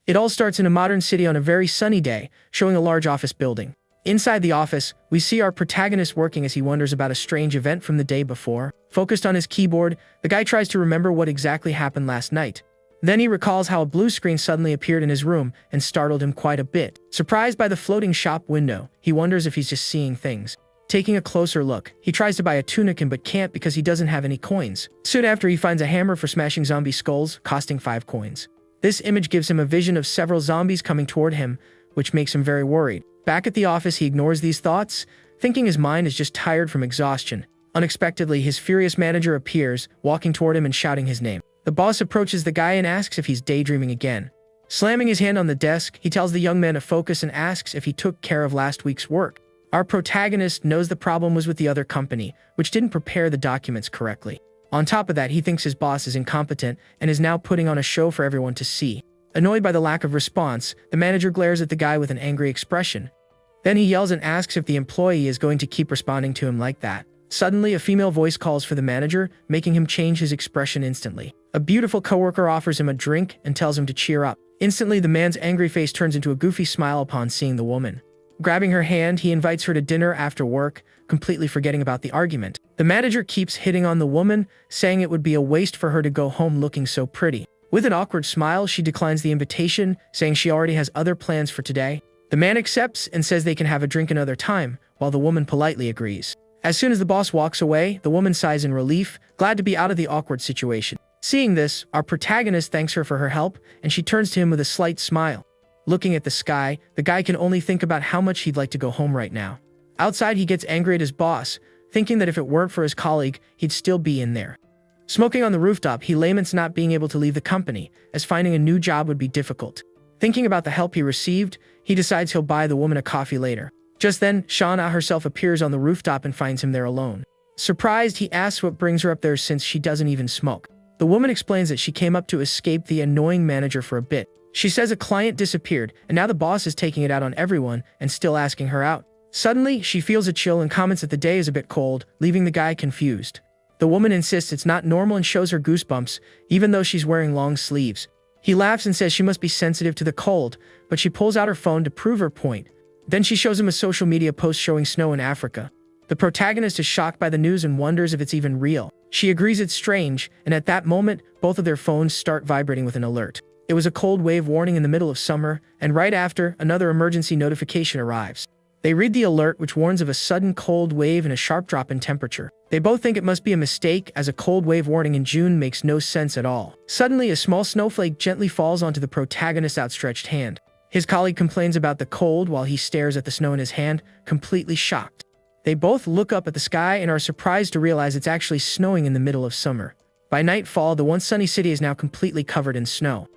It all starts in a modern city on a very sunny day, showing a large office building. Inside the office, we see our protagonist working as he wonders about a strange event from the day before. Focused on his keyboard, the guy tries to remember what exactly happened last night. Then he recalls how a blue screen suddenly appeared in his room and startled him quite a bit. Surprised by the floating shop window, he wonders if he's just seeing things. Taking a closer look, he tries to buy a tunic but can't because he doesn't have any coins. Soon after, he finds a hammer for smashing zombie skulls, costing 5 coins. This image gives him a vision of several zombies coming toward him, which makes him very worried. Back at the office, he ignores these thoughts, thinking his mind is just tired from exhaustion. Unexpectedly, his furious manager appears, walking toward him and shouting his name. The boss approaches the guy and asks if he's daydreaming again. Slamming his hand on the desk, he tells the young man to focus and asks if he took care of last week's work. Our protagonist knows the problem was with the other company, which didn't prepare the documents correctly. On top of that, he thinks his boss is incompetent and is now putting on a show for everyone to see. Annoyed by the lack of response, the manager glares at the guy with an angry expression. Then he yells and asks if the employee is going to keep responding to him like that. Suddenly, a female voice calls for the manager, making him change his expression instantly. A beautiful coworker offers him a drink and tells him to cheer up. Instantly, the man's angry face turns into a goofy smile upon seeing the woman. Grabbing her hand, he invites her to dinner after work, completely forgetting about the argument. The manager keeps hitting on the woman, saying it would be a waste for her to go home looking so pretty. With an awkward smile, she declines the invitation, saying she already has other plans for today. The man accepts and says they can have a drink another time, while the woman politely agrees. As soon as the boss walks away, the woman sighs in relief, glad to be out of the awkward situation. Seeing this, our protagonist thanks her for her help, and she turns to him with a slight smile. Looking at the sky, the guy can only think about how much he'd like to go home right now. Outside, he gets angry at his boss, thinking that if it weren't for his colleague, he'd still be in there. Smoking on the rooftop, he laments not being able to leave the company, as finding a new job would be difficult. Thinking about the help he received, he decides he'll buy the woman a coffee later. Just then, Shauna herself appears on the rooftop and finds him there alone. Surprised, he asks what brings her up there since she doesn't even smoke. The woman explains that she came up to escape the annoying manager for a bit. She says a client disappeared, and now the boss is taking it out on everyone and still asking her out. Suddenly, she feels a chill and comments that the day is a bit cold, leaving the guy confused. The woman insists it's not normal and shows her goosebumps, even though she's wearing long sleeves. He laughs and says she must be sensitive to the cold, but she pulls out her phone to prove her point. Then she shows him a social media post showing snow in Africa. The protagonist is shocked by the news and wonders if it's even real. She agrees it's strange, and at that moment, both of their phones start vibrating with an alert. It was a cold wave warning in the middle of summer, and right after, another emergency notification arrives. They read the alert, which warns of a sudden cold wave and a sharp drop in temperature. They both think it must be a mistake, as a cold wave warning in June makes no sense at all. Suddenly, a small snowflake gently falls onto the protagonist's outstretched hand. His colleague complains about the cold while he stares at the snow in his hand, completely shocked. They both look up at the sky and are surprised to realize it's actually snowing in the middle of summer. By nightfall, the once sunny city is now completely covered in snow.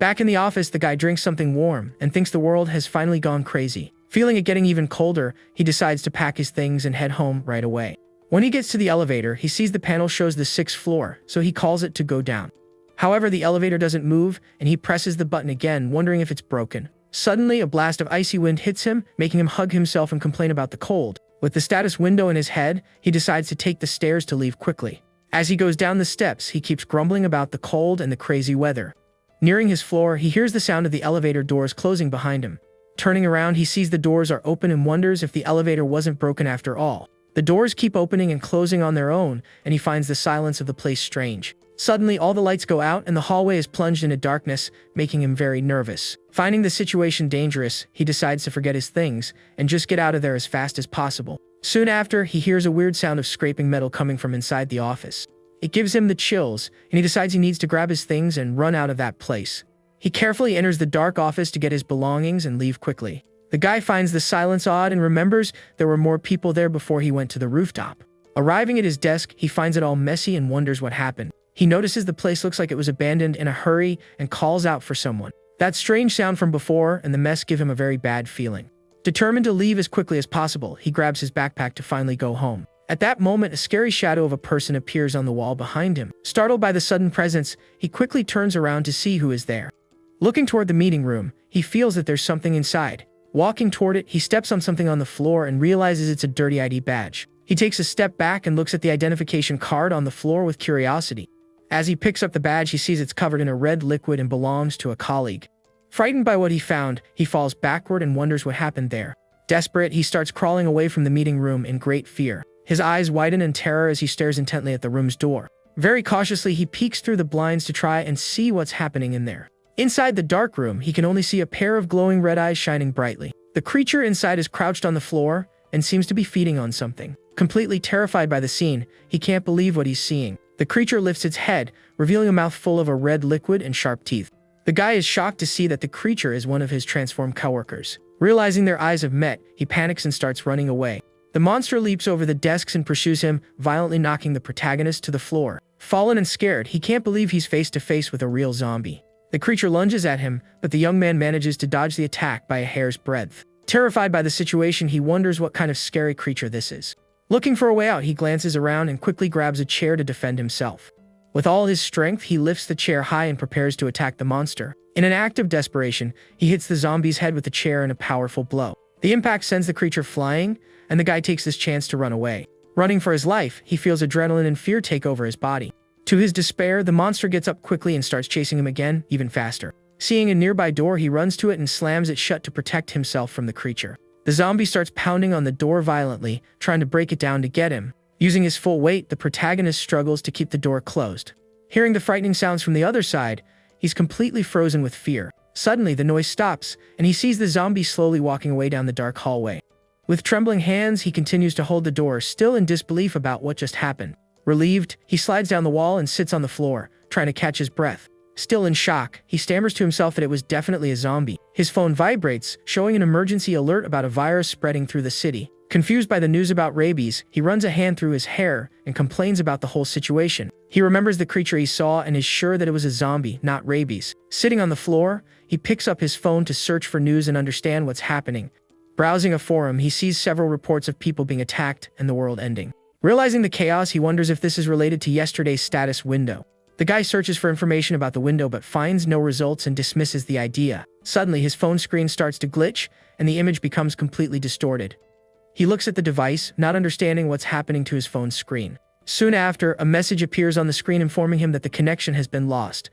Back in the office, the guy drinks something warm and thinks the world has finally gone crazy. Feeling it getting even colder, he decides to pack his things and head home right away. When he gets to the elevator, he sees the panel shows the 6th floor, so he calls it to go down. However, the elevator doesn't move, and he presses the button again, wondering if it's broken. Suddenly, a blast of icy wind hits him, making him hug himself and complain about the cold. With the status window in his head, he decides to take the stairs to leave quickly. As he goes down the steps, he keeps grumbling about the cold and the crazy weather. Nearing his floor, he hears the sound of the elevator doors closing behind him. Turning around, he sees the doors are open and wonders if the elevator wasn't broken after all. The doors keep opening and closing on their own, and he finds the silence of the place strange. Suddenly, all the lights go out and the hallway is plunged into darkness, making him very nervous. Finding the situation dangerous, he decides to forget his things and just get out of there as fast as possible. Soon after, he hears a weird sound of scraping metal coming from inside the office. It gives him the chills, and he decides he needs to grab his things and run out of that place. He carefully enters the dark office to get his belongings and leave quickly. The guy finds the silence odd and remembers there were more people there before he went to the rooftop. Arriving at his desk, he finds it all messy and wonders what happened. He notices the place looks like it was abandoned in a hurry and calls out for someone. That strange sound from before and the mess give him a very bad feeling. Determined to leave as quickly as possible, he grabs his backpack to finally go home. At that moment, a scary shadow of a person appears on the wall behind him. Startled by the sudden presence, he quickly turns around to see who is there. Looking toward the meeting room, he feels that there's something inside. Walking toward it, he steps on something on the floor and realizes it's a dirty ID badge. He takes a step back and looks at the identification card on the floor with curiosity. As he picks up the badge, he sees it's covered in a red liquid and belongs to a colleague. Frightened by what he found, he falls backward and wonders what happened there. Desperate, he starts crawling away from the meeting room in great fear. His eyes widen in terror as he stares intently at the room's door. Very cautiously, he peeks through the blinds to try and see what's happening in there. Inside the dark room, he can only see a pair of glowing red eyes shining brightly. The creature inside is crouched on the floor and seems to be feeding on something. Completely terrified by the scene, he can't believe what he's seeing. The creature lifts its head, revealing a mouth full of a red liquid and sharp teeth. The guy is shocked to see that the creature is one of his transformed coworkers. Realizing their eyes have met, he panics and starts running away. The monster leaps over the desks and pursues him, violently knocking the protagonist to the floor. Fallen and scared, he can't believe he's face to face with a real zombie. The creature lunges at him, but the young man manages to dodge the attack by a hair's breadth. Terrified by the situation, he wonders what kind of scary creature this is. Looking for a way out, he glances around and quickly grabs a chair to defend himself. With all his strength, he lifts the chair high and prepares to attack the monster. In an act of desperation, he hits the zombie's head with the chair in a powerful blow. The impact sends the creature flying, and the guy takes this chance to run away. Running for his life, he feels adrenaline and fear take over his body. To his despair, the monster gets up quickly and starts chasing him again, even faster. Seeing a nearby door, he runs to it and slams it shut to protect himself from the creature. The zombie starts pounding on the door violently, trying to break it down to get him. Using his full weight, the protagonist struggles to keep the door closed. Hearing the frightening sounds from the other side, he's completely frozen with fear. Suddenly, the noise stops, and he sees the zombie slowly walking away down the dark hallway. With trembling hands, he continues to hold the door, still in disbelief about what just happened. Relieved, he slides down the wall and sits on the floor, trying to catch his breath. Still in shock, he stammers to himself that it was definitely a zombie. His phone vibrates, showing an emergency alert about a virus spreading through the city. Confused by the news about rabies, he runs a hand through his hair and complains about the whole situation. He remembers the creature he saw and is sure that it was a zombie, not rabies. Sitting on the floor, he picks up his phone to search for news and understand what's happening. Browsing a forum, he sees several reports of people being attacked and the world ending. Realizing the chaos, he wonders if this is related to yesterday's status window. The guy searches for information about the window but finds no results and dismisses the idea. Suddenly, his phone screen starts to glitch, and the image becomes completely distorted. He looks at the device, not understanding what's happening to his phone's screen. Soon after, a message appears on the screen informing him that the connection has been lost.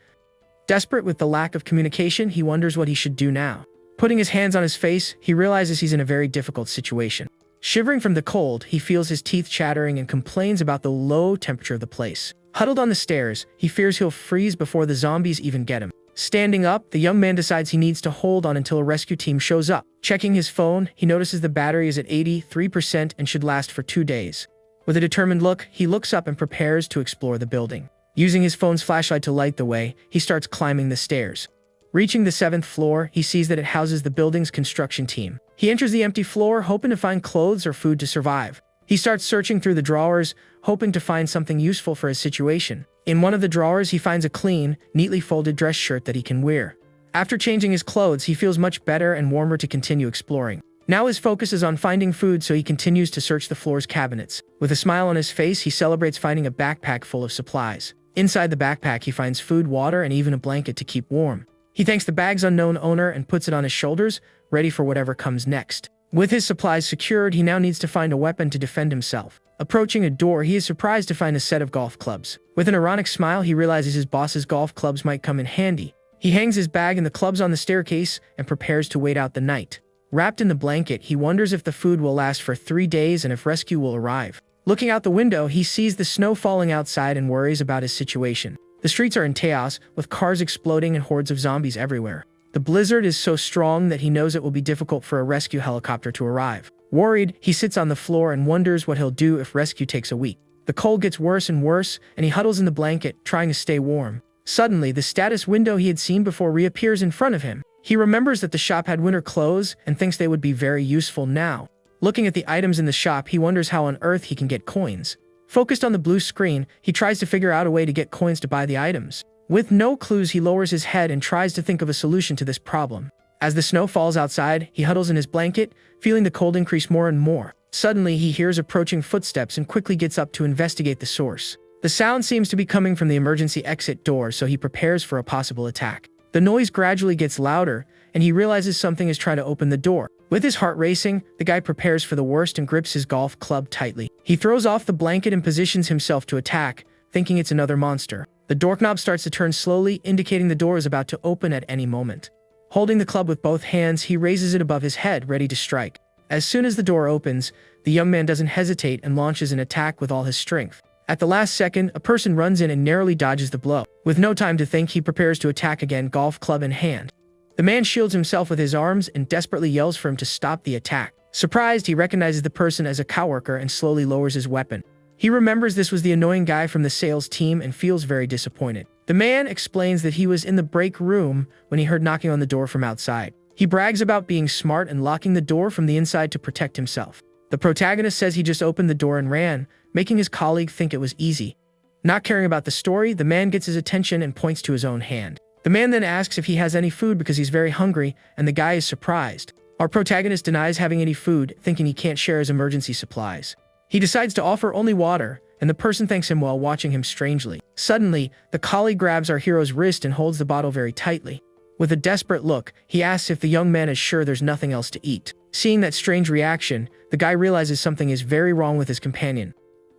Desperate with the lack of communication, he wonders what he should do now. Putting his hands on his face, he realizes he's in a very difficult situation. Shivering from the cold, he feels his teeth chattering and complains about the low temperature of the place. Huddled on the stairs, he fears he'll freeze before the zombies even get him. Standing up, the young man decides he needs to hold on until a rescue team shows up. Checking his phone, he notices the battery is at 83% and should last for 2 days. With a determined look, he looks up and prepares to explore the building. Using his phone's flashlight to light the way, he starts climbing the stairs. Reaching the 7th floor, he sees that it houses the building's construction team. He enters the empty floor, hoping to find clothes or food to survive. He starts searching through the drawers, hoping to find something useful for his situation. In one of the drawers, he finds a clean, neatly folded dress shirt that he can wear. After changing his clothes, he feels much better and warmer to continue exploring. Now his focus is on finding food, so he continues to search the floor's cabinets. With a smile on his face, he celebrates finding a backpack full of supplies. Inside the backpack, he finds food, water, and even a blanket to keep warm. He thanks the bag's unknown owner and puts it on his shoulders, ready for whatever comes next. With his supplies secured, he now needs to find a weapon to defend himself. Approaching a door, he is surprised to find a set of golf clubs. With an ironic smile, he realizes his boss's golf clubs might come in handy. He hangs his bag and the clubs on the staircase and prepares to wait out the night. Wrapped in the blanket, he wonders if the food will last for 3 days and if rescue will arrive. Looking out the window, he sees the snow falling outside and worries about his situation. The streets are in chaos, with cars exploding and hordes of zombies everywhere. The blizzard is so strong that he knows it will be difficult for a rescue helicopter to arrive. Worried, he sits on the floor and wonders what he'll do if rescue takes a week. The cold gets worse and worse, and he huddles in the blanket, trying to stay warm. Suddenly, the status window he had seen before reappears in front of him. He remembers that the shop had winter clothes and thinks they would be very useful now. Looking at the items in the shop, he wonders how on earth he can get coins. Focused on the blue screen, he tries to figure out a way to get coins to buy the items. With no clues, he lowers his head and tries to think of a solution to this problem. As the snow falls outside, he huddles in his blanket, feeling the cold increase more and more. Suddenly, he hears approaching footsteps and quickly gets up to investigate the source. The sound seems to be coming from the emergency exit door, so he prepares for a possible attack. The noise gradually gets louder, and he realizes something is trying to open the door. With his heart racing, the guy prepares for the worst and grips his golf club tightly. He throws off the blanket and positions himself to attack, thinking it's another monster. The doorknob starts to turn slowly, indicating the door is about to open at any moment. Holding the club with both hands, he raises it above his head, ready to strike. As soon as the door opens, the young man doesn't hesitate and launches an attack with all his strength. At the last second, a person runs in and narrowly dodges the blow. With no time to think, he prepares to attack again, golf club in hand. The man shields himself with his arms and desperately yells for him to stop the attack. Surprised, he recognizes the person as a coworker and slowly lowers his weapon. He remembers this was the annoying guy from the sales team and feels very disappointed. The man explains that he was in the break room when he heard knocking on the door from outside. He brags about being smart and locking the door from the inside to protect himself. The protagonist says he just opened the door and ran, making his colleague think it was easy. Not caring about the story, the man gets his attention and points to his own hand. The man then asks if he has any food because he's very hungry, and the guy is surprised. Our protagonist denies having any food, thinking he can't share his emergency supplies. He decides to offer only water, and the person thanks him while watching him strangely. Suddenly, the colleague grabs our hero's wrist and holds the bottle very tightly. With a desperate look, he asks if the young man is sure there's nothing else to eat. Seeing that strange reaction, the guy realizes something is very wrong with his companion.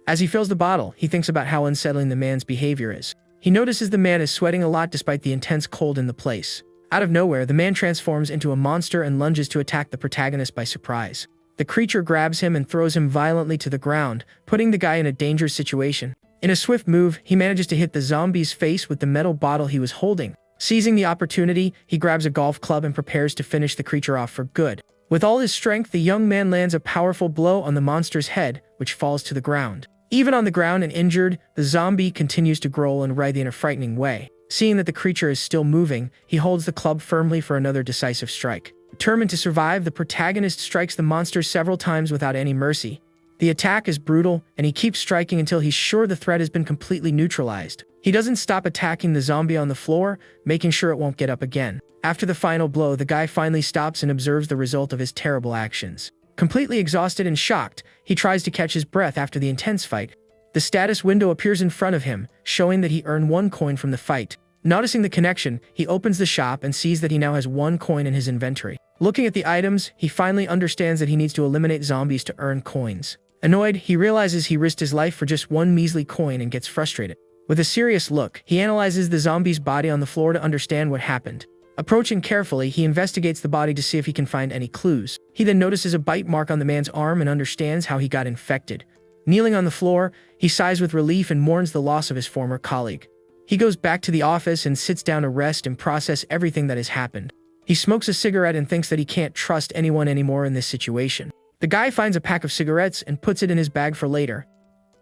As he fills the bottle, he thinks about how unsettling the man's behavior is. He notices the man is sweating a lot despite the intense cold in the place. Out of nowhere, the man transforms into a monster and lunges to attack the protagonist by surprise. The creature grabs him and throws him violently to the ground, putting the guy in a dangerous situation. In a swift move, he manages to hit the zombie's face with the metal bottle he was holding. Seizing the opportunity, he grabs a golf club and prepares to finish the creature off for good. With all his strength, the young man lands a powerful blow on the monster's head, which falls to the ground. Even on the ground and injured, the zombie continues to growl and writhe in a frightening way. Seeing that the creature is still moving, he holds the club firmly for another decisive strike. Determined to survive, the protagonist strikes the monster several times without any mercy. The attack is brutal, and he keeps striking until he's sure the threat has been completely neutralized. He doesn't stop attacking the zombie on the floor, making sure it won't get up again. After the final blow, the guy finally stops and observes the result of his terrible actions. Completely exhausted and shocked, he tries to catch his breath after the intense fight. The status window appears in front of him, showing that he earned 1 coin from the fight. Noticing the connection, he opens the shop and sees that he now has 1 coin in his inventory. Looking at the items, he finally understands that he needs to eliminate zombies to earn coins. Annoyed, he realizes he risked his life for just 1 measly coin and gets frustrated. With a serious look, he analyzes the zombie's body on the floor to understand what happened. Approaching carefully, he investigates the body to see if he can find any clues. He then notices a bite mark on the man's arm and understands how he got infected. Kneeling on the floor, he sighs with relief and mourns the loss of his former colleague. He goes back to the office and sits down to rest and process everything that has happened. He smokes a cigarette and thinks that he can't trust anyone anymore in this situation. The guy finds a pack of cigarettes and puts it in his bag for later.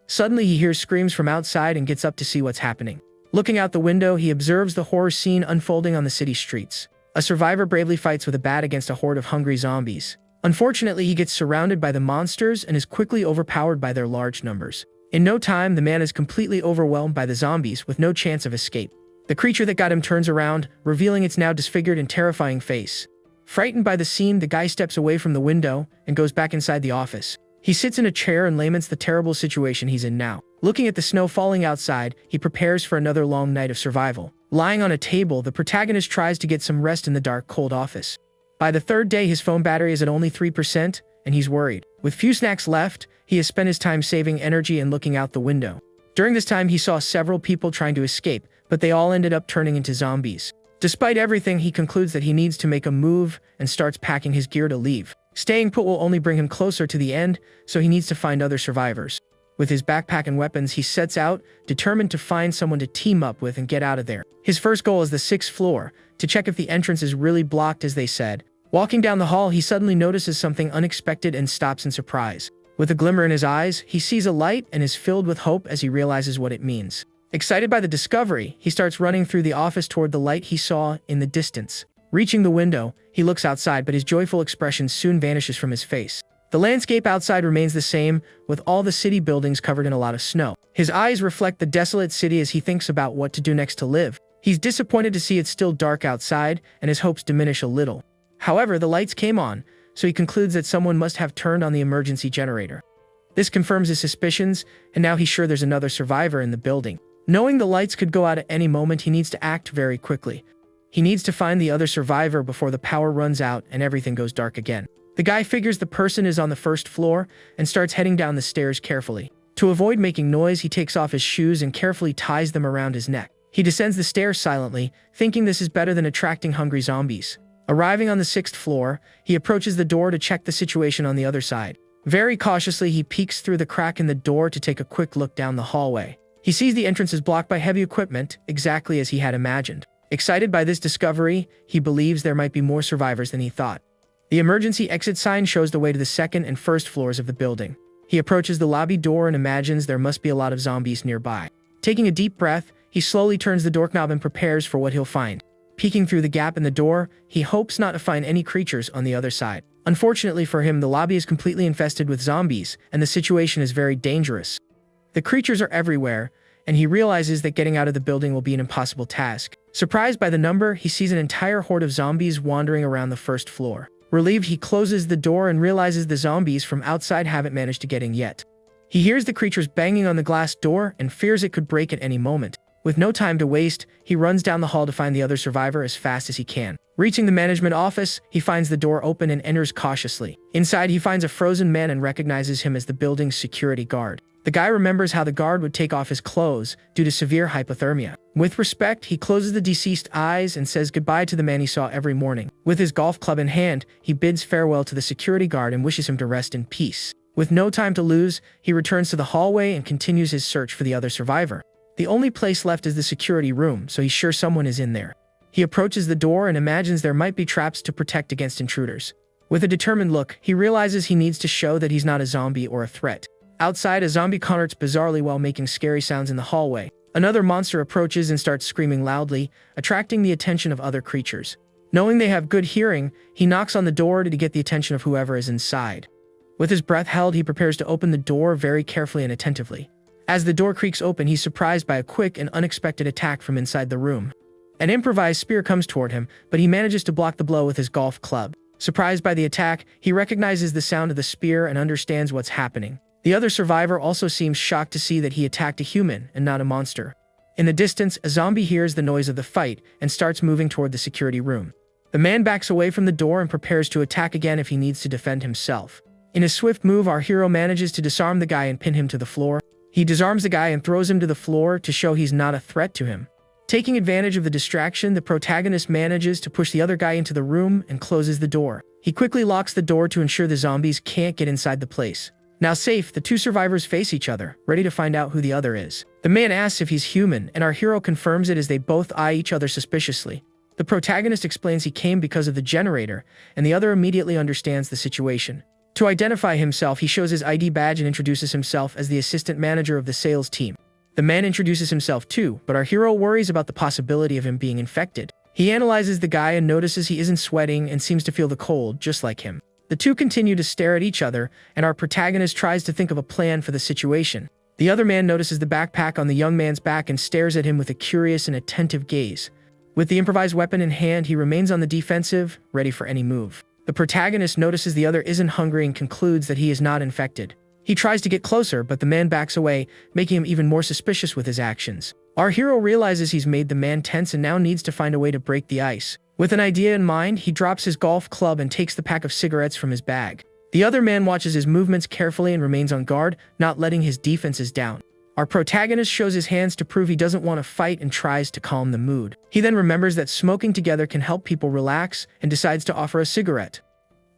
Suddenly, he hears screams from outside and gets up to see what's happening. Looking out the window, he observes the horror scene unfolding on the city streets. A survivor bravely fights with a bat against a horde of hungry zombies. Unfortunately, he gets surrounded by the monsters and is quickly overpowered by their large numbers. In no time, the man is completely overwhelmed by the zombies with no chance of escape. The creature that got him turns around, revealing its now disfigured and terrifying face. Frightened by the scene, the guy steps away from the window and goes back inside the office. He sits in a chair and laments the terrible situation he's in now. Looking at the snow falling outside, he prepares for another long night of survival. Lying on a table, the protagonist tries to get some rest in the dark, cold office. By the 3rd day, his phone battery is at only 3%, and he's worried. With few snacks left, he has spent his time saving energy and looking out the window. During this time, he saw several people trying to escape, but they all ended up turning into zombies. Despite everything, he concludes that he needs to make a move and starts packing his gear to leave. Staying put will only bring him closer to the end, so he needs to find other survivors. With his backpack and weapons, he sets out, determined to find someone to team up with and get out of there. His first goal is the 6th floor, to check if the entrance is really blocked as they said. Walking down the hall, he suddenly notices something unexpected and stops in surprise. With a glimmer in his eyes, he sees a light and is filled with hope as he realizes what it means. Excited by the discovery, he starts running through the office toward the light he saw in the distance. Reaching the window, he looks outside, but his joyful expression soon vanishes from his face. The landscape outside remains the same, with all the city buildings covered in a lot of snow. His eyes reflect the desolate city as he thinks about what to do next to live. He's disappointed to see it's still dark outside, and his hopes diminish a little. However, the lights came on, so he concludes that someone must have turned on the emergency generator. This confirms his suspicions, and now he's sure there's another survivor in the building. Knowing the lights could go out at any moment, he needs to act very quickly. He needs to find the other survivor before the power runs out and everything goes dark again. The guy figures the person is on the 1st floor and starts heading down the stairs carefully. To avoid making noise, he takes off his shoes and carefully ties them around his neck. He descends the stairs silently, thinking this is better than attracting hungry zombies. Arriving on the 6th floor, he approaches the door to check the situation on the other side. Very cautiously, he peeks through the crack in the door to take a quick look down the hallway. He sees the entrance is blocked by heavy equipment, exactly as he had imagined. Excited by this discovery, he believes there might be more survivors than he thought. The emergency exit sign shows the way to the 2nd and 1st floors of the building. He approaches the lobby door and imagines there must be a lot of zombies nearby. Taking a deep breath, he slowly turns the doorknob and prepares for what he'll find. Peeking through the gap in the door, he hopes not to find any creatures on the other side. Unfortunately for him, the lobby is completely infested with zombies, and the situation is very dangerous. The creatures are everywhere, and he realizes that getting out of the building will be an impossible task. Surprised by the number, he sees an entire horde of zombies wandering around the 1st floor. Relieved, he closes the door and realizes the zombies from outside haven't managed to get in yet. He hears the creatures banging on the glass door and fears it could break at any moment. With no time to waste, he runs down the hall to find the other survivor as fast as he can. Reaching the management office, he finds the door open and enters cautiously. Inside, he finds a frozen man and recognizes him as the building's security guard. The guy remembers how the guard would take off his clothes due to severe hypothermia. With respect, he closes the deceased's eyes and says goodbye to the man he saw every morning. With his golf club in hand, he bids farewell to the security guard and wishes him to rest in peace. With no time to lose, he returns to the hallway and continues his search for the other survivor. The only place left is the security room, so he's sure someone is in there. He approaches the door and imagines there might be traps to protect against intruders. With a determined look, he realizes he needs to show that he's not a zombie or a threat. Outside, a zombie converts bizarrely while making scary sounds in the hallway. Another monster approaches and starts screaming loudly, attracting the attention of other creatures. Knowing they have good hearing, he knocks on the door to get the attention of whoever is inside. With his breath held, he prepares to open the door very carefully and attentively. As the door creaks open, he's surprised by a quick and unexpected attack from inside the room. An improvised spear comes toward him, but he manages to block the blow with his golf club. Surprised by the attack, he recognizes the sound of the spear and understands what's happening. The other survivor also seems shocked to see that he attacked a human and not a monster. In the distance, a zombie hears the noise of the fight and starts moving toward the security room. The man backs away from the door and prepares to attack again if he needs to defend himself. In a swift move, our hero manages to disarm the guy and pin him to the floor. He disarms the guy and throws him to the floor to show he's not a threat to him. Taking advantage of the distraction, the protagonist manages to push the other guy into the room and closes the door. He quickly locks the door to ensure the zombies can't get inside the place. Now safe, the two survivors face each other, ready to find out who the other is. The man asks if he's human, and our hero confirms it as they both eye each other suspiciously. The protagonist explains he came because of the generator, and the other immediately understands the situation. To identify himself, he shows his ID badge and introduces himself as the assistant manager of the sales team. The man introduces himself too, but our hero worries about the possibility of him being infected. He analyzes the guy and notices he isn't sweating and seems to feel the cold, just like him. The two continue to stare at each other, and our protagonist tries to think of a plan for the situation. The other man notices the backpack on the young man's back and stares at him with a curious and attentive gaze. With the improvised weapon in hand, he remains on the defensive, ready for any move. The protagonist notices the other isn't hungry and concludes that he is not infected. He tries to get closer, but the man backs away, making him even more suspicious with his actions. Our hero realizes he's made the man tense and now needs to find a way to break the ice. With an idea in mind, he drops his golf club and takes the pack of cigarettes from his bag. The other man watches his movements carefully and remains on guard, not letting his defenses down. Our protagonist shows his hands to prove he doesn't want to fight and tries to calm the mood. He then remembers that smoking together can help people relax and decides to offer a cigarette.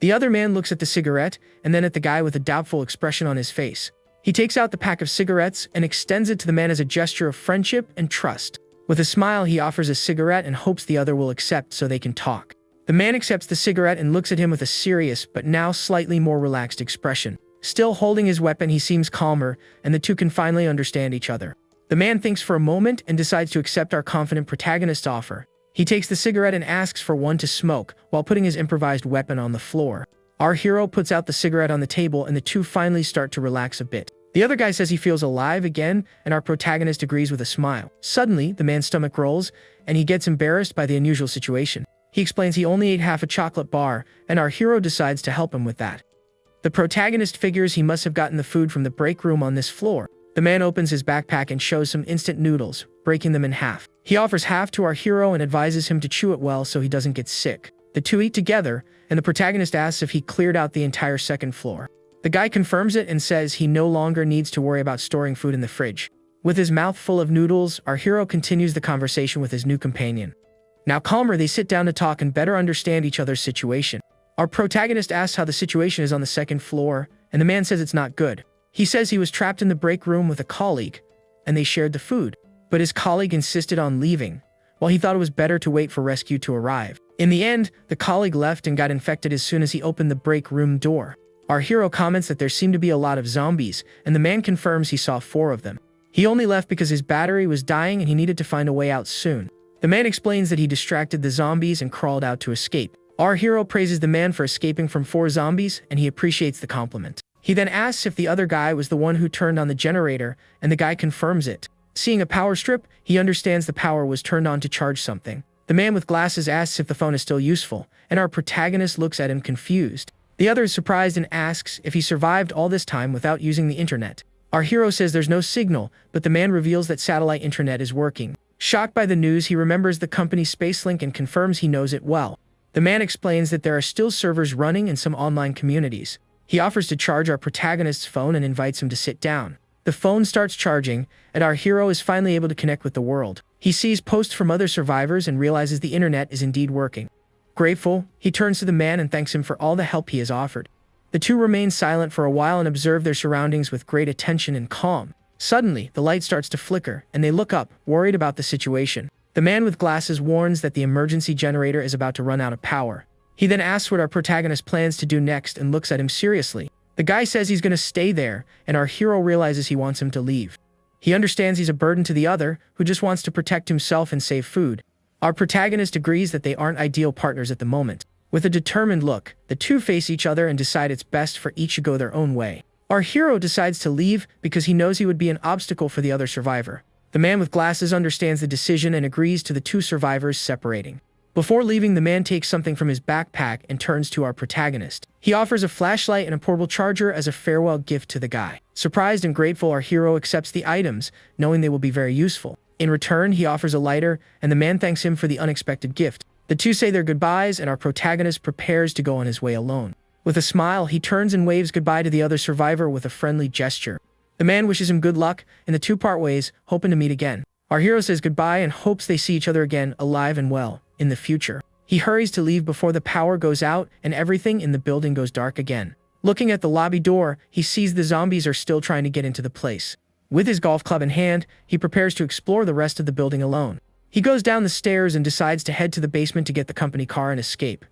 The other man looks at the cigarette and then at the guy with a doubtful expression on his face. He takes out the pack of cigarettes and extends it to the man as a gesture of friendship and trust. With a smile, he offers a cigarette and hopes the other will accept so they can talk. The man accepts the cigarette and looks at him with a serious but now slightly more relaxed expression. Still holding his weapon, he seems calmer, and the two can finally understand each other. The man thinks for a moment and decides to accept our confident protagonist's offer. He takes the cigarette and asks for one to smoke, while putting his improvised weapon on the floor. Our hero puts out the cigarette on the table and the two finally start to relax a bit. The other guy says he feels alive again, and our protagonist agrees with a smile. Suddenly, the man's stomach rolls, and he gets embarrassed by the unusual situation. He explains he only ate half a chocolate bar, and our hero decides to help him with that. The protagonist figures he must have gotten the food from the break room on this floor. The man opens his backpack and shows some instant noodles, breaking them in half. He offers half to our hero and advises him to chew it well so he doesn't get sick. The two eat together, and the protagonist asks if he cleared out the entire second floor. The guy confirms it and says he no longer needs to worry about storing food in the fridge. With his mouth full of noodles, our hero continues the conversation with his new companion. Now calmer, they sit down to talk and better understand each other's situation. Our protagonist asks how the situation is on the second floor, and the man says it's not good. He says he was trapped in the break room with a colleague, and they shared the food. But his colleague insisted on leaving, while he thought it was better to wait for rescue to arrive. In the end, the colleague left and got infected as soon as he opened the break room door. Our hero comments that there seemed to be a lot of zombies, and the man confirms he saw 4 of them. He only left because his battery was dying and he needed to find a way out soon. The man explains that he distracted the zombies and crawled out to escape. Our hero praises the man for escaping from 4 zombies, and he appreciates the compliment. He then asks if the other guy was the one who turned on the generator, and the guy confirms it. Seeing a power strip, he understands the power was turned on to charge something. The man with glasses asks if the phone is still useful, and our protagonist looks at him confused. The other is surprised and asks if he survived all this time without using the internet. Our hero says there's no signal, but the man reveals that satellite internet is working. Shocked by the news, he remembers the company's Spacelink and confirms he knows it well. The man explains that there are still servers running in some online communities. He offers to charge our protagonist's phone and invites him to sit down. The phone starts charging, and our hero is finally able to connect with the world. He sees posts from other survivors and realizes the internet is indeed working. Grateful, he turns to the man and thanks him for all the help he has offered. The two remain silent for a while and observe their surroundings with great attention and calm. Suddenly, the light starts to flicker, and they look up, worried about the situation. The man with glasses warns that the emergency generator is about to run out of power. He then asks what our protagonist plans to do next and looks at him seriously. The guy says he's going to stay there, and our hero realizes he wants him to leave. He understands he's a burden to the other, who just wants to protect himself and save food. Our protagonist agrees that they aren't ideal partners at the moment. With a determined look, the two face each other and decide it's best for each to go their own way. Our hero decides to leave because he knows he would be an obstacle for the other survivor. The man with glasses understands the decision and agrees to the 2 survivors separating. Before leaving, the man takes something from his backpack and turns to our protagonist. He offers a flashlight and a portable charger as a farewell gift to the guy. Surprised and grateful, our hero accepts the items, knowing they will be very useful. In return, he offers a lighter, and the man thanks him for the unexpected gift. The two say their goodbyes, and our protagonist prepares to go on his way alone. With a smile, he turns and waves goodbye to the other survivor with a friendly gesture. The man wishes him good luck, and the two part ways, hoping to meet again. Our hero says goodbye and hopes they see each other again, alive and well, in the future. He hurries to leave before the power goes out and everything in the building goes dark again. Looking at the lobby door, he sees the zombies are still trying to get into the place. With his golf club in hand, he prepares to explore the rest of the building alone. He goes down the stairs and decides to head to the basement to get the company car and escape.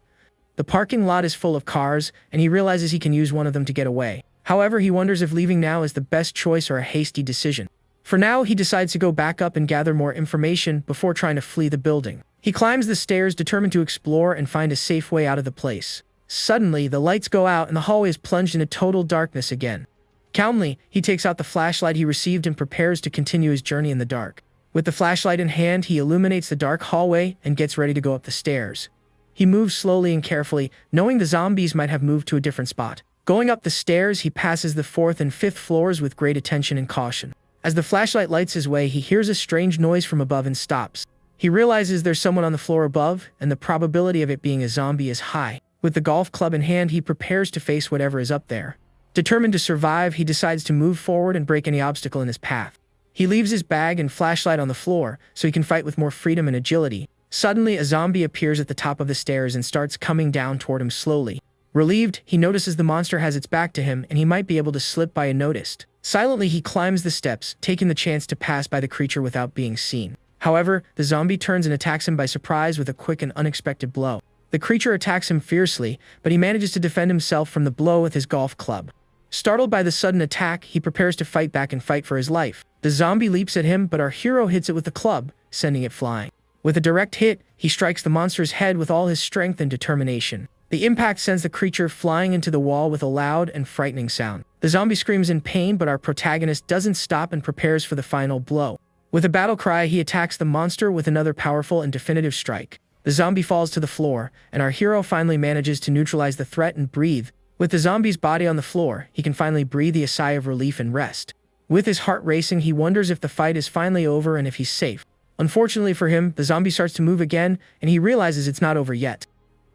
The parking lot is full of cars, and he realizes he can use one of them to get away. However, he wonders if leaving now is the best choice or a hasty decision. For now, he decides to go back up and gather more information before trying to flee the building. He climbs the stairs, determined to explore and find a safe way out of the place. Suddenly, the lights go out and the hallway is plunged into total darkness again. Calmly, he takes out the flashlight he received and prepares to continue his journey in the dark. With the flashlight in hand, he illuminates the dark hallway and gets ready to go up the stairs. He moves slowly and carefully, knowing the zombies might have moved to a different spot. Going up the stairs, he passes the 4th and 5th floors with great attention and caution. As the flashlight lights his way, he hears a strange noise from above and stops. He realizes there's someone on the floor above, and the probability of it being a zombie is high. With the golf club in hand, he prepares to face whatever is up there. Determined to survive, he decides to move forward and break any obstacle in his path. He leaves his bag and flashlight on the floor, so he can fight with more freedom and agility. Suddenly, a zombie appears at the top of the stairs and starts coming down toward him slowly. Relieved, he notices the monster has its back to him and he might be able to slip by unnoticed. Silently, he climbs the steps, taking the chance to pass by the creature without being seen. However, the zombie turns and attacks him by surprise with a quick and unexpected blow. The creature attacks him fiercely, but he manages to defend himself from the blow with his golf club. Startled by the sudden attack, he prepares to fight back and fight for his life. The zombie leaps at him, but our hero hits it with the club, sending it flying. With a direct hit, he strikes the monster's head with all his strength and determination. The impact sends the creature flying into the wall with a loud and frightening sound. The zombie screams in pain, but our protagonist doesn't stop and prepares for the final blow. With a battle cry, he attacks the monster with another powerful and definitive strike. The zombie falls to the floor, and our hero finally manages to neutralize the threat and breathe. With the zombie's body on the floor, he can finally breathe a sigh of relief and rest. With his heart racing, he wonders if the fight is finally over and if he's safe. Unfortunately for him, the zombie starts to move again, and he realizes it's not over yet.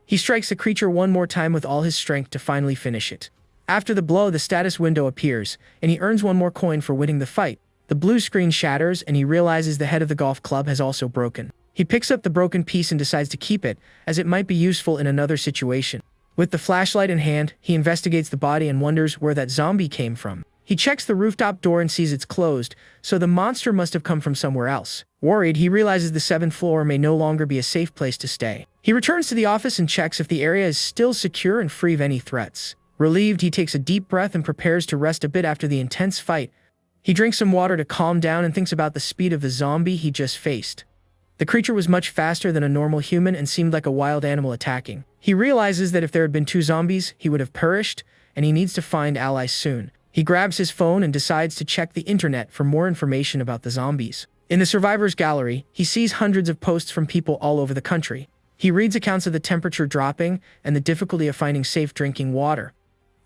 He strikes the creature one more time with all his strength to finally finish it. After the blow, the status window appears, and he earns one more coin for winning the fight. The blue screen shatters, and he realizes the head of the golf club has also broken. He picks up the broken piece and decides to keep it, as it might be useful in another situation. With the flashlight in hand, he investigates the body and wonders where that zombie came from. He checks the rooftop door and sees it's closed, so the monster must have come from somewhere else. Worried, he realizes the 7th floor may no longer be a safe place to stay. He returns to the office and checks if the area is still secure and free of any threats. Relieved, he takes a deep breath and prepares to rest a bit after the intense fight. He drinks some water to calm down and thinks about the speed of the zombie he just faced. The creature was much faster than a normal human and seemed like a wild animal attacking. He realizes that if there had been 2 zombies, he would have perished, and he needs to find allies soon. He grabs his phone and decides to check the internet for more information about the zombies. In the survivors gallery, he sees hundreds of posts from people all over the country. He reads accounts of the temperature dropping and the difficulty of finding safe drinking water.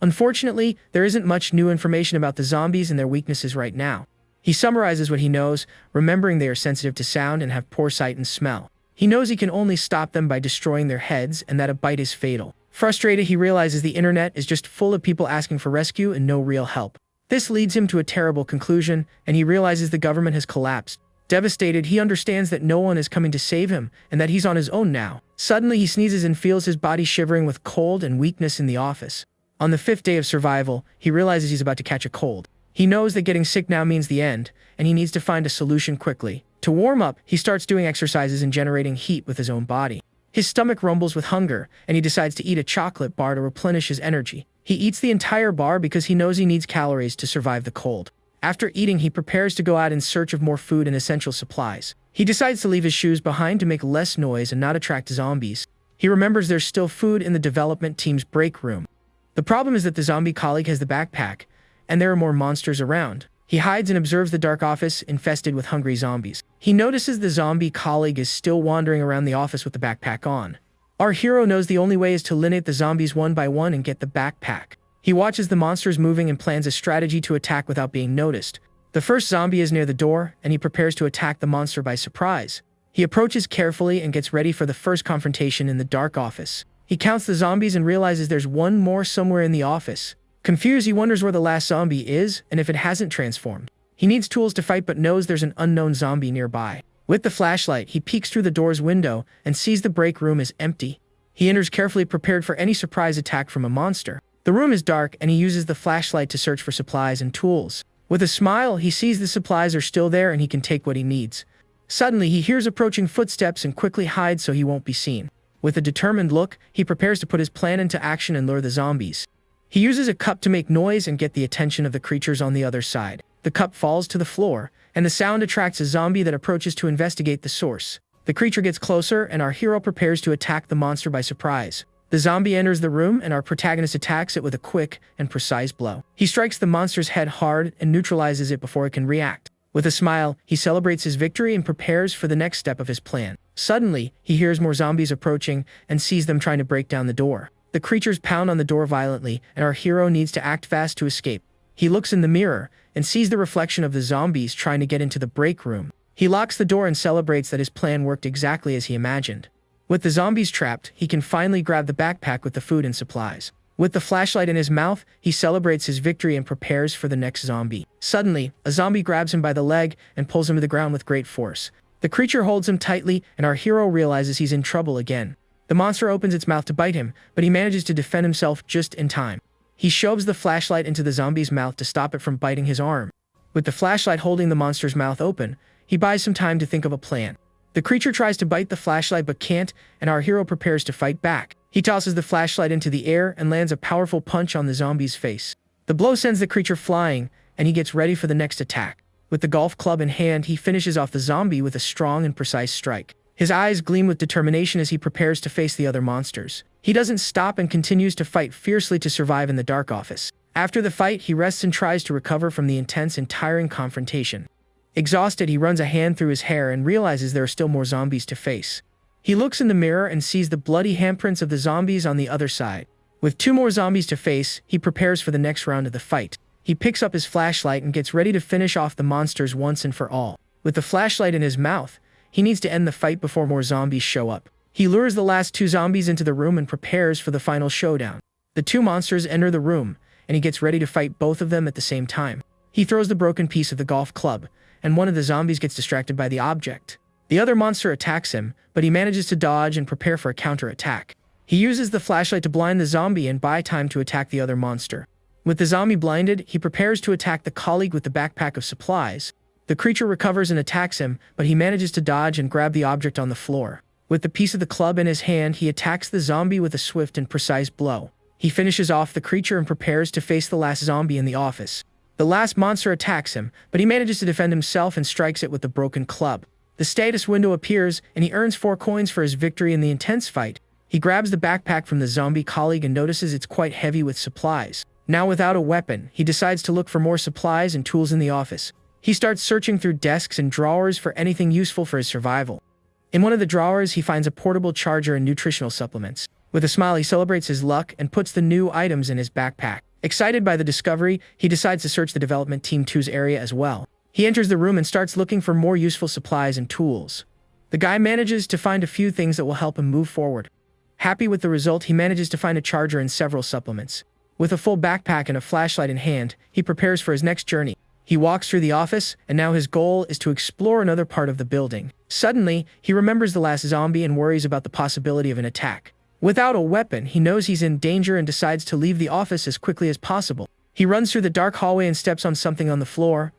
Unfortunately, there isn't much new information about the zombies and their weaknesses right now. He summarizes what he knows, remembering they are sensitive to sound and have poor sight and smell. He knows he can only stop them by destroying their heads and that a bite is fatal. Frustrated, he realizes the internet is just full of people asking for rescue and no real help. This leads him to a terrible conclusion, and he realizes the government has collapsed. Devastated, he understands that no one is coming to save him and that he's on his own now. Suddenly, he sneezes and feels his body shivering with cold and weakness in the office. On the 5th day of survival, he realizes he's about to catch a cold. He knows that getting sick now means the end, and he needs to find a solution quickly. To warm up, he starts doing exercises and generating heat with his own body. His stomach rumbles with hunger, and he decides to eat a chocolate bar to replenish his energy. He eats the entire bar because he knows he needs calories to survive the cold. After eating, he prepares to go out in search of more food and essential supplies. He decides to leave his shoes behind to make less noise and not attract zombies. He remembers there's still food in the development team's break room. The problem is that the zombie colleague has the backpack, and there are more monsters around. He hides and observes the dark office infested with hungry zombies. He notices the zombie colleague is still wandering around the office with the backpack on. Our hero knows the only way is to eliminate the zombies one by one and get the backpack. He watches the monsters moving and plans a strategy to attack without being noticed. The first zombie is near the door, and he prepares to attack the monster by surprise. He approaches carefully and gets ready for the first confrontation in the dark office. He counts the zombies and realizes there's one more somewhere in the office. Confused, he wonders where the last zombie is and if it hasn't transformed. He needs tools to fight but knows there's an unknown zombie nearby. With the flashlight, he peeks through the door's window and sees the break room is empty. He enters carefully prepared for any surprise attack from a monster. The room is dark and he uses the flashlight to search for supplies and tools. With a smile, he sees the supplies are still there and he can take what he needs. Suddenly, he hears approaching footsteps and quickly hides so he won't be seen. With a determined look, he prepares to put his plan into action and lure the zombies. He uses a cup to make noise and get the attention of the creatures on the other side. The cup falls to the floor, and the sound attracts a zombie that approaches to investigate the source. The creature gets closer, and our hero prepares to attack the monster by surprise. The zombie enters the room, and our protagonist attacks it with a quick and precise blow. He strikes the monster's head hard and neutralizes it before it can react. With a smile, he celebrates his victory and prepares for the next step of his plan. Suddenly, he hears more zombies approaching and sees them trying to break down the door. The creatures pound on the door violently, and our hero needs to act fast to escape. He looks in the mirror and sees the reflection of the zombies trying to get into the break room. He locks the door and celebrates that his plan worked exactly as he imagined. With the zombies trapped, he can finally grab the backpack with the food and supplies. With the flashlight in his mouth, he celebrates his victory and prepares for the next zombie. Suddenly, a zombie grabs him by the leg and pulls him to the ground with great force. The creature holds him tightly, and our hero realizes he's in trouble again. The monster opens its mouth to bite him, but he manages to defend himself just in time. He shoves the flashlight into the zombie's mouth to stop it from biting his arm. With the flashlight holding the monster's mouth open, he buys some time to think of a plan. The creature tries to bite the flashlight but can't, and our hero prepares to fight back. He tosses the flashlight into the air and lands a powerful punch on the zombie's face. The blow sends the creature flying, and he gets ready for the next attack. With the golf club in hand, he finishes off the zombie with a strong and precise strike. His eyes gleam with determination as he prepares to face the other monsters. He doesn't stop and continues to fight fiercely to survive in the dark office. After the fight, he rests and tries to recover from the intense and tiring confrontation. Exhausted, he runs a hand through his hair and realizes there are still more zombies to face. He looks in the mirror and sees the bloody handprints of the zombies on the other side. With 2 more zombies to face, he prepares for the next round of the fight. He picks up his flashlight and gets ready to finish off the monsters once and for all. With the flashlight in his mouth, he needs to end the fight before more zombies show up. He lures the last 2 zombies into the room and prepares for the final showdown. The 2 monsters enter the room, and he gets ready to fight both of them at the same time. He throws the broken piece of the golf club, and one of the zombies gets distracted by the object. The other monster attacks him, but he manages to dodge and prepare for a counter-attack. He uses the flashlight to blind the zombie and buy time to attack the other monster. With the zombie blinded, he prepares to attack the colleague with the backpack of supplies. The creature recovers and attacks him, but he manages to dodge and grab the object on the floor. With the piece of the club in his hand, he attacks the zombie with a swift and precise blow. He finishes off the creature and prepares to face the last zombie in the office. The last monster attacks him, but he manages to defend himself and strikes it with the broken club. The status window appears, and he earns 4 coins for his victory in the intense fight. He grabs the backpack from the zombie colleague and notices it's quite heavy with supplies. Now without a weapon, he decides to look for more supplies and tools in the office. He starts searching through desks and drawers for anything useful for his survival. In one of the drawers, he finds a portable charger and nutritional supplements. With a smile, he celebrates his luck and puts the new items in his backpack. Excited by the discovery, he decides to search the development team 2's area as well. He enters the room and starts looking for more useful supplies and tools. The guy manages to find a few things that will help him move forward. Happy with the result, he manages to find a charger and several supplements. With a full backpack and a flashlight in hand, he prepares for his next journey. He walks through the office, and now his goal is to explore another part of the building. Suddenly, he remembers the last zombie and worries about the possibility of an attack. Without a weapon, he knows he's in danger and decides to leave the office as quickly as possible. He runs through the dark hallway and steps on something on the floor,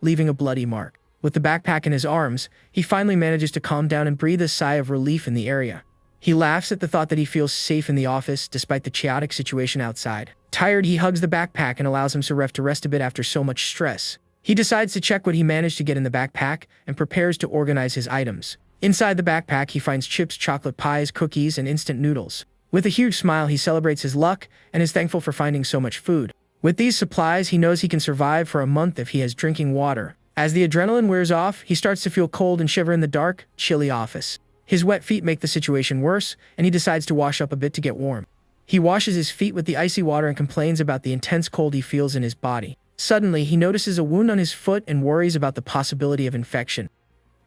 leaving a bloody mark. With the backpack in his arms, he finally manages to calm down and breathe a sigh of relief in the area. He laughs at the thought that he feels safe in the office despite the chaotic situation outside. Tired, he hugs the backpack and allows himself to rest a bit after so much stress. He decides to check what he managed to get in the backpack and prepares to organize his items. Inside the backpack, he finds chips, chocolate pies, cookies, and instant noodles. With a huge smile, he celebrates his luck and is thankful for finding so much food. With these supplies, he knows he can survive for a month if he has drinking water. As the adrenaline wears off, he starts to feel cold and shiver in the dark, chilly office. His wet feet make the situation worse, and he decides to wash up a bit to get warm. He washes his feet with the icy water and complains about the intense cold he feels in his body. Suddenly, he notices a wound on his foot and worries about the possibility of infection.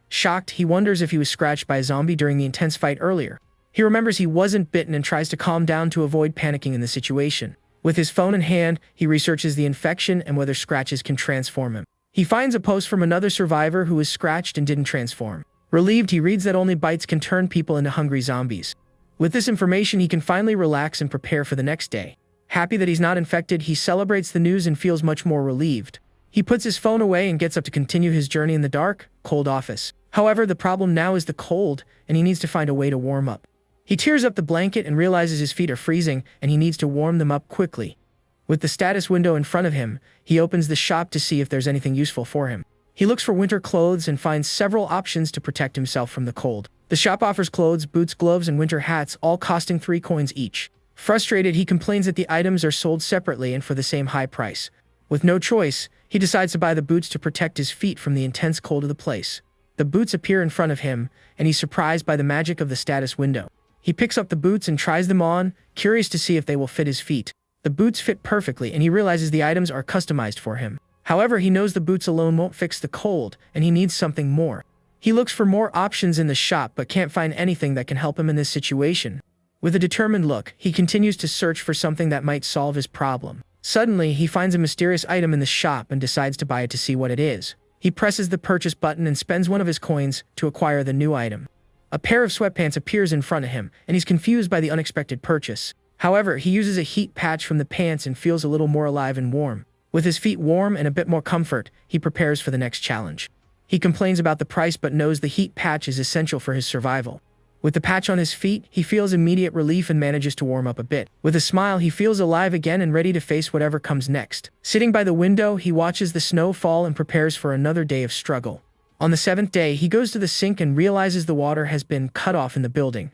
Shocked, he wonders if he was scratched by a zombie during the intense fight earlier. He remembers he wasn't bitten and tries to calm down to avoid panicking in the situation. With his phone in hand, he researches the infection and whether scratches can transform him. He finds a post from another survivor who was scratched and didn't transform. Relieved, he reads that only bites can turn people into hungry zombies. With this information, he can finally relax and prepare for the next day. Happy that he's not infected, he celebrates the news and feels much more relieved. He puts his phone away and gets up to continue his journey in the dark, cold office. However, the problem now is the cold, and he needs to find a way to warm up. He tears up the blanket and realizes his feet are freezing, and he needs to warm them up quickly. With the status window in front of him, he opens the shop to see if there's anything useful for him. He looks for winter clothes and finds several options to protect himself from the cold. The shop offers clothes, boots, gloves, and winter hats, all costing 3 coins each. Frustrated, he complains that the items are sold separately and for the same high price. With no choice, he decides to buy the boots to protect his feet from the intense cold of the place. The boots appear in front of him, and he's surprised by the magic of the status window. He picks up the boots and tries them on, curious to see if they will fit his feet. The boots fit perfectly, and he realizes the items are customized for him. However, he knows the boots alone won't fix the cold, and he needs something more. He looks for more options in the shop but can't find anything that can help him in this situation. With a determined look, he continues to search for something that might solve his problem. Suddenly, he finds a mysterious item in the shop and decides to buy it to see what it is. He presses the purchase button and spends one of his coins to acquire the new item. A pair of sweatpants appears in front of him, and he's confused by the unexpected purchase. However, he uses a heat patch from the pants and feels a little more alive and warm. With his feet warm and a bit more comfort, he prepares for the next challenge. He complains about the price but knows the heat patch is essential for his survival. With the patch on his feet, he feels immediate relief and manages to warm up a bit. With a smile, he feels alive again and ready to face whatever comes next. Sitting by the window, he watches the snow fall and prepares for another day of struggle. On the 7th day, he goes to the sink and realizes the water has been cut off in the building.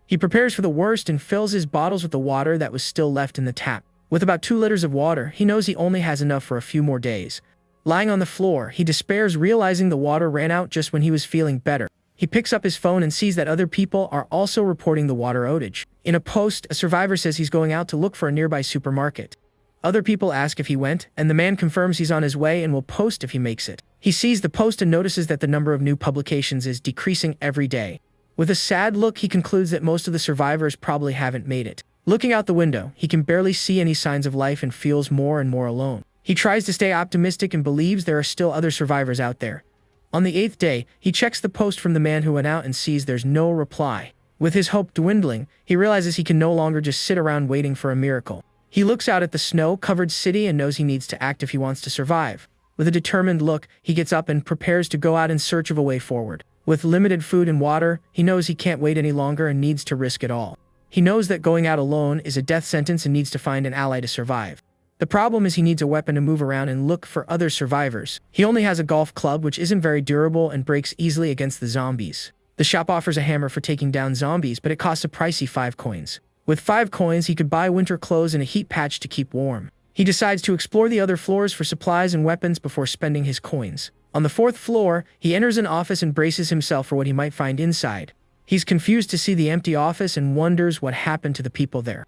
He prepares for the worst and fills his bottles with the water that was still left in the tap. With about 2 liters of water, he knows he only has enough for a few more days. Lying on the floor, he despairs, realizing the water ran out just when he was feeling better. He picks up his phone and sees that other people are also reporting the water outage. In a post, a survivor says he's going out to look for a nearby supermarket. Other people ask if he went, and the man confirms he's on his way and will post if he makes it. He sees the post and notices that the number of new publications is decreasing every day. With a sad look, he concludes that most of the survivors probably haven't made it. Looking out the window, he can barely see any signs of life and feels more and more alone. He tries to stay optimistic and believes there are still other survivors out there. On the 8th day, he checks the post from the man who went out and sees there's no reply. With his hope dwindling, he realizes he can no longer just sit around waiting for a miracle. He looks out at the snow-covered city and knows he needs to act if he wants to survive. With a determined look, he gets up and prepares to go out in search of a way forward. With limited food and water, he knows he can't wait any longer and needs to risk it all. He knows that going out alone is a death sentence and needs to find an ally to survive. The problem is he needs a weapon to move around and look for other survivors. He only has a golf club which isn't very durable and breaks easily against the zombies. The shop offers a hammer for taking down zombies, but it costs a pricey 5 coins. With 5 coins, he could buy winter clothes and a heat patch to keep warm. He decides to explore the other floors for supplies and weapons before spending his coins. On the 4th floor, he enters an office and braces himself for what he might find inside. He's confused to see the empty office and wonders what happened to the people there.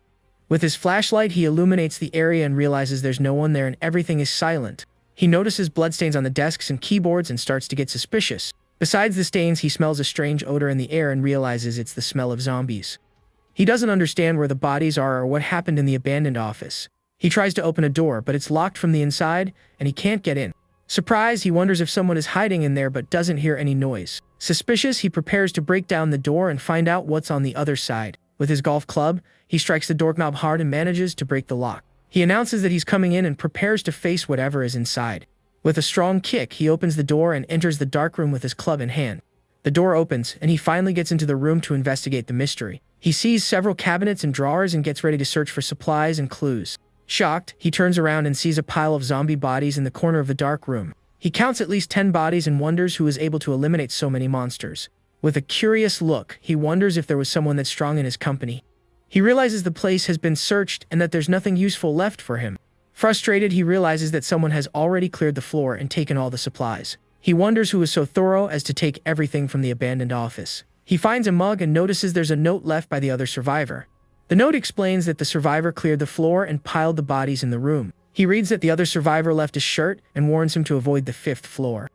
With his flashlight, he illuminates the area and realizes there's no one there and everything is silent. He notices bloodstains on the desks and keyboards and starts to get suspicious. Besides the stains, he smells a strange odor in the air and realizes it's the smell of zombies. He doesn't understand where the bodies are or what happened in the abandoned office. He tries to open a door, but it's locked from the inside, and he can't get in. Surprised, he wonders if someone is hiding in there but doesn't hear any noise. Suspicious, he prepares to break down the door and find out what's on the other side. With his golf club, he strikes the doorknob hard and manages to break the lock. He announces that he's coming in and prepares to face whatever is inside. With a strong kick, he opens the door and enters the dark room with his club in hand. The door opens, and he finally gets into the room to investigate the mystery. He sees several cabinets and drawers and gets ready to search for supplies and clues. Shocked, he turns around and sees a pile of zombie bodies in the corner of the dark room. He counts at least 10 bodies and wonders who is able to eliminate so many monsters. With a curious look, he wonders if there was someone that strong in his company. He realizes the place has been searched and that there's nothing useful left for him. Frustrated, he realizes that someone has already cleared the floor and taken all the supplies. He wonders who was so thorough as to take everything from the abandoned office. He finds a mug and notices there's a note left by the other survivor. The note explains that the survivor cleared the floor and piled the bodies in the room. He reads that the other survivor left his shirt and warns him to avoid the 5th floor.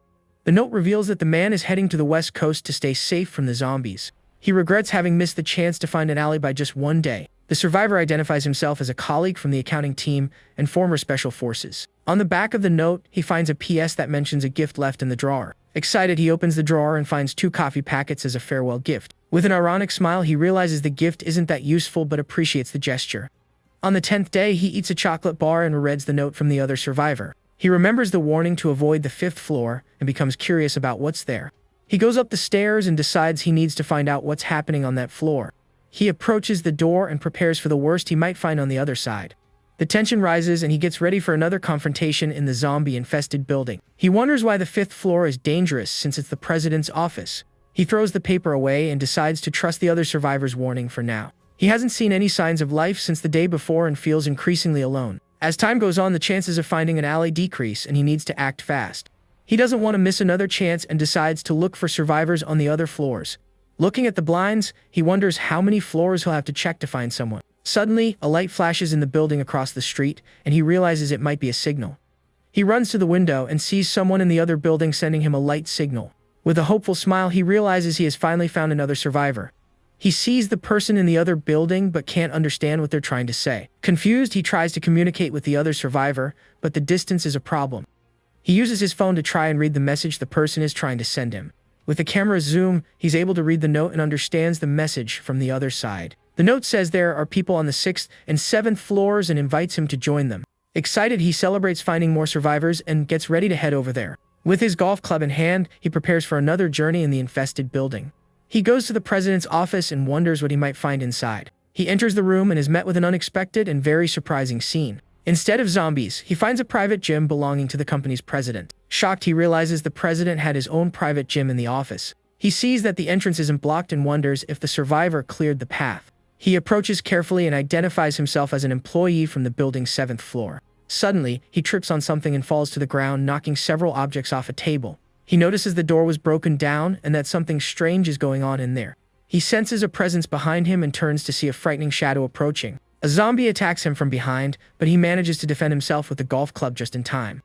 The note reveals that the man is heading to the west coast to stay safe from the zombies. He regrets having missed the chance to find an ally by just one day. The survivor identifies himself as a colleague from the accounting team and former special forces. On the back of the note, he finds a PS that mentions a gift left in the drawer. Excited, he opens the drawer and finds 2 coffee packets as a farewell gift. With an ironic smile, he realizes the gift isn't that useful but appreciates the gesture. On the 10th day, he eats a chocolate bar and rereads the note from the other survivor. He remembers the warning to avoid the 5th floor and becomes curious about what's there. He goes up the stairs and decides he needs to find out what's happening on that floor. He approaches the door and prepares for the worst he might find on the other side. The tension rises and he gets ready for another confrontation in the zombie-infested building. He wonders why the 5th floor is dangerous since it's the president's office. He throws the paper away and decides to trust the other survivor's warning for now. He hasn't seen any signs of life since the day before and feels increasingly alone. As time goes on, the chances of finding an ally decrease and he needs to act fast. He doesn't want to miss another chance and decides to look for survivors on the other floors. Looking at the blinds, he wonders how many floors he'll have to check to find someone. Suddenly, a light flashes in the building across the street, and he realizes it might be a signal. He runs to the window and sees someone in the other building sending him a light signal. With a hopeful smile, he realizes he has finally found another survivor. He sees the person in the other building but can't understand what they're trying to say. Confused, he tries to communicate with the other survivor, but the distance is a problem. He uses his phone to try and read the message the person is trying to send him. With the camera's zoom, he's able to read the note and understands the message from the other side. The note says there are people on the 6th and 7th floors and invites him to join them. Excited, he celebrates finding more survivors and gets ready to head over there. With his golf club in hand, he prepares for another journey in the infested building. He goes to the president's office and wonders what he might find inside. He enters the room and is met with an unexpected and very surprising scene. Instead of zombies, he finds a private gym belonging to the company's president. Shocked, he realizes the president had his own private gym in the office. He sees that the entrance isn't blocked and wonders if the survivor cleared the path. He approaches carefully and identifies himself as an employee from the building's 7th floor. Suddenly, he trips on something and falls to the ground, knocking several objects off a table. He notices the door was broken down and that something strange is going on in there. He senses a presence behind him and turns to see a frightening shadow approaching. A zombie attacks him from behind, but he manages to defend himself with the golf club just in time.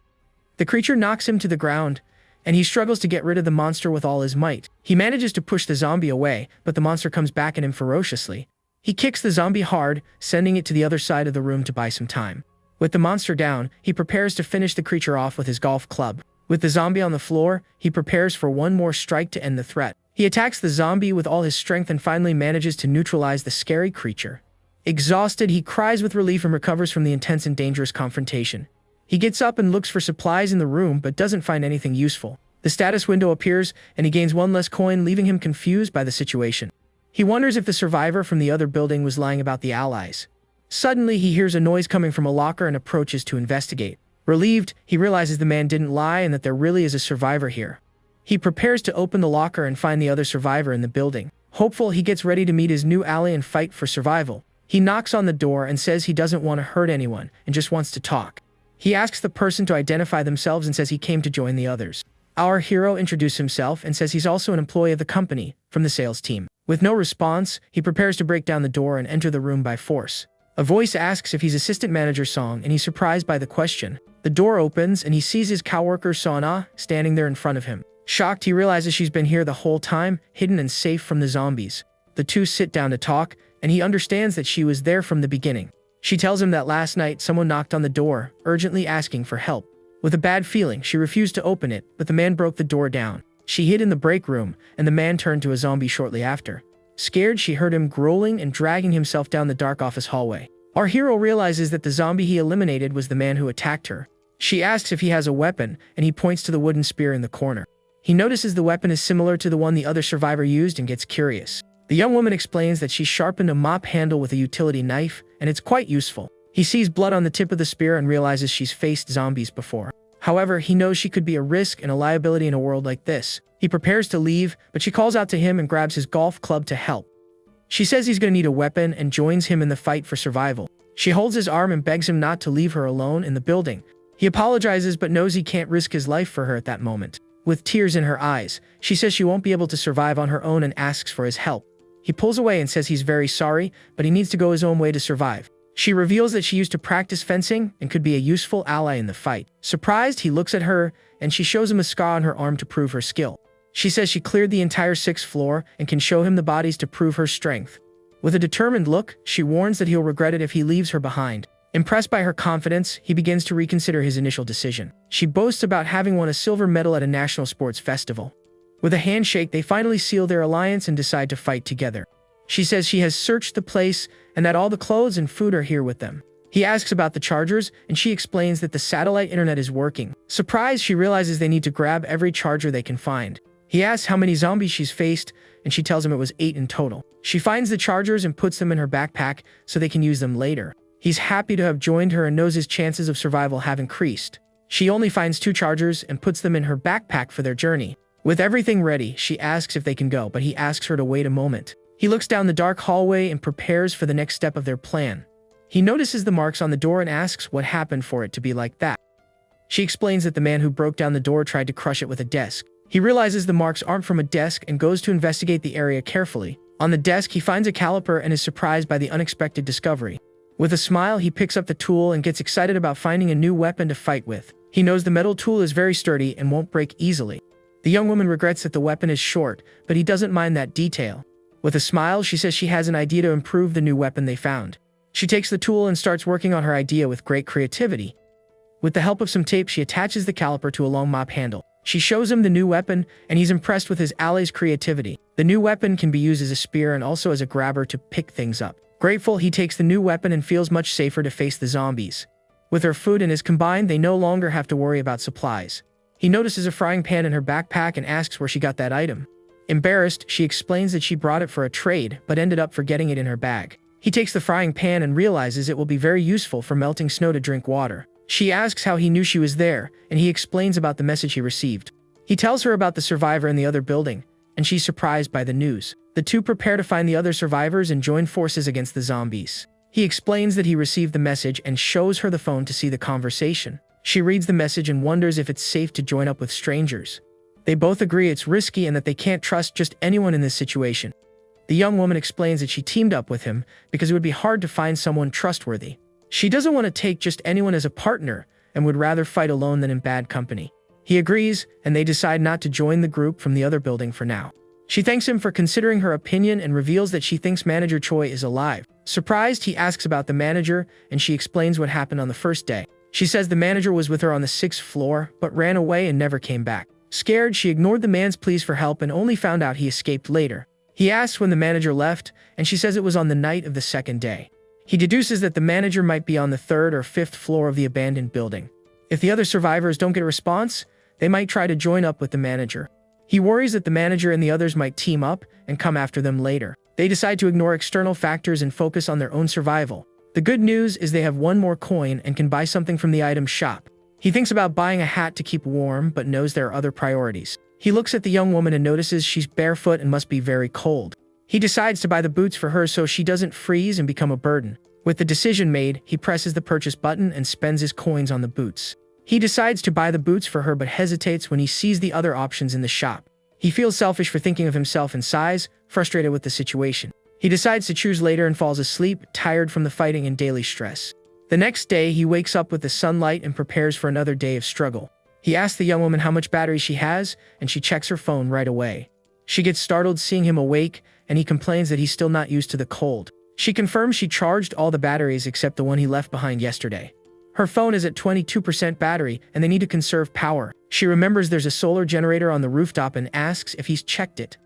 The creature knocks him to the ground, and he struggles to get rid of the monster with all his might. He manages to push the zombie away, but the monster comes back at him ferociously. He kicks the zombie hard, sending it to the other side of the room to buy some time. With the monster down, he prepares to finish the creature off with his golf club. With the zombie on the floor, he prepares for one more strike to end the threat. He attacks the zombie with all his strength and finally manages to neutralize the scary creature. Exhausted, he cries with relief and recovers from the intense and dangerous confrontation. He gets up and looks for supplies in the room but doesn't find anything useful. The status window appears and he gains one less coin, leaving him confused by the situation. He wonders if the survivor from the other building was lying about the allies. Suddenly, he hears a noise coming from a locker and approaches to investigate. Relieved, he realizes the man didn't lie and that there really is a survivor here. He prepares to open the locker and find the other survivor in the building. Hopeful, he gets ready to meet his new ally and fight for survival. He knocks on the door and says he doesn't want to hurt anyone and just wants to talk. He asks the person to identify themselves and says he came to join the others. Our hero introduces himself and says he's also an employee of the company from the sales team. With no response, he prepares to break down the door and enter the room by force. A voice asks if he's assistant manager Song, and he's surprised by the question. The door opens and he sees his coworker Sona standing there in front of him. Shocked, he realizes she's been here the whole time, hidden and safe from the zombies. The two sit down to talk, and he understands that she was there from the beginning. She tells him that last night someone knocked on the door, urgently asking for help. With a bad feeling, she refused to open it, but the man broke the door down. She hid in the break room, and the man turned to a zombie shortly after. Scared, she heard him growling and dragging himself down the dark office hallway. Our hero realizes that the zombie he eliminated was the man who attacked her. She asks if he has a weapon, and he points to the wooden spear in the corner. He notices the weapon is similar to the one the other survivor used and gets curious. The young woman explains that she sharpened a mop handle with a utility knife, and it's quite useful. He sees blood on the tip of the spear and realizes she's faced zombies before. However, he knows she could be a risk and a liability in a world like this. He prepares to leave, but she calls out to him and grabs his golf club to help. She says he's going to need a weapon and joins him in the fight for survival. She holds his arm and begs him not to leave her alone in the building. He apologizes but knows he can't risk his life for her at that moment. With tears in her eyes, she says she won't be able to survive on her own and asks for his help. He pulls away and says he's very sorry, but he needs to go his own way to survive. She reveals that she used to practice fencing and could be a useful ally in the fight. Surprised, he looks at her, and she shows him a scar on her arm to prove her skill. She says she cleared the entire 6th floor and can show him the bodies to prove her strength. With a determined look, she warns that he'll regret it if he leaves her behind. Impressed by her confidence, he begins to reconsider his initial decision. She boasts about having won a silver medal at a national sports festival. With a handshake, they finally seal their alliance and decide to fight together. She says she has searched the place and that all the clothes and food are here with them. He asks about the chargers, and she explains that the satellite internet is working. Surprised, she realizes they need to grab every charger they can find. He asks how many zombies she's faced, and she tells him it was 8 in total. She finds the chargers and puts them in her backpack so they can use them later. He's happy to have joined her and knows his chances of survival have increased. She only finds 2 chargers and puts them in her backpack for their journey. With everything ready, she asks if they can go, but he asks her to wait a moment. He looks down the dark hallway and prepares for the next step of their plan. He notices the marks on the door and asks what happened for it to be like that. She explains that the man who broke down the door tried to crush it with a desk. He realizes the marks aren't from a desk and goes to investigate the area carefully. On the desk, he finds a caliper and is surprised by the unexpected discovery. With a smile, he picks up the tool and gets excited about finding a new weapon to fight with. He knows the metal tool is very sturdy and won't break easily. The young woman regrets that the weapon is short, but he doesn't mind that detail. With a smile, she says she has an idea to improve the new weapon they found. She takes the tool and starts working on her idea with great creativity. With the help of some tape, she attaches the caliper to a long mop handle. She shows him the new weapon, and he's impressed with his ally's creativity. The new weapon can be used as a spear and also as a grabber to pick things up. Grateful, he takes the new weapon and feels much safer to face the zombies. With her food and his combined, they no longer have to worry about supplies. He notices a frying pan in her backpack and asks where she got that item. Embarrassed, she explains that she brought it for a trade, but ended up forgetting it in her bag. He takes the frying pan and realizes it will be very useful for melting snow to drink water. She asks how he knew she was there, and he explains about the message he received. He tells her about the survivor in the other building, and she's surprised by the news. The two prepare to find the other survivors and join forces against the zombies. He explains that he received the message and shows her the phone to see the conversation. She reads the message and wonders if it's safe to join up with strangers. They both agree it's risky and that they can't trust just anyone in this situation. The young woman explains that she teamed up with him because it would be hard to find someone trustworthy. She doesn't want to take just anyone as a partner and would rather fight alone than in bad company. He agrees, and they decide not to join the group from the other building for now. She thanks him for considering her opinion and reveals that she thinks Manager Choi is alive. Surprised, he asks about the manager, and she explains what happened on the first day. She says the manager was with her on the 6th floor, but ran away and never came back. Scared, she ignored the man's pleas for help and only found out he escaped later. He asks when the manager left, and she says it was on the night of the 2nd day. He deduces that the manager might be on the 3rd or 5th floor of the abandoned building. If the other survivors don't get a response, they might try to join up with the manager. He worries that the manager and the others might team up and come after them later. They decide to ignore external factors and focus on their own survival. The good news is they have one more coin and can buy something from the item shop. He thinks about buying a hat to keep warm, but knows there are other priorities. He looks at the young woman and notices she's barefoot and must be very cold. He decides to buy the boots for her so she doesn't freeze and become a burden. With the decision made, he presses the purchase button and spends his coins on the boots. He decides to buy the boots for her but hesitates when he sees the other options in the shop. He feels selfish for thinking of himself and sighs, frustrated with the situation. He decides to choose later and falls asleep, tired from the fighting and daily stress. The next day, he wakes up with the sunlight and prepares for another day of struggle. He asks the young woman how much battery she has, and she checks her phone right away. She gets startled seeing him awake, and he complains that he's still not used to the cold. She confirms she charged all the batteries except the one he left behind yesterday. Her phone is at 22% battery, and they need to conserve power. She remembers there's a solar generator on the rooftop and asks if he's checked it.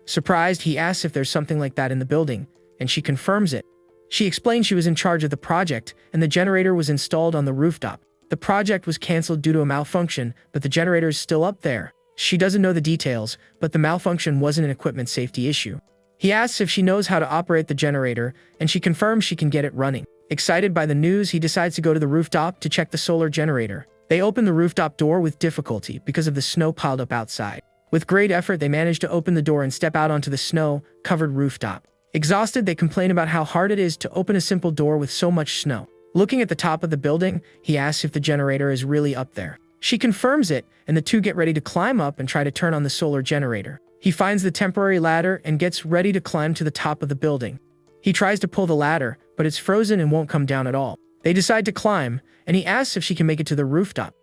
Surprised, he asks if there's something like that in the building, and she confirms it. She explains she was in charge of the project, and the generator was installed on the rooftop. The project was cancelled due to a malfunction, but the generator is still up there. She doesn't know the details, but the malfunction wasn't an equipment safety issue. He asks if she knows how to operate the generator, and she confirms she can get it running. Excited by the news, he decides to go to the rooftop to check the solar generator. They open the rooftop door with difficulty because of the snow piled up outside. With great effort, they manage to open the door and step out onto the snow-covered rooftop. Exhausted, they complain about how hard it is to open a simple door with so much snow. Looking at the top of the building, he asks if the generator is really up there. She confirms it, and the two get ready to climb up and try to turn on the solar generator. He finds the temporary ladder and gets ready to climb to the top of the building. He tries to pull the ladder, but it's frozen and won't come down at all. They decide to climb, and he asks if she can make it to the rooftop.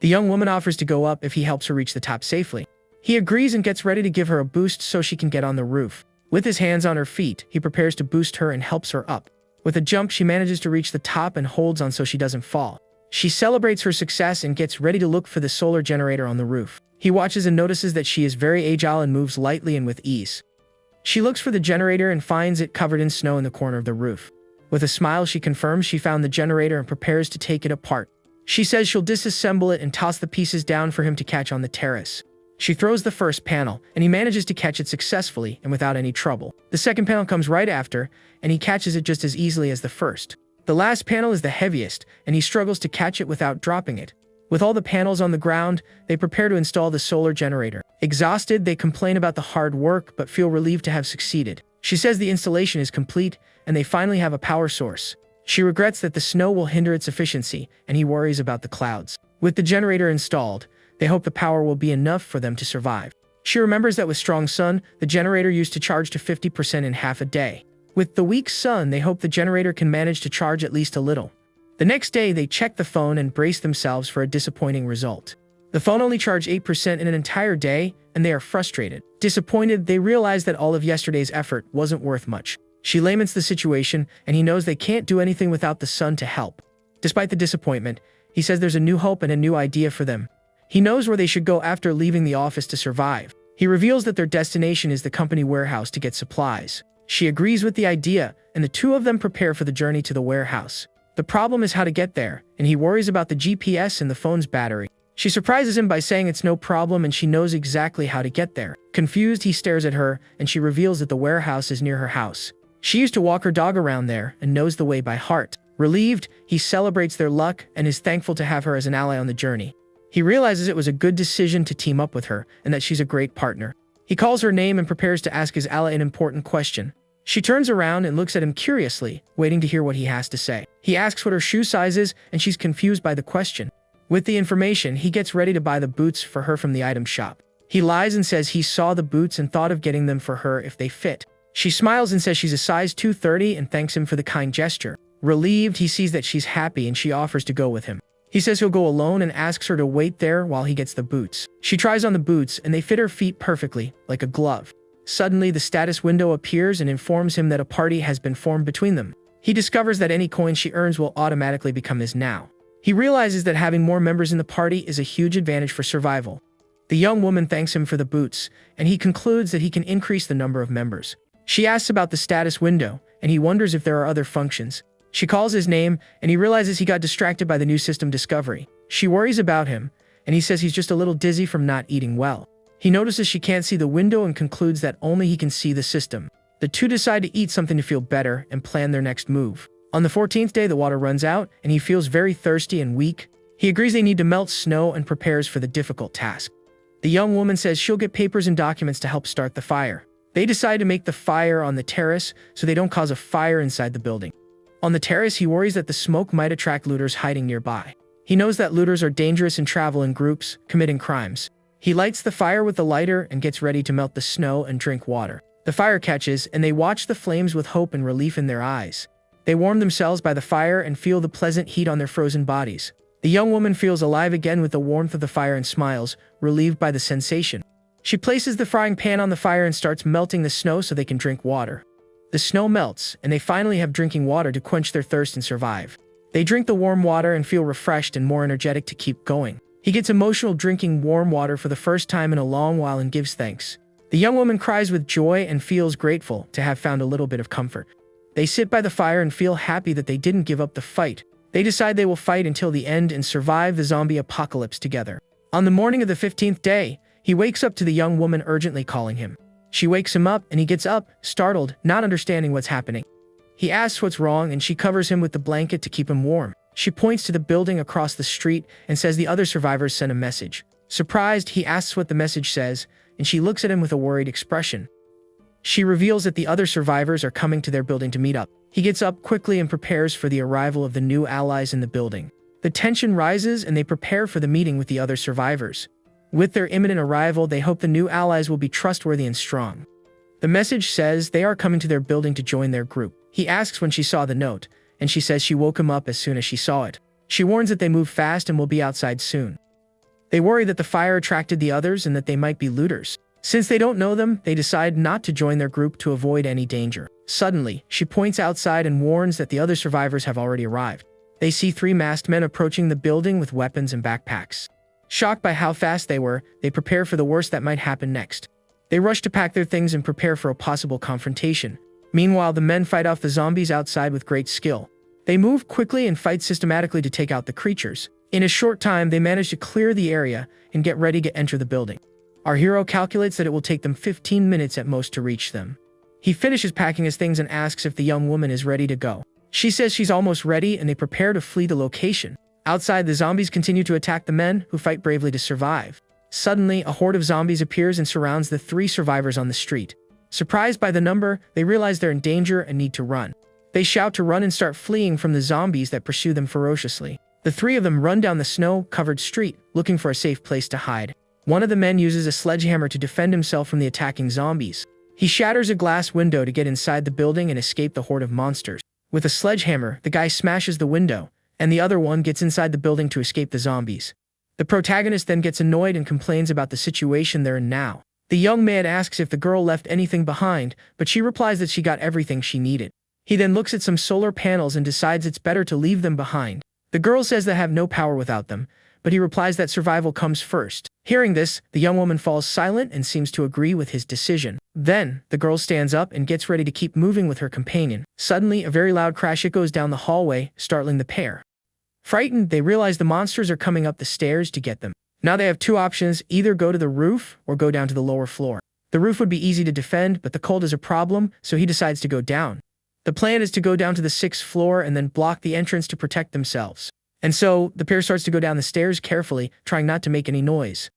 The young woman offers to go up if he helps her reach the top safely. He agrees and gets ready to give her a boost so she can get on the roof. With his hands on her feet, he prepares to boost her and helps her up. With a jump, she manages to reach the top and holds on so she doesn't fall. She celebrates her success and gets ready to look for the solar generator on the roof. He watches and notices that she is very agile and moves lightly and with ease. She looks for the generator and finds it covered in snow in the corner of the roof. With a smile, she confirms she found the generator and prepares to take it apart. She says she'll disassemble it and toss the pieces down for him to catch on the terrace. She throws the first panel, and he manages to catch it successfully and without any trouble. The second panel comes right after, and he catches it just as easily as the first. The last panel is the heaviest, and he struggles to catch it without dropping it. With all the panels on the ground, they prepare to install the solar generator. Exhausted, they complain about the hard work, but feel relieved to have succeeded. She says the installation is complete, and they finally have a power source. She regrets that the snow will hinder its efficiency, and he worries about the clouds. With the generator installed, they hope the power will be enough for them to survive. She remembers that with strong sun, the generator used to charge to 50% in half a day. With the weak sun, they hope the generator can manage to charge at least a little. The next day, they check the phone and brace themselves for a disappointing result. The phone only charged 8% in an entire day, and they are frustrated. Disappointed, they realize that all of yesterday's effort wasn't worth much. She laments the situation, and he knows they can't do anything without the sun to help. Despite the disappointment, he says there's a new hope and a new idea for them. He knows where they should go after leaving the office to survive. He reveals that their destination is the company warehouse to get supplies. She agrees with the idea, and the two of them prepare for the journey to the warehouse. The problem is how to get there, and he worries about the GPS and the phone's battery. She surprises him by saying it's no problem and she knows exactly how to get there. Confused, he stares at her, and she reveals that the warehouse is near her house. She used to walk her dog around there and knows the way by heart. Relieved, he celebrates their luck and is thankful to have her as an ally on the journey. He realizes it was a good decision to team up with her and that she's a great partner. He calls her name and prepares to ask his ally an important question. She turns around and looks at him curiously, waiting to hear what he has to say. He asks what her shoe size is, and she's confused by the question. With the information, he gets ready to buy the boots for her from the item shop. He lies and says he saw the boots and thought of getting them for her if they fit. She smiles and says she's a size 230 and thanks him for the kind gesture. Relieved, he sees that she's happy and she offers to go with him. He says he'll go alone and asks her to wait there while he gets the boots. She tries on the boots and they fit her feet perfectly, like a glove. Suddenly, the status window appears and informs him that a party has been formed between them. He discovers that any coin she earns will automatically become his now. He realizes that having more members in the party is a huge advantage for survival. The young woman thanks him for the boots, and he concludes that he can increase the number of members. She asks about the status window, and he wonders if there are other functions. She calls his name, and he realizes he got distracted by the new system discovery. She worries about him, and he says he's just a little dizzy from not eating well. He notices she can't see the window and concludes that only he can see the system. The two decide to eat something to feel better and plan their next move. On the 14th day, the water runs out, and he feels very thirsty and weak. He agrees they need to melt snow and prepares for the difficult task. The young woman says she'll get papers and documents to help start the fire. They decide to make the fire on the terrace so they don't cause a fire inside the building. On the terrace, he worries that the smoke might attract looters hiding nearby. He knows that looters are dangerous and travel in groups, committing crimes. He lights the fire with the lighter and gets ready to melt the snow and drink water. The fire catches, and they watch the flames with hope and relief in their eyes. They warm themselves by the fire and feel the pleasant heat on their frozen bodies. The young woman feels alive again with the warmth of the fire and smiles, relieved by the sensation. She places the frying pan on the fire and starts melting the snow so they can drink water. The snow melts, and they finally have drinking water to quench their thirst and survive. They drink the warm water and feel refreshed and more energetic to keep going. He gets emotional drinking warm water for the first time in a long while and gives thanks. The young woman cries with joy and feels grateful to have found a little bit of comfort. They sit by the fire and feel happy that they didn't give up the fight. They decide they will fight until the end and survive the zombie apocalypse together. On the morning of the 15th day, he wakes up to the young woman urgently calling him. She wakes him up and he gets up, startled, not understanding what's happening. He asks what's wrong and she covers him with the blanket to keep him warm. She points to the building across the street and says the other survivors sent a message. Surprised, he asks what the message says, and she looks at him with a worried expression. She reveals that the other survivors are coming to their building to meet up. He gets up quickly and prepares for the arrival of the new allies in the building. The tension rises and they prepare for the meeting with the other survivors. With their imminent arrival, they hope the new allies will be trustworthy and strong. The message says they are coming to their building to join their group. He asks when she saw the note, and she says she woke him up as soon as she saw it. She warns that they move fast and will be outside soon. They worry that the fire attracted the others and that they might be looters. Since they don't know them, they decide not to join their group to avoid any danger. Suddenly, she points outside and warns that the other survivors have already arrived. They see 3 masked men approaching the building with weapons and backpacks. Shocked by how fast they were, they prepare for the worst that might happen next. They rush to pack their things and prepare for a possible confrontation. Meanwhile, the men fight off the zombies outside with great skill. They move quickly and fight systematically to take out the creatures. In a short time, they manage to clear the area and get ready to enter the building. Our hero calculates that it will take them 15 minutes at most to reach them. He finishes packing his things and asks if the young woman is ready to go. She says she's almost ready and they prepare to flee the location. Outside, the zombies continue to attack the men, who fight bravely to survive. Suddenly, a horde of zombies appears and surrounds the 3 survivors on the street. Surprised by the number, they realize they're in danger and need to run. They shout to run and start fleeing from the zombies that pursue them ferociously. The 3 of them run down the snow-covered street, looking for a safe place to hide. One of the men uses a sledgehammer to defend himself from the attacking zombies. He shatters a glass window to get inside the building and escape the horde of monsters. With a sledgehammer, the guy smashes the window, and the other one gets inside the building to escape the zombies. The protagonist then gets annoyed and complains about the situation they're in now. The young man asks if the girl left anything behind, but she replies that she got everything she needed. He then looks at some solar panels and decides it's better to leave them behind. The girl says they have no power without them, but he replies that survival comes first. Hearing this, the young woman falls silent and seems to agree with his decision. Then, the girl stands up and gets ready to keep moving with her companion. Suddenly, a very loud crash echoes down the hallway, startling the pair. Frightened, they realize the monsters are coming up the stairs to get them. Now they have 2 options, either go to the roof or go down to the lower floor. The roof would be easy to defend, but the cold is a problem, so he decides to go down. The plan is to go down to the 6th floor and then block the entrance to protect themselves. And so, the pair starts to go down the stairs carefully, trying not to make any noise.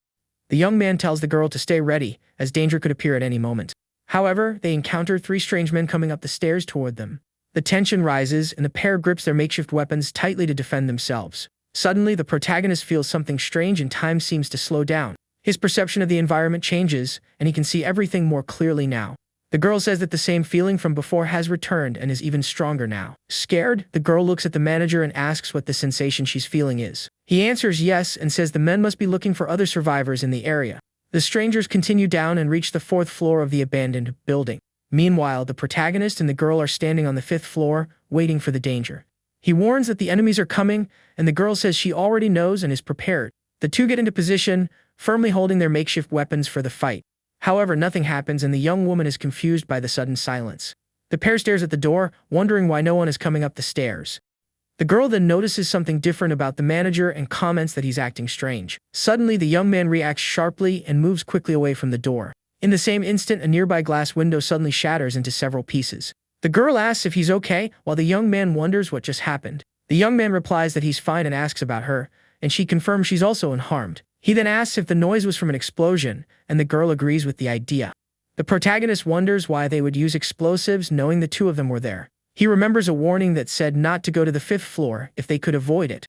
The young man tells the girl to stay ready, as danger could appear at any moment. However, they encounter 3 strange men coming up the stairs toward them. The tension rises, and the pair grips their makeshift weapons tightly to defend themselves. Suddenly, the protagonist feels something strange and time seems to slow down. His perception of the environment changes, and he can see everything more clearly now. The girl says that the same feeling from before has returned and is even stronger now. Scared, the girl looks at the manager and asks what the sensation she's feeling is. He answers yes and says the men must be looking for other survivors in the area. The strangers continue down and reach the 4th floor of the abandoned building. Meanwhile, the protagonist and the girl are standing on the 5th floor, waiting for the danger. He warns that the enemies are coming, and the girl says she already knows and is prepared. The two get into position, firmly holding their makeshift weapons for the fight. However, nothing happens and the young woman is confused by the sudden silence. The pair stares at the door, wondering why no one is coming up the stairs. The girl then notices something different about the manager and comments that he's acting strange. Suddenly, the young man reacts sharply and moves quickly away from the door. In the same instant, a nearby glass window suddenly shatters into several pieces. The girl asks if he's okay, while the young man wonders what just happened. The young man replies that he's fine and asks about her, and she confirms she's also unharmed. He then asks if the noise was from an explosion, and the girl agrees with the idea. The protagonist wonders why they would use explosives knowing the two of them were there. He remembers a warning that said not to go to the 5th floor if they could avoid it.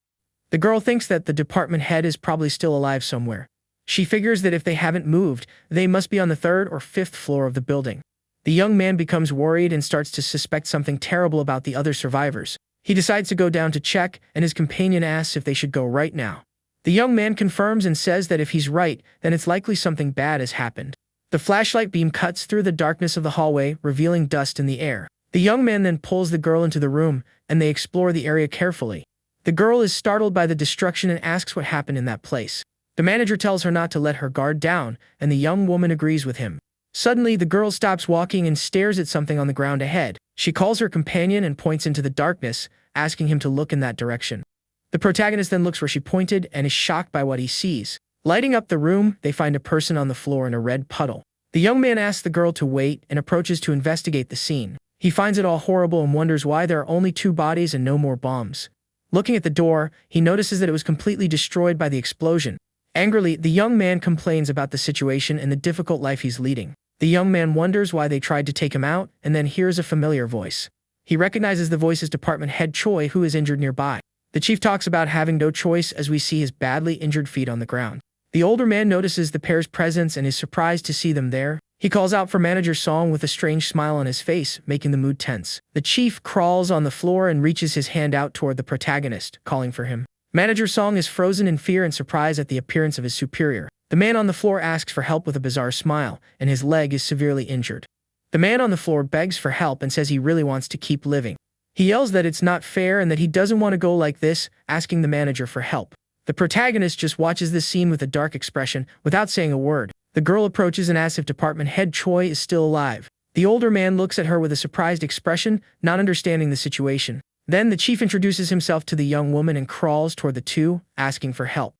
The girl thinks that the department head is probably still alive somewhere. She figures that if they haven't moved, they must be on the 3rd or 5th floor of the building. The young man becomes worried and starts to suspect something terrible about the other survivors. He decides to go down to check, and his companion asks if they should go right now. The young man confirms and says that if he's right, then it's likely something bad has happened. The flashlight beam cuts through the darkness of the hallway, revealing dust in the air. The young man then pulls the girl into the room, and they explore the area carefully. The girl is startled by the destruction and asks what happened in that place. The manager tells her not to let her guard down, and the young woman agrees with him. Suddenly, the girl stops walking and stares at something on the ground ahead. She calls her companion and points into the darkness, asking him to look in that direction. The protagonist then looks where she pointed and is shocked by what he sees. Lighting up the room, they find a person on the floor in a red puddle. The young man asks the girl to wait and approaches to investigate the scene. He finds it all horrible and wonders why there are only 2 bodies and no more bombs. Looking at the door, he notices that it was completely destroyed by the explosion. Angrily, the young man complains about the situation and the difficult life he's leading. The young man wonders why they tried to take him out and then hears a familiar voice. He recognizes the voice as department head Choi, who is injured nearby. The chief talks about having no choice as we see his badly injured feet on the ground. The older man notices the pair's presence and is surprised to see them there. He calls out for Manager Song with a strange smile on his face, making the mood tense. The chief crawls on the floor and reaches his hand out toward the protagonist, calling for him. Manager Song is frozen in fear and surprise at the appearance of his superior. The man on the floor asks for help with a bizarre smile, and his leg is severely injured. The man on the floor begs for help and says he really wants to keep living. He yells that it's not fair and that he doesn't want to go like this, asking the manager for help. The protagonist just watches this scene with a dark expression, without saying a word. The girl approaches and asks if department head Choi is still alive. The older man looks at her with a surprised expression, not understanding the situation. Then the chief introduces himself to the young woman and crawls toward the two, asking for help.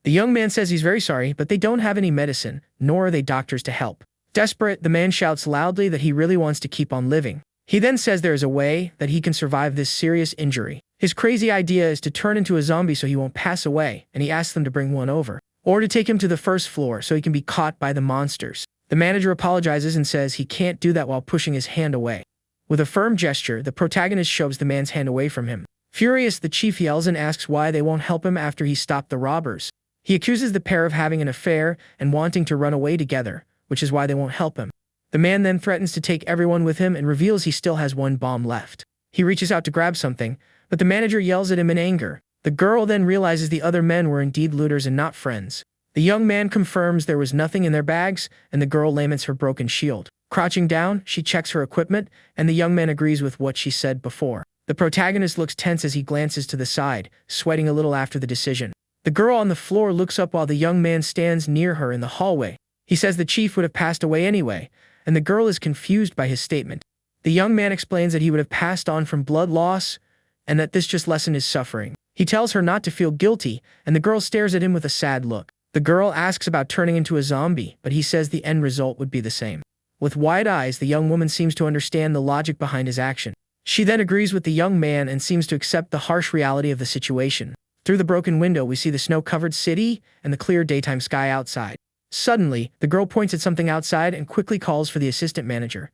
The young man says he's very sorry, but they don't have any medicine, nor are they doctors to help. Desperate, the man shouts loudly that he really wants to keep on living. He then says there is a way that he can survive this serious injury. His crazy idea is to turn into a zombie so he won't pass away, and he asks them to bring one over, or to take him to the 1st floor so he can be caught by the monsters. The manager apologizes and says he can't do that while pushing his hand away. With a firm gesture, the protagonist shoves the man's hand away from him. Furious, the chief yells and asks why they won't help him after he stopped the robbers. He accuses the pair of having an affair and wanting to run away together, which is why they won't help him. The man then threatens to take everyone with him and reveals he still has 1 bomb left. He reaches out to grab something, but the manager yells at him in anger. The girl then realizes the other men were indeed looters and not friends. The young man confirms there was nothing in their bags, and the girl laments her broken shield. Crouching down, she checks her equipment, and the young man agrees with what she said before. The protagonist looks tense as he glances to the side, sweating a little after the decision. The girl on the floor looks up while the young man stands near her in the hallway. He says the chief would have passed away anyway, and the girl is confused by his statement. The young man explains that he would have passed on from blood loss, and that this just lessened his suffering. He tells her not to feel guilty, and the girl stares at him with a sad look. The girl asks about turning into a zombie, but he says the end result would be the same. With wide eyes, the young woman seems to understand the logic behind his action. She then agrees with the young man and seems to accept the harsh reality of the situation. Through the broken window, we see the snow-covered city and the clear daytime sky outside. Suddenly, the girl points at something outside and quickly calls for the assistant manager.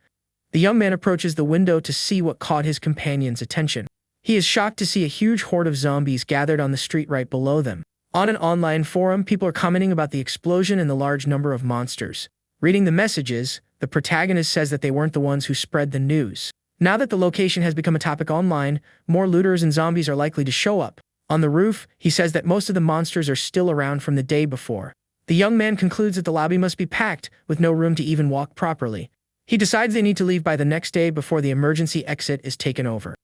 The young man approaches the window to see what caught his companion's attention. He is shocked to see a huge horde of zombies gathered on the street right below them. On an online forum, people are commenting about the explosion and the large number of monsters. Reading the messages, the protagonist says that they weren't the ones who spread the news. Now that the location has become a topic online, more looters and zombies are likely to show up. On the roof, he says that most of the monsters are still around from the day before. The young man concludes that the lobby must be packed, with no room to even walk properly. He decides they need to leave by the next day before the emergency exit is taken over.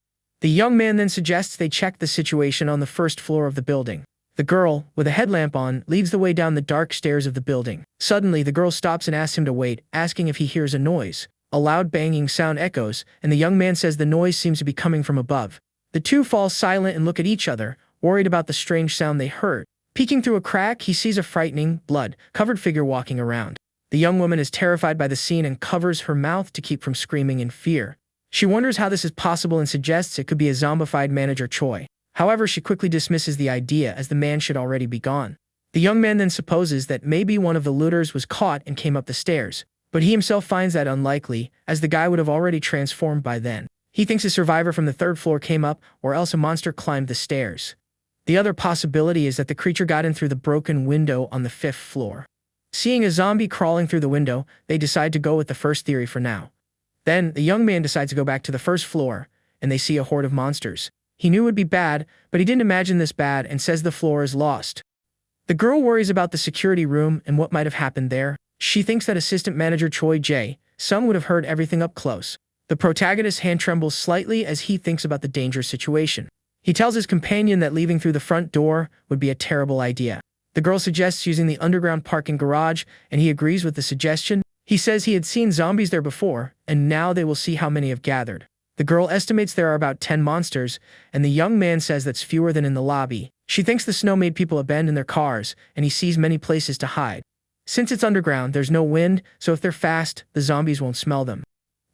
The young man then suggests they check the situation on the first floor of the building. The girl, with a headlamp on, leads the way down the dark stairs of the building. Suddenly, the girl stops and asks him to wait, asking if he hears a noise. A loud banging sound echoes, and the young man says the noise seems to be coming from above. The two fall silent and look at each other, worried about the strange sound they heard. Peeking through a crack, he sees a frightening, blood-covered figure walking around. The young woman is terrified by the scene and covers her mouth to keep from screaming in fear. She wonders how this is possible and suggests it could be a zombified manager Choi. However, she quickly dismisses the idea as the man should already be gone. The young man then supposes that maybe one of the looters was caught and came up the stairs, but he himself finds that unlikely, as the guy would have already transformed by then. He thinks a survivor from the third floor came up, or else a monster climbed the stairs. The other possibility is that the creature got in through the broken window on the 5th floor. Seeing a zombie crawling through the window, they decide to go with the first theory for now. Then, the young man decides to go back to the first floor, and they see a horde of monsters. He knew it would be bad, but he didn't imagine this bad and says the floor is lost. The girl worries about the security room and what might have happened there. She thinks that assistant manager Choi Jae-sung would have heard everything up close. The protagonist's hand trembles slightly as he thinks about the dangerous situation. He tells his companion that leaving through the front door would be a terrible idea. The girl suggests using the underground parking garage, and he agrees with the suggestion. He says he had seen zombies there before, and now they will see how many have gathered. The girl estimates there are about 10 monsters, and the young man says that's fewer than in the lobby. She thinks the snow made people abandon their cars, and he sees many places to hide. Since it's underground, there's no wind, so if they're fast, the zombies won't smell them.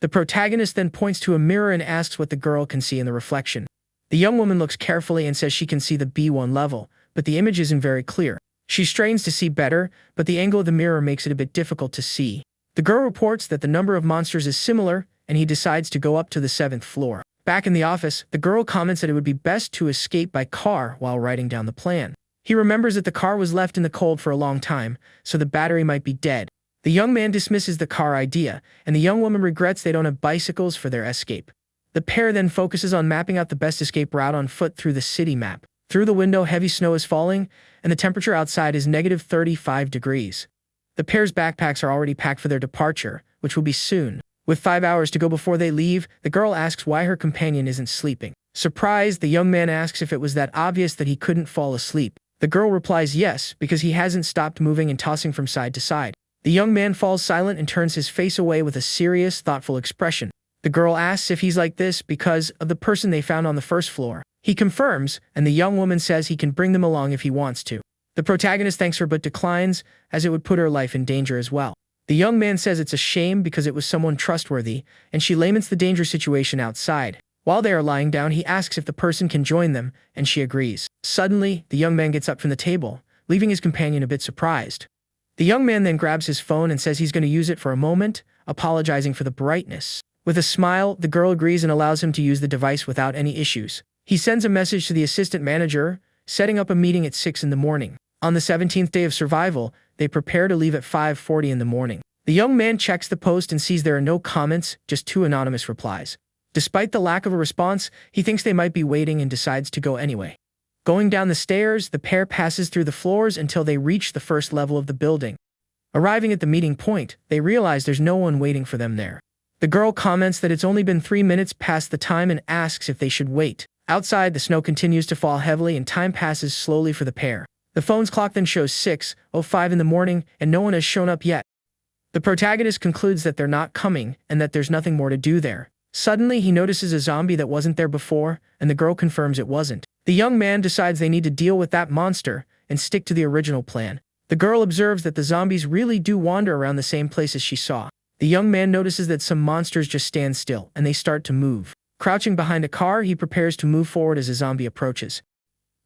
The protagonist then points to a mirror and asks what the girl can see in the reflection. The young woman looks carefully and says she can see the B1 level, but the image isn't very clear. She strains to see better, but the angle of the mirror makes it a bit difficult to see. The girl reports that the number of monsters is similar, and he decides to go up to the 7th floor. Back in the office, the girl comments that it would be best to escape by car while writing down the plan. He remembers that the car was left in the cold for a long time, so the battery might be dead. The young man dismisses the car idea, and the young woman regrets they don't have bicycles for their escape. The pair then focuses on mapping out the best escape route on foot through the city map. Through the window, heavy snow is falling, and the temperature outside is -35 degrees. The pair's backpacks are already packed for their departure, which will be soon. With 5 hours to go before they leave, the girl asks why her companion isn't sleeping. Surprised, the young man asks if it was that obvious that he couldn't fall asleep. The girl replies yes, because he hasn't stopped moving and tossing from side to side. The young man falls silent and turns his face away with a serious, thoughtful expression. The girl asks if he's like this because of the person they found on the first floor. He confirms, and the young woman says he can bring them along if he wants to. The protagonist thanks her but declines, as it would put her life in danger as well. The young man says it's a shame because it was someone trustworthy, and she laments the dangerous situation outside. While they are lying down, he asks if the person can join them, and she agrees. Suddenly, the young man gets up from the table, leaving his companion a bit surprised. The young man then grabs his phone and says he's going to use it for a moment, apologizing for the brightness. With a smile, the girl agrees and allows him to use the device without any issues. He sends a message to the assistant manager, setting up a meeting at 6 in the morning. On the 17th day of survival, they prepare to leave at 5:40 in the morning. The young man checks the post and sees there are no comments, just 2 anonymous replies. Despite the lack of a response, he thinks they might be waiting and decides to go anyway. Going down the stairs, the pair passes through the floors until they reach the first level of the building. Arriving at the meeting point, they realize there's no one waiting for them there. The girl comments that it's only been 3 minutes past the time and asks if they should wait. Outside, the snow continues to fall heavily and time passes slowly for the pair. The phone's clock then shows 6:05 in the morning and no one has shown up yet. The protagonist concludes that they're not coming and that there's nothing more to do there. Suddenly, he notices a zombie that wasn't there before, and the girl confirms it wasn't. The young man decides they need to deal with that monster and stick to the original plan. The girl observes that the zombies really do wander around the same places she saw. The young man notices that some monsters just stand still, and they start to move. Crouching behind a car, he prepares to move forward as a zombie approaches.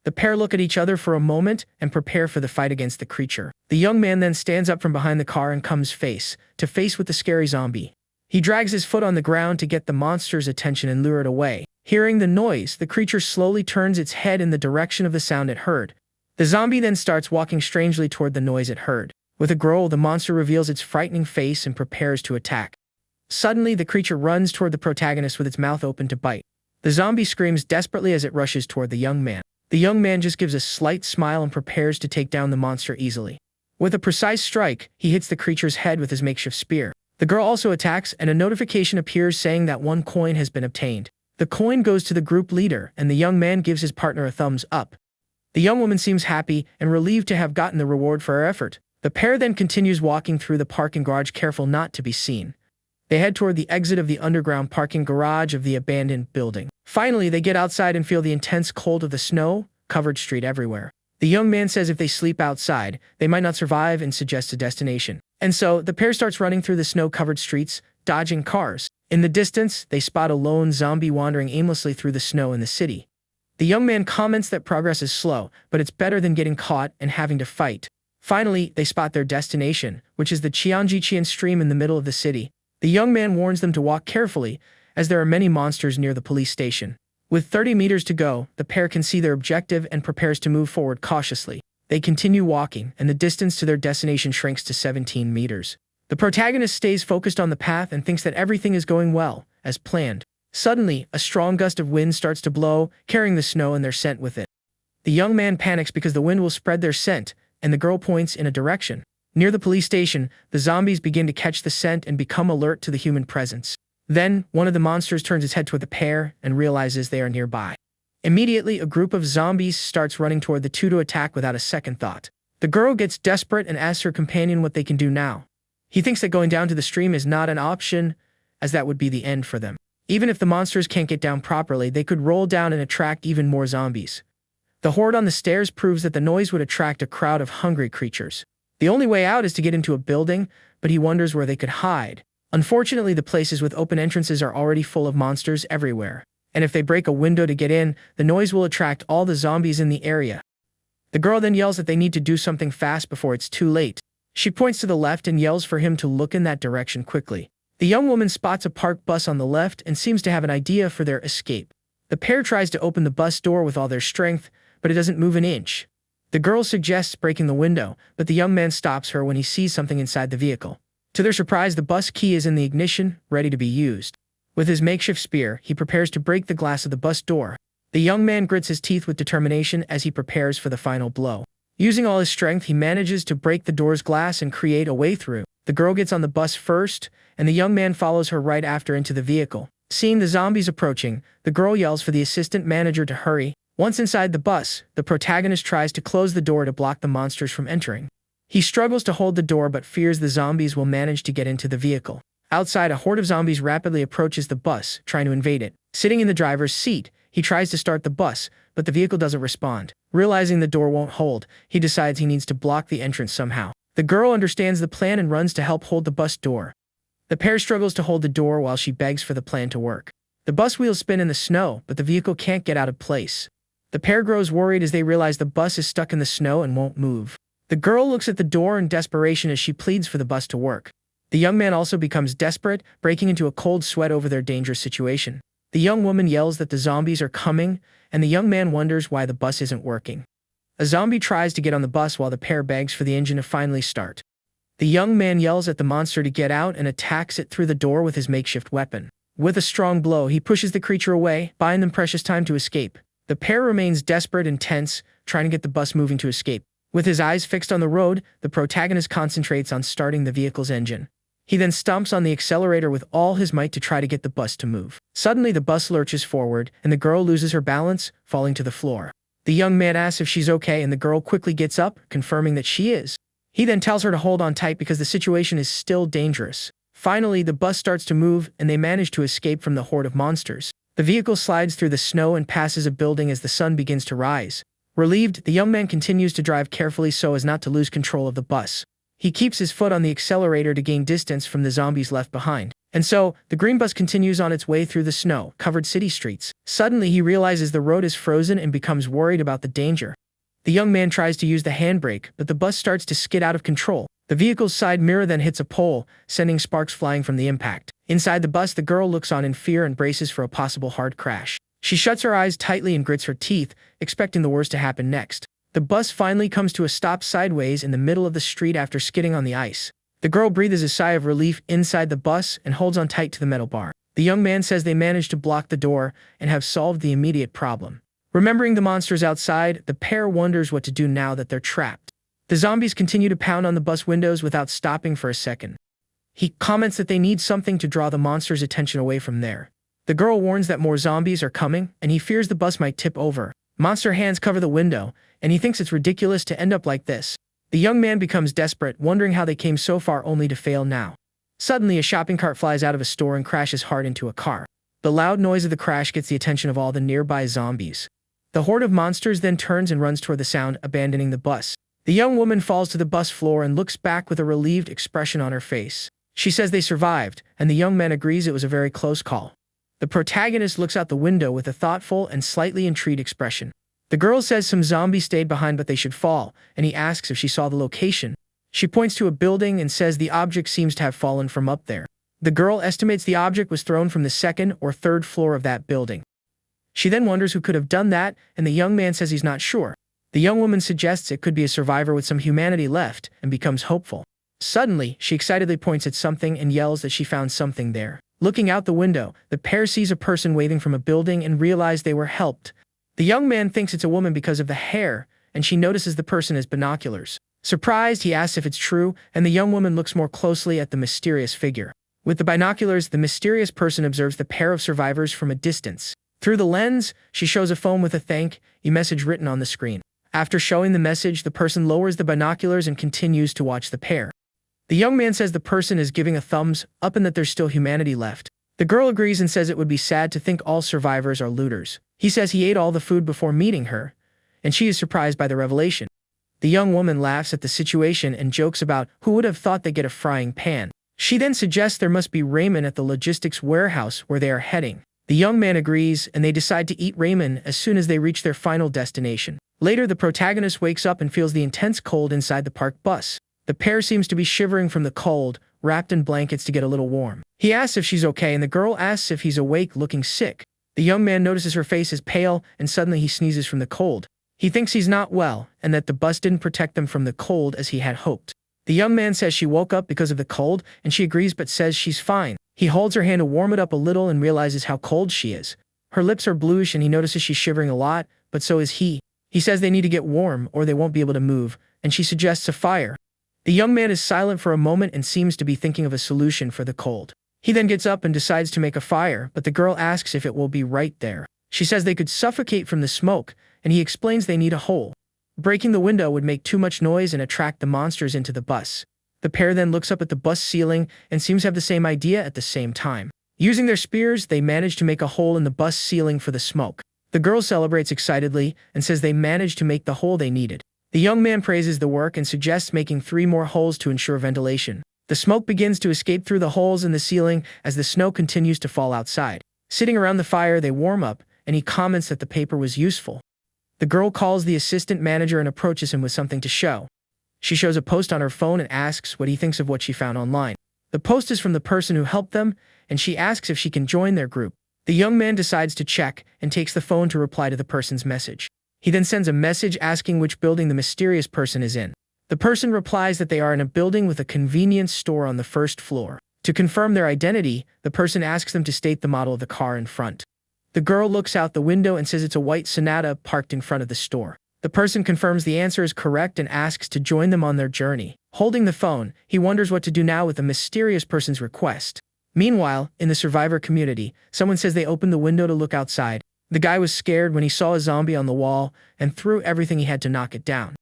The pair look at each other for a moment and prepare for the fight against the creature. The young man then stands up from behind the car and comes face to face with the scary zombie. He drags his foot on the ground to get the monster's attention and lure it away. Hearing the noise, the creature slowly turns its head in the direction of the sound it heard. The zombie then starts walking strangely toward the noise it heard. With a growl, the monster reveals its frightening face and prepares to attack. Suddenly, the creature runs toward the protagonist with its mouth open to bite. The zombie screams desperately as it rushes toward the young man. The young man just gives a slight smile and prepares to take down the monster easily. With a precise strike, he hits the creature's head with his makeshift spear. The girl also attacks, and a notification appears saying that 1 coin has been obtained. The coin goes to the group leader, and the young man gives his partner a thumbs up. The young woman seems happy and relieved to have gotten the reward for her effort. The pair then continues walking through the parking garage, careful not to be seen. They head toward the exit of the underground parking garage of the abandoned building. Finally, they get outside and feel the intense cold of the snow-covered street everywhere. The young man says if they sleep outside, they might not survive and suggests a destination. And so, the pair starts running through the snow-covered streets, dodging cars. In the distance, they spot a lone zombie wandering aimlessly through the snow in the city. The young man comments that progress is slow, but it's better than getting caught and having to fight. Finally, they spot their destination, which is the Qianjiqian stream in the middle of the city. The young man warns them to walk carefully, as there are many monsters near the police station. With 30 meters to go, the pair can see their objective and prepares to move forward cautiously. They continue walking, and the distance to their destination shrinks to 17 meters. The protagonist stays focused on the path and thinks that everything is going well, as planned. Suddenly, a strong gust of wind starts to blow, carrying the snow and their scent with it. The young man panics because the wind will spread their scent, and the girl points in a direction. Near the police station, the zombies begin to catch the scent and become alert to the human presence. Then, one of the monsters turns its head toward the pair and realizes they are nearby. Immediately, a group of zombies starts running toward the two to attack without a second thought. The girl gets desperate and asks her companion what they can do now. He thinks that going down to the stream is not an option, as that would be the end for them. Even if the monsters can't get down properly, they could roll down and attract even more zombies. The horde on the stairs proves that the noise would attract a crowd of hungry creatures. The only way out is to get into a building, but he wonders where they could hide. Unfortunately, the places with open entrances are already full of monsters everywhere, and if they break a window to get in, the noise will attract all the zombies in the area. The girl then yells that they need to do something fast before it's too late. She points to the left and yells for him to look in that direction quickly. The young woman spots a parked bus on the left and seems to have an idea for their escape. The pair tries to open the bus door with all their strength, but it doesn't move an inch. The girl suggests breaking the window, but the young man stops her when he sees something inside the vehicle. To their surprise, the bus key is in the ignition, ready to be used. With his makeshift spear, he prepares to break the glass of the bus door. The young man grits his teeth with determination as he prepares for the final blow. Using all his strength, he manages to break the door's glass and create a way through. The girl gets on the bus first, and the young man follows her right after into the vehicle. Seeing the zombies approaching, the girl yells for the assistant manager to hurry. Once inside the bus, the protagonist tries to close the door to block the monsters from entering. He struggles to hold the door but fears the zombies will manage to get into the vehicle. Outside, a horde of zombies rapidly approaches the bus, trying to invade it. Sitting in the driver's seat, he tries to start the bus, but the vehicle doesn't respond. Realizing the door won't hold, he decides he needs to block the entrance somehow. The girl understands the plan and runs to help hold the bus door. The pair struggles to hold the door while she begs for the plan to work. The bus wheels spin in the snow, but the vehicle can't get out of place. The pair grows worried as they realize the bus is stuck in the snow and won't move. The girl looks at the door in desperation as she pleads for the bus to work. The young man also becomes desperate, breaking into a cold sweat over their dangerous situation. The young woman yells that the zombies are coming, and the young man wonders why the bus isn't working. A zombie tries to get on the bus while the pair begs for the engine to finally start. The young man yells at the monster to get out and attacks it through the door with his makeshift weapon. With a strong blow, he pushes the creature away, buying them precious time to escape. The pair remains desperate and tense, trying to get the bus moving to escape. With his eyes fixed on the road, the protagonist concentrates on starting the vehicle's engine. He then stomps on the accelerator with all his might to try to get the bus to move. Suddenly, the bus lurches forward, and the girl loses her balance, falling to the floor. The young man asks if she's okay, and the girl quickly gets up, confirming that she is. He then tells her to hold on tight because the situation is still dangerous. Finally, the bus starts to move, and they manage to escape from the horde of monsters. The vehicle slides through the snow and passes a building as the sun begins to rise. Relieved, the young man continues to drive carefully so as not to lose control of the bus. He keeps his foot on the accelerator to gain distance from the zombies left behind. And so, the green bus continues on its way through the snow-covered city streets. Suddenly, he realizes the road is frozen and becomes worried about the danger. The young man tries to use the handbrake, but the bus starts to skid out of control. The vehicle's side mirror then hits a pole, sending sparks flying from the impact. Inside the bus, the girl looks on in fear and braces for a possible hard crash. She shuts her eyes tightly and grits her teeth, expecting the worst to happen next. The bus finally comes to a stop sideways in the middle of the street after skidding on the ice. The girl breathes a sigh of relief inside the bus and holds on tight to the metal bar. The young man says they managed to block the door and have solved the immediate problem. Remembering the monsters outside, the pair wonders what to do now that they're trapped. The zombies continue to pound on the bus windows without stopping for a second. He comments that they need something to draw the monsters' attention away from there. The girl warns that more zombies are coming, and he fears the bus might tip over. Monster hands cover the window, and he thinks it's ridiculous to end up like this. The young man becomes desperate, wondering how they came so far only to fail now. Suddenly, a shopping cart flies out of a store and crashes hard into a car. The loud noise of the crash gets the attention of all the nearby zombies. The horde of monsters then turns and runs toward the sound, abandoning the bus. The young woman falls to the bus floor and looks back with a relieved expression on her face. She says they survived, and the young man agrees it was a very close call. The protagonist looks out the window with a thoughtful and slightly intrigued expression. The girl says some zombies stayed behind but they should fall, and he asks if she saw the location. She points to a building and says the object seems to have fallen from up there. The girl estimates the object was thrown from the second or third floor of that building. She then wonders who could have done that, and the young man says he's not sure. The young woman suggests it could be a survivor with some humanity left and becomes hopeful. Suddenly, she excitedly points at something and yells that she found something there. Looking out the window, the pair sees a person waving from a building and realize they were helped. The young man thinks it's a woman because of the hair, and she notices the person has binoculars. Surprised, he asks if it's true, and the young woman looks more closely at the mysterious figure. With the binoculars, the mysterious person observes the pair of survivors from a distance. Through the lens, she shows a phone with a thank you message written on the screen. After showing the message, the person lowers the binoculars and continues to watch the pair. The young man says the person is giving a thumbs up and that there's still humanity left. The girl agrees and says it would be sad to think all survivors are looters. He says he ate all the food before meeting her, and she is surprised by the revelation. The young woman laughs at the situation and jokes about who would have thought they'd get a frying pan. She then suggests there must be ramen at the logistics warehouse where they are heading. The young man agrees, and they decide to eat ramen as soon as they reach their final destination. Later, the protagonist wakes up and feels the intense cold inside the parked bus. The pair seems to be shivering from the cold, wrapped in blankets to get a little warm. He asks if she's okay, and the girl asks if he's awake, looking sick. The young man notices her face is pale, and suddenly he sneezes from the cold. He thinks he's not well, and that the bus didn't protect them from the cold as he had hoped. The young man says she woke up because of the cold, and she agrees but says she's fine. He holds her hand to warm it up a little and realizes how cold she is. Her lips are bluish, and he notices she's shivering a lot, but so is he. He says they need to get warm or they won't be able to move, and she suggests a fire. The young man is silent for a moment and seems to be thinking of a solution for the cold. He then gets up and decides to make a fire, but the girl asks if it will be right there. She says they could suffocate from the smoke, and he explains they need a hole. Breaking the window would make too much noise and attract the monsters into the bus. The pair then looks up at the bus ceiling and seems to have the same idea at the same time. Using their spears, they manage to make a hole in the bus ceiling for the smoke. The girl celebrates excitedly and says they managed to make the hole they needed. The young man praises the work and suggests making 3 more holes to ensure ventilation. The smoke begins to escape through the holes in the ceiling as the snow continues to fall outside. Sitting around the fire, they warm up, and he comments that the paper was useful. The girl calls the assistant manager and approaches him with something to show. She shows a post on her phone and asks what he thinks of what she found online. The post is from the person who helped them, and she asks if she can join their group. The young man decides to check and takes the phone to reply to the person's message. He then sends a message asking which building the mysterious person is in. The person replies that they are in a building with a convenience store on the 1st floor. To confirm their identity, the person asks them to state the model of the car in front. The girl looks out the window and says it's a white Sonata parked in front of the store. The person confirms the answer is correct and asks to join them on their journey. Holding the phone, he wonders what to do now with the mysterious person's request. Meanwhile, in the survivor community, someone says they opened the window to look outside. The guy was scared when he saw a zombie on the wall and threw everything he had to knock it down.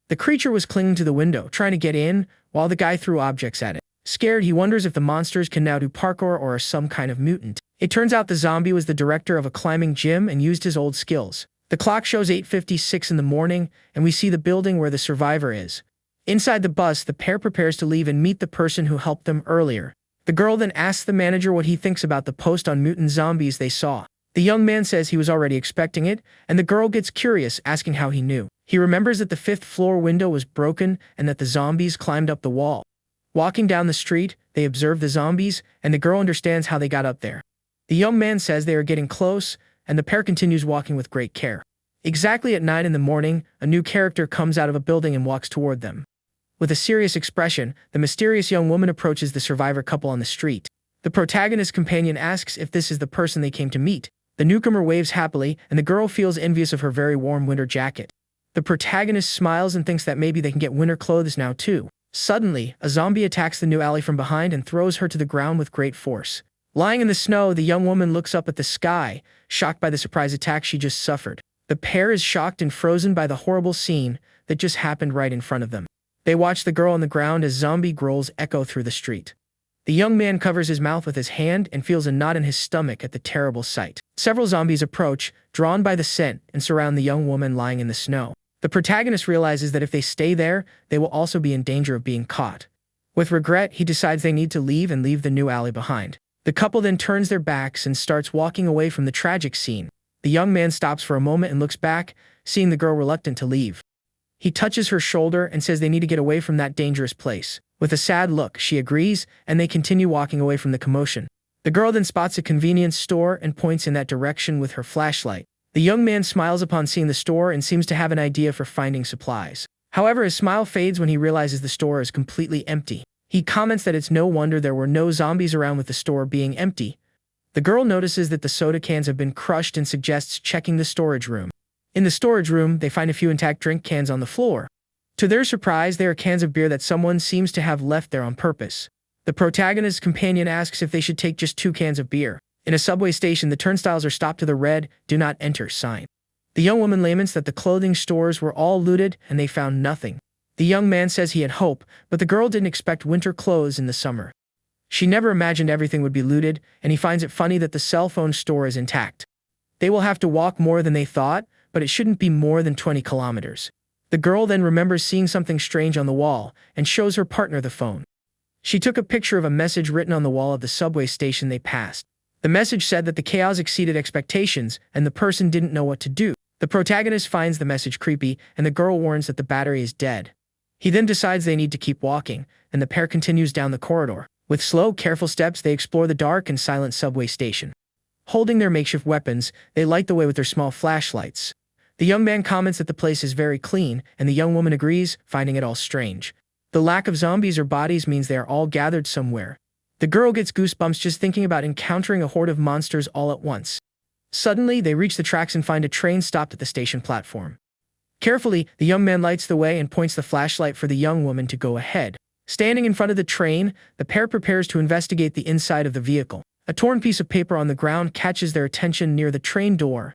The creature was clinging to the window, trying to get in, while the guy threw objects at it. Scared, he wonders if the monsters can now do parkour or are some kind of mutant. It turns out the zombie was the director of a climbing gym and used his old skills. The clock shows 8:56 in the morning, and we see the building where the survivor is. Inside the bus, the pair prepares to leave and meet the person who helped them earlier. The girl then asks the manager what he thinks about the post on mutant zombies they saw. The young man says he was already expecting it, and the girl gets curious, asking how he knew. He remembers that the 5th floor window was broken and that the zombies climbed up the wall. Walking down the street, they observe the zombies, and the girl understands how they got up there. The young man says they are getting close, and the pair continues walking with great care. Exactly at 9 in the morning, a new character comes out of a building and walks toward them. With a serious expression, the mysterious young woman approaches the survivor couple on the street. The protagonist's companion asks if this is the person they came to meet. The newcomer waves happily, and the girl feels envious of her very warm winter jacket. The protagonist smiles and thinks that maybe they can get winter clothes now too. Suddenly, a zombie attacks the new ally from behind and throws her to the ground with great force. Lying in the snow, the young woman looks up at the sky, shocked by the surprise attack she just suffered. The pair is shocked and frozen by the horrible scene that just happened right in front of them. They watch the girl on the ground as zombie growls echo through the street. The young man covers his mouth with his hand and feels a knot in his stomach at the terrible sight. Several zombies approach, drawn by the scent, and surround the young woman lying in the snow. The protagonist realizes that if they stay there, they will also be in danger of being caught. With regret, he decides they need to leave and leave the new alley behind. The couple then turns their backs and starts walking away from the tragic scene. The young man stops for a moment and looks back, seeing the girl reluctant to leave. He touches her shoulder and says they need to get away from that dangerous place. With a sad look, she agrees, and they continue walking away from the commotion. The girl then spots a convenience store and points in that direction with her flashlight. The young man smiles upon seeing the store and seems to have an idea for finding supplies. However, his smile fades when he realizes the store is completely empty. He comments that it's no wonder there were no zombies around with the store being empty. The girl notices that the soda cans have been crushed and suggests checking the storage room. In the storage room, they find a few intact drink cans on the floor. To their surprise, they are cans of beer that someone seems to have left there on purpose. The protagonist's companion asks if they should take just 2 cans of beer. In a subway station, the turnstiles are stopped to the red "Do Not Enter" sign. The young woman laments that the clothing stores were all looted and they found nothing. The young man says he had hope, but the girl didn't expect winter clothes in the summer. She never imagined everything would be looted, and he finds it funny that the cell phone store is intact. They will have to walk more than they thought, but it shouldn't be more than 20 kilometers. The girl then remembers seeing something strange on the wall and shows her partner the phone. She took a picture of a message written on the wall of the subway station they passed. The message said that the chaos exceeded expectations and the person didn't know what to do. The protagonist finds the message creepy, and the girl warns that the battery is dead. He then decides they need to keep walking, and the pair continues down the corridor. With slow, careful steps, they explore the dark and silent subway station. Holding their makeshift weapons, they light the way with their small flashlights. The young man comments that the place is very clean, and the young woman agrees, finding it all strange. The lack of zombies or bodies means they are all gathered somewhere. The girl gets goosebumps just thinking about encountering a horde of monsters all at once. Suddenly, they reach the tracks and find a train stopped at the station platform. Carefully, the young man lights the way and points the flashlight for the young woman to go ahead. Standing in front of the train, the pair prepares to investigate the inside of the vehicle. A torn piece of paper on the ground catches their attention near the train door.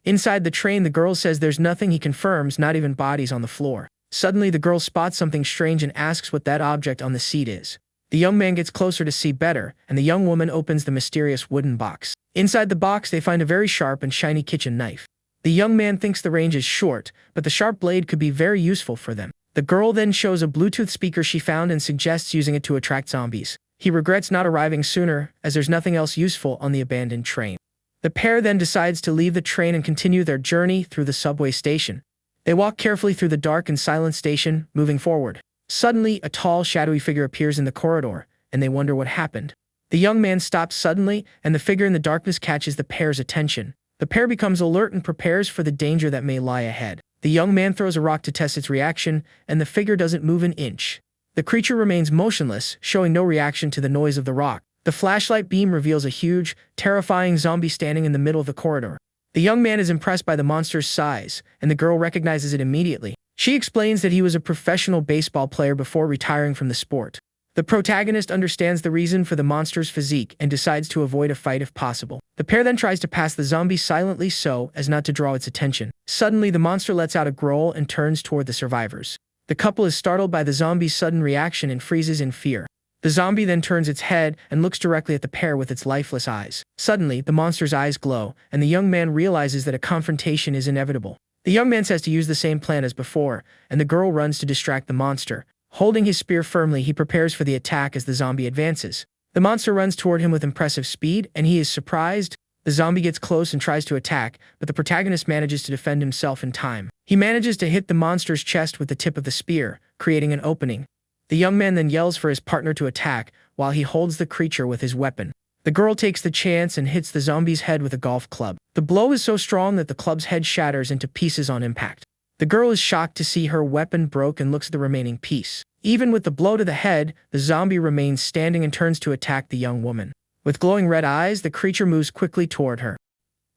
Inside the train, the girl says there's nothing. He confirms, not even bodies on the floor. Suddenly, the girl spots something strange and asks what that object on the seat is. The young man gets closer to see better, and the young woman opens the mysterious wooden box. Inside the box, they find a very sharp and shiny kitchen knife. The young man thinks the range is short, but the sharp blade could be very useful for them. The girl then shows a Bluetooth speaker she found and suggests using it to attract zombies. He regrets not arriving sooner, as there's nothing else useful on the abandoned train. The pair then decides to leave the train and continue their journey through the subway station. They walk carefully through the dark and silent station, moving forward. Suddenly, a tall, shadowy figure appears in the corridor, and they wonder what happened. The young man stops suddenly, and the figure in the darkness catches the pair's attention. The pair becomes alert and prepares for the danger that may lie ahead. The young man throws a rock to test its reaction, and the figure doesn't move an inch. The creature remains motionless, showing no reaction to the noise of the rock. The flashlight beam reveals a huge, terrifying zombie standing in the middle of the corridor. The young man is impressed by the monster's size, and the girl recognizes it immediately. She explains that he was a professional baseball player before retiring from the sport. The protagonist understands the reason for the monster's physique and decides to avoid a fight if possible. The pair then tries to pass the zombie silently so as not to draw its attention. Suddenly, the monster lets out a growl and turns toward the survivors. The couple is startled by the zombie's sudden reaction and freezes in fear. The zombie then turns its head and looks directly at the pair with its lifeless eyes. Suddenly, the monster's eyes glow, and the young man realizes that a confrontation is inevitable. The young man says to use the same plan as before, and the girl runs to distract the monster. Holding his spear firmly, he prepares for the attack as the zombie advances. The monster runs toward him with impressive speed, and he is surprised. The zombie gets close and tries to attack, but the protagonist manages to defend himself in time. He manages to hit the monster's chest with the tip of the spear, creating an opening. The young man then yells for his partner to attack, while he holds the creature with his weapon. The girl takes the chance and hits the zombie's head with a golf club. The blow is so strong that the club's head shatters into pieces on impact. The girl is shocked to see her weapon broke and looks at the remaining piece. Even with the blow to the head, the zombie remains standing and turns to attack the young woman. With glowing red eyes, the creature moves quickly toward her.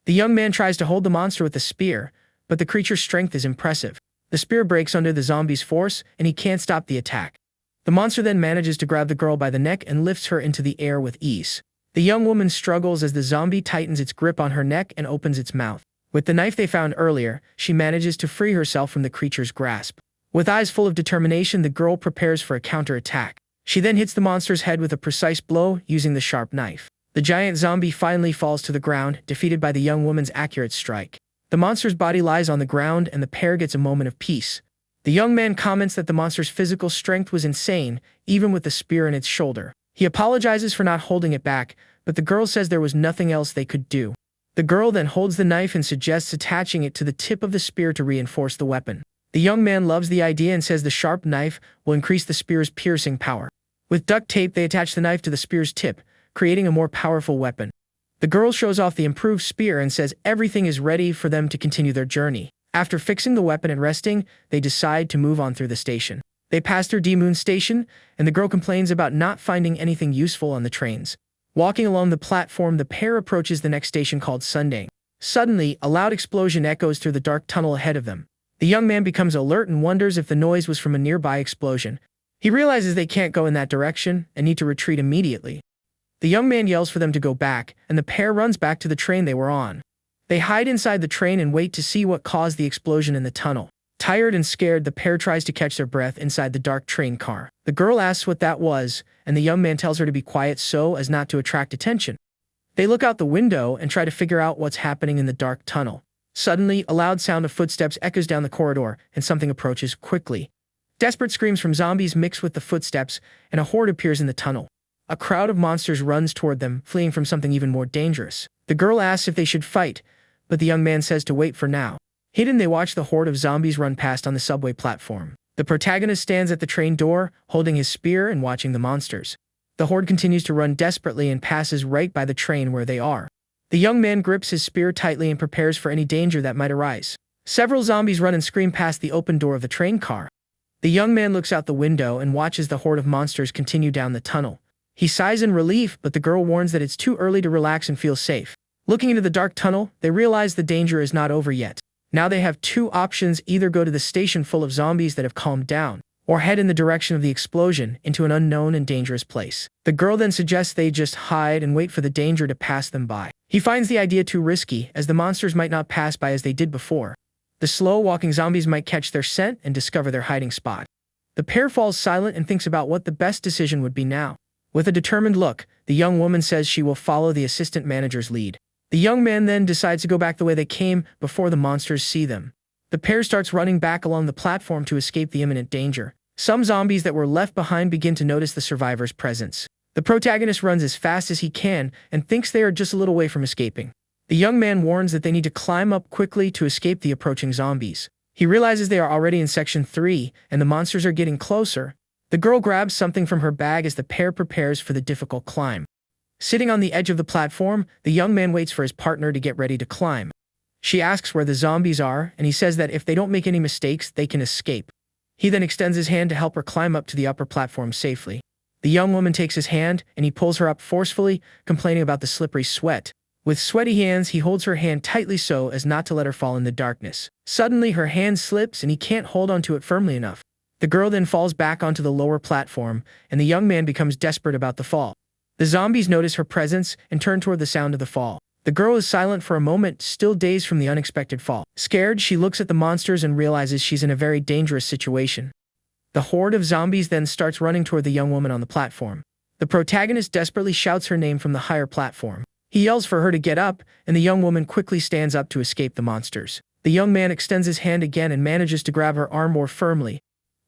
The young man tries to hold the monster with the spear, but the creature's strength is impressive. The spear breaks under the zombie's force, and he can't stop the attack. The monster then manages to grab the girl by the neck and lifts her into the air with ease. The young woman struggles as the zombie tightens its grip on her neck and opens its mouth. With the knife they found earlier, she manages to free herself from the creature's grasp. With eyes full of determination, the girl prepares for a counterattack. She then hits the monster's head with a precise blow using the sharp knife. The giant zombie finally falls to the ground, defeated by the young woman's accurate strike. The monster's body lies on the ground and the pair gets a moment of peace. The young man comments that the monster's physical strength was insane, even with the spear in its shoulder. He apologizes for not holding it back, but the girl says there was nothing else they could do. The girl then holds the knife and suggests attaching it to the tip of the spear to reinforce the weapon. The young man loves the idea and says the sharp knife will increase the spear's piercing power. With duct tape, they attach the knife to the spear's tip, creating a more powerful weapon. The girl shows off the improved spear and says everything is ready for them to continue their journey. After fixing the weapon and resting, they decide to move on through the station. They pass through D-Moon Station, and the girl complains about not finding anything useful on the trains. Walking along the platform, the pair approaches the next station called Sundang. Suddenly, a loud explosion echoes through the dark tunnel ahead of them. The young man becomes alert and wonders if the noise was from a nearby explosion. He realizes they can't go in that direction and need to retreat immediately. The young man yells for them to go back, and the pair runs back to the train they were on. They hide inside the train and wait to see what caused the explosion in the tunnel. Tired and scared, the pair tries to catch their breath inside the dark train car. The girl asks what that was, and the young man tells her to be quiet so as not to attract attention. They look out the window and try to figure out what's happening in the dark tunnel. Suddenly, a loud sound of footsteps echoes down the corridor, and something approaches quickly. Desperate screams from zombies mix with the footsteps, and a horde appears in the tunnel. A crowd of monsters runs toward them, fleeing from something even more dangerous. The girl asks if they should fight, but the young man says to wait for now. Hidden, they watch the horde of zombies run past on the subway platform. The protagonist stands at the train door, holding his spear and watching the monsters. The horde continues to run desperately and passes right by the train where they are. The young man grips his spear tightly and prepares for any danger that might arise. Several zombies run and scream past the open door of the train car. The young man looks out the window and watches the horde of monsters continue down the tunnel. He sighs in relief, but the girl warns that it's too early to relax and feel safe. Looking into the dark tunnel, they realize the danger is not over yet. Now they have two options: either go to the station full of zombies that have calmed down, or head in the direction of the explosion into an unknown and dangerous place. The girl then suggests they just hide and wait for the danger to pass them by. He finds the idea too risky, as the monsters might not pass by as they did before. The slow-walking zombies might catch their scent and discover their hiding spot. The pair falls silent and thinks about what the best decision would be now. With a determined look, the young woman says she will follow the assistant manager's lead. The young man then decides to go back the way they came before the monsters see them. The pair starts running back along the platform to escape the imminent danger. Some zombies that were left behind begin to notice the survivors' presence. The protagonist runs as fast as he can and thinks they are just a little way from escaping. The young man warns that they need to climb up quickly to escape the approaching zombies. He realizes they are already in Section 3 and the monsters are getting closer. The girl grabs something from her bag as the pair prepares for the difficult climb. Sitting on the edge of the platform, the young man waits for his partner to get ready to climb. She asks where the zombies are, and he says that if they don't make any mistakes, they can escape. He then extends his hand to help her climb up to the upper platform safely. The young woman takes his hand, and he pulls her up forcefully, complaining about the slippery sweat. With sweaty hands, he holds her hand tightly so as not to let her fall in the darkness. Suddenly, her hand slips, and he can't hold onto it firmly enough. The girl then falls back onto the lower platform, and the young man becomes desperate about the fall. The zombies notice her presence and turn toward the sound of the fall. The girl is silent for a moment, still dazed from the unexpected fall. Scared, she looks at the monsters and realizes she's in a very dangerous situation. The horde of zombies then starts running toward the young woman on the platform. The protagonist desperately shouts her name from the higher platform. He yells for her to get up, and the young woman quickly stands up to escape the monsters. The young man extends his hand again and manages to grab her arm more firmly.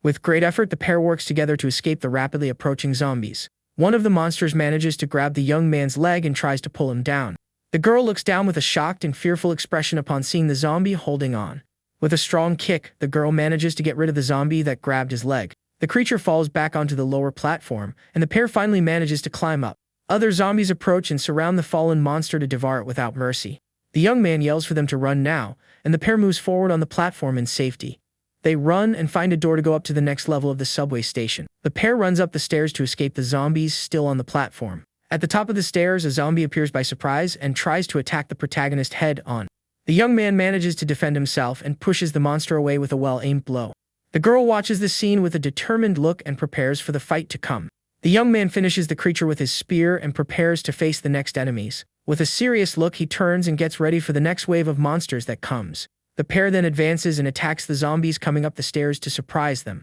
With great effort, the pair works together to escape the rapidly approaching zombies. One of the monsters manages to grab the young man's leg and tries to pull him down. The girl looks down with a shocked and fearful expression upon seeing the zombie holding on. With a strong kick, the girl manages to get rid of the zombie that grabbed his leg. The creature falls back onto the lower platform, and the pair finally manages to climb up. Other zombies approach and surround the fallen monster to devour it without mercy. The young man yells for them to run now, and the pair moves forward on the platform in safety. They run and find a door to go up to the next level of the subway station. The pair runs up the stairs to escape the zombies still on the platform. At the top of the stairs, a zombie appears by surprise and tries to attack the protagonist head-on. The young man manages to defend himself and pushes the monster away with a well-aimed blow. The girl watches the scene with a determined look and prepares for the fight to come. The young man finishes the creature with his spear and prepares to face the next enemies. With a serious look, he turns and gets ready for the next wave of monsters that comes. The pair then advances and attacks the zombies coming up the stairs to surprise them.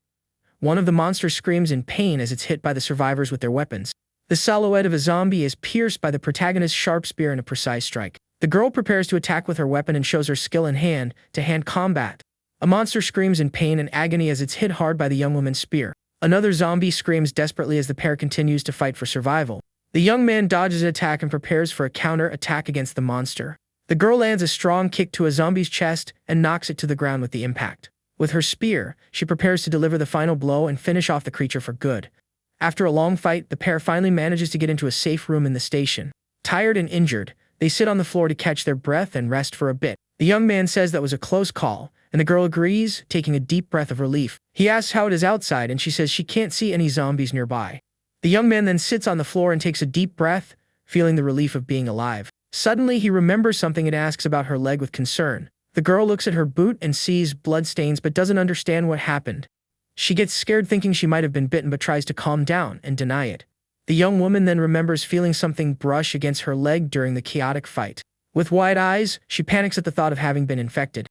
One of the monsters screams in pain as it's hit by the survivors with their weapons. The silhouette of a zombie is pierced by the protagonist's sharp spear in a precise strike. The girl prepares to attack with her weapon and shows her skill in hand-to-hand combat. A monster screams in pain and agony as it's hit hard by the young woman's spear. Another zombie screams desperately as the pair continues to fight for survival. The young man dodges an attack and prepares for a counter-attack against the monster. The girl lands a strong kick to a zombie's chest and knocks it to the ground with the impact. With her spear, she prepares to deliver the final blow and finish off the creature for good. After a long fight, the pair finally manages to get into a safe room in the station. Tired and injured, they sit on the floor to catch their breath and rest for a bit. The young man says that was a close call, and the girl agrees, taking a deep breath of relief. He asks how it is outside, and she says she can't see any zombies nearby. The young man then sits on the floor and takes a deep breath, feeling the relief of being alive. Suddenly, he remembers something and asks about her leg with concern. The girl looks at her boot and sees bloodstains but doesn't understand what happened. She gets scared thinking she might have been bitten but tries to calm down and deny it. The young woman then remembers feeling something brush against her leg during the chaotic fight. With wide eyes, she panics at the thought of having been infected.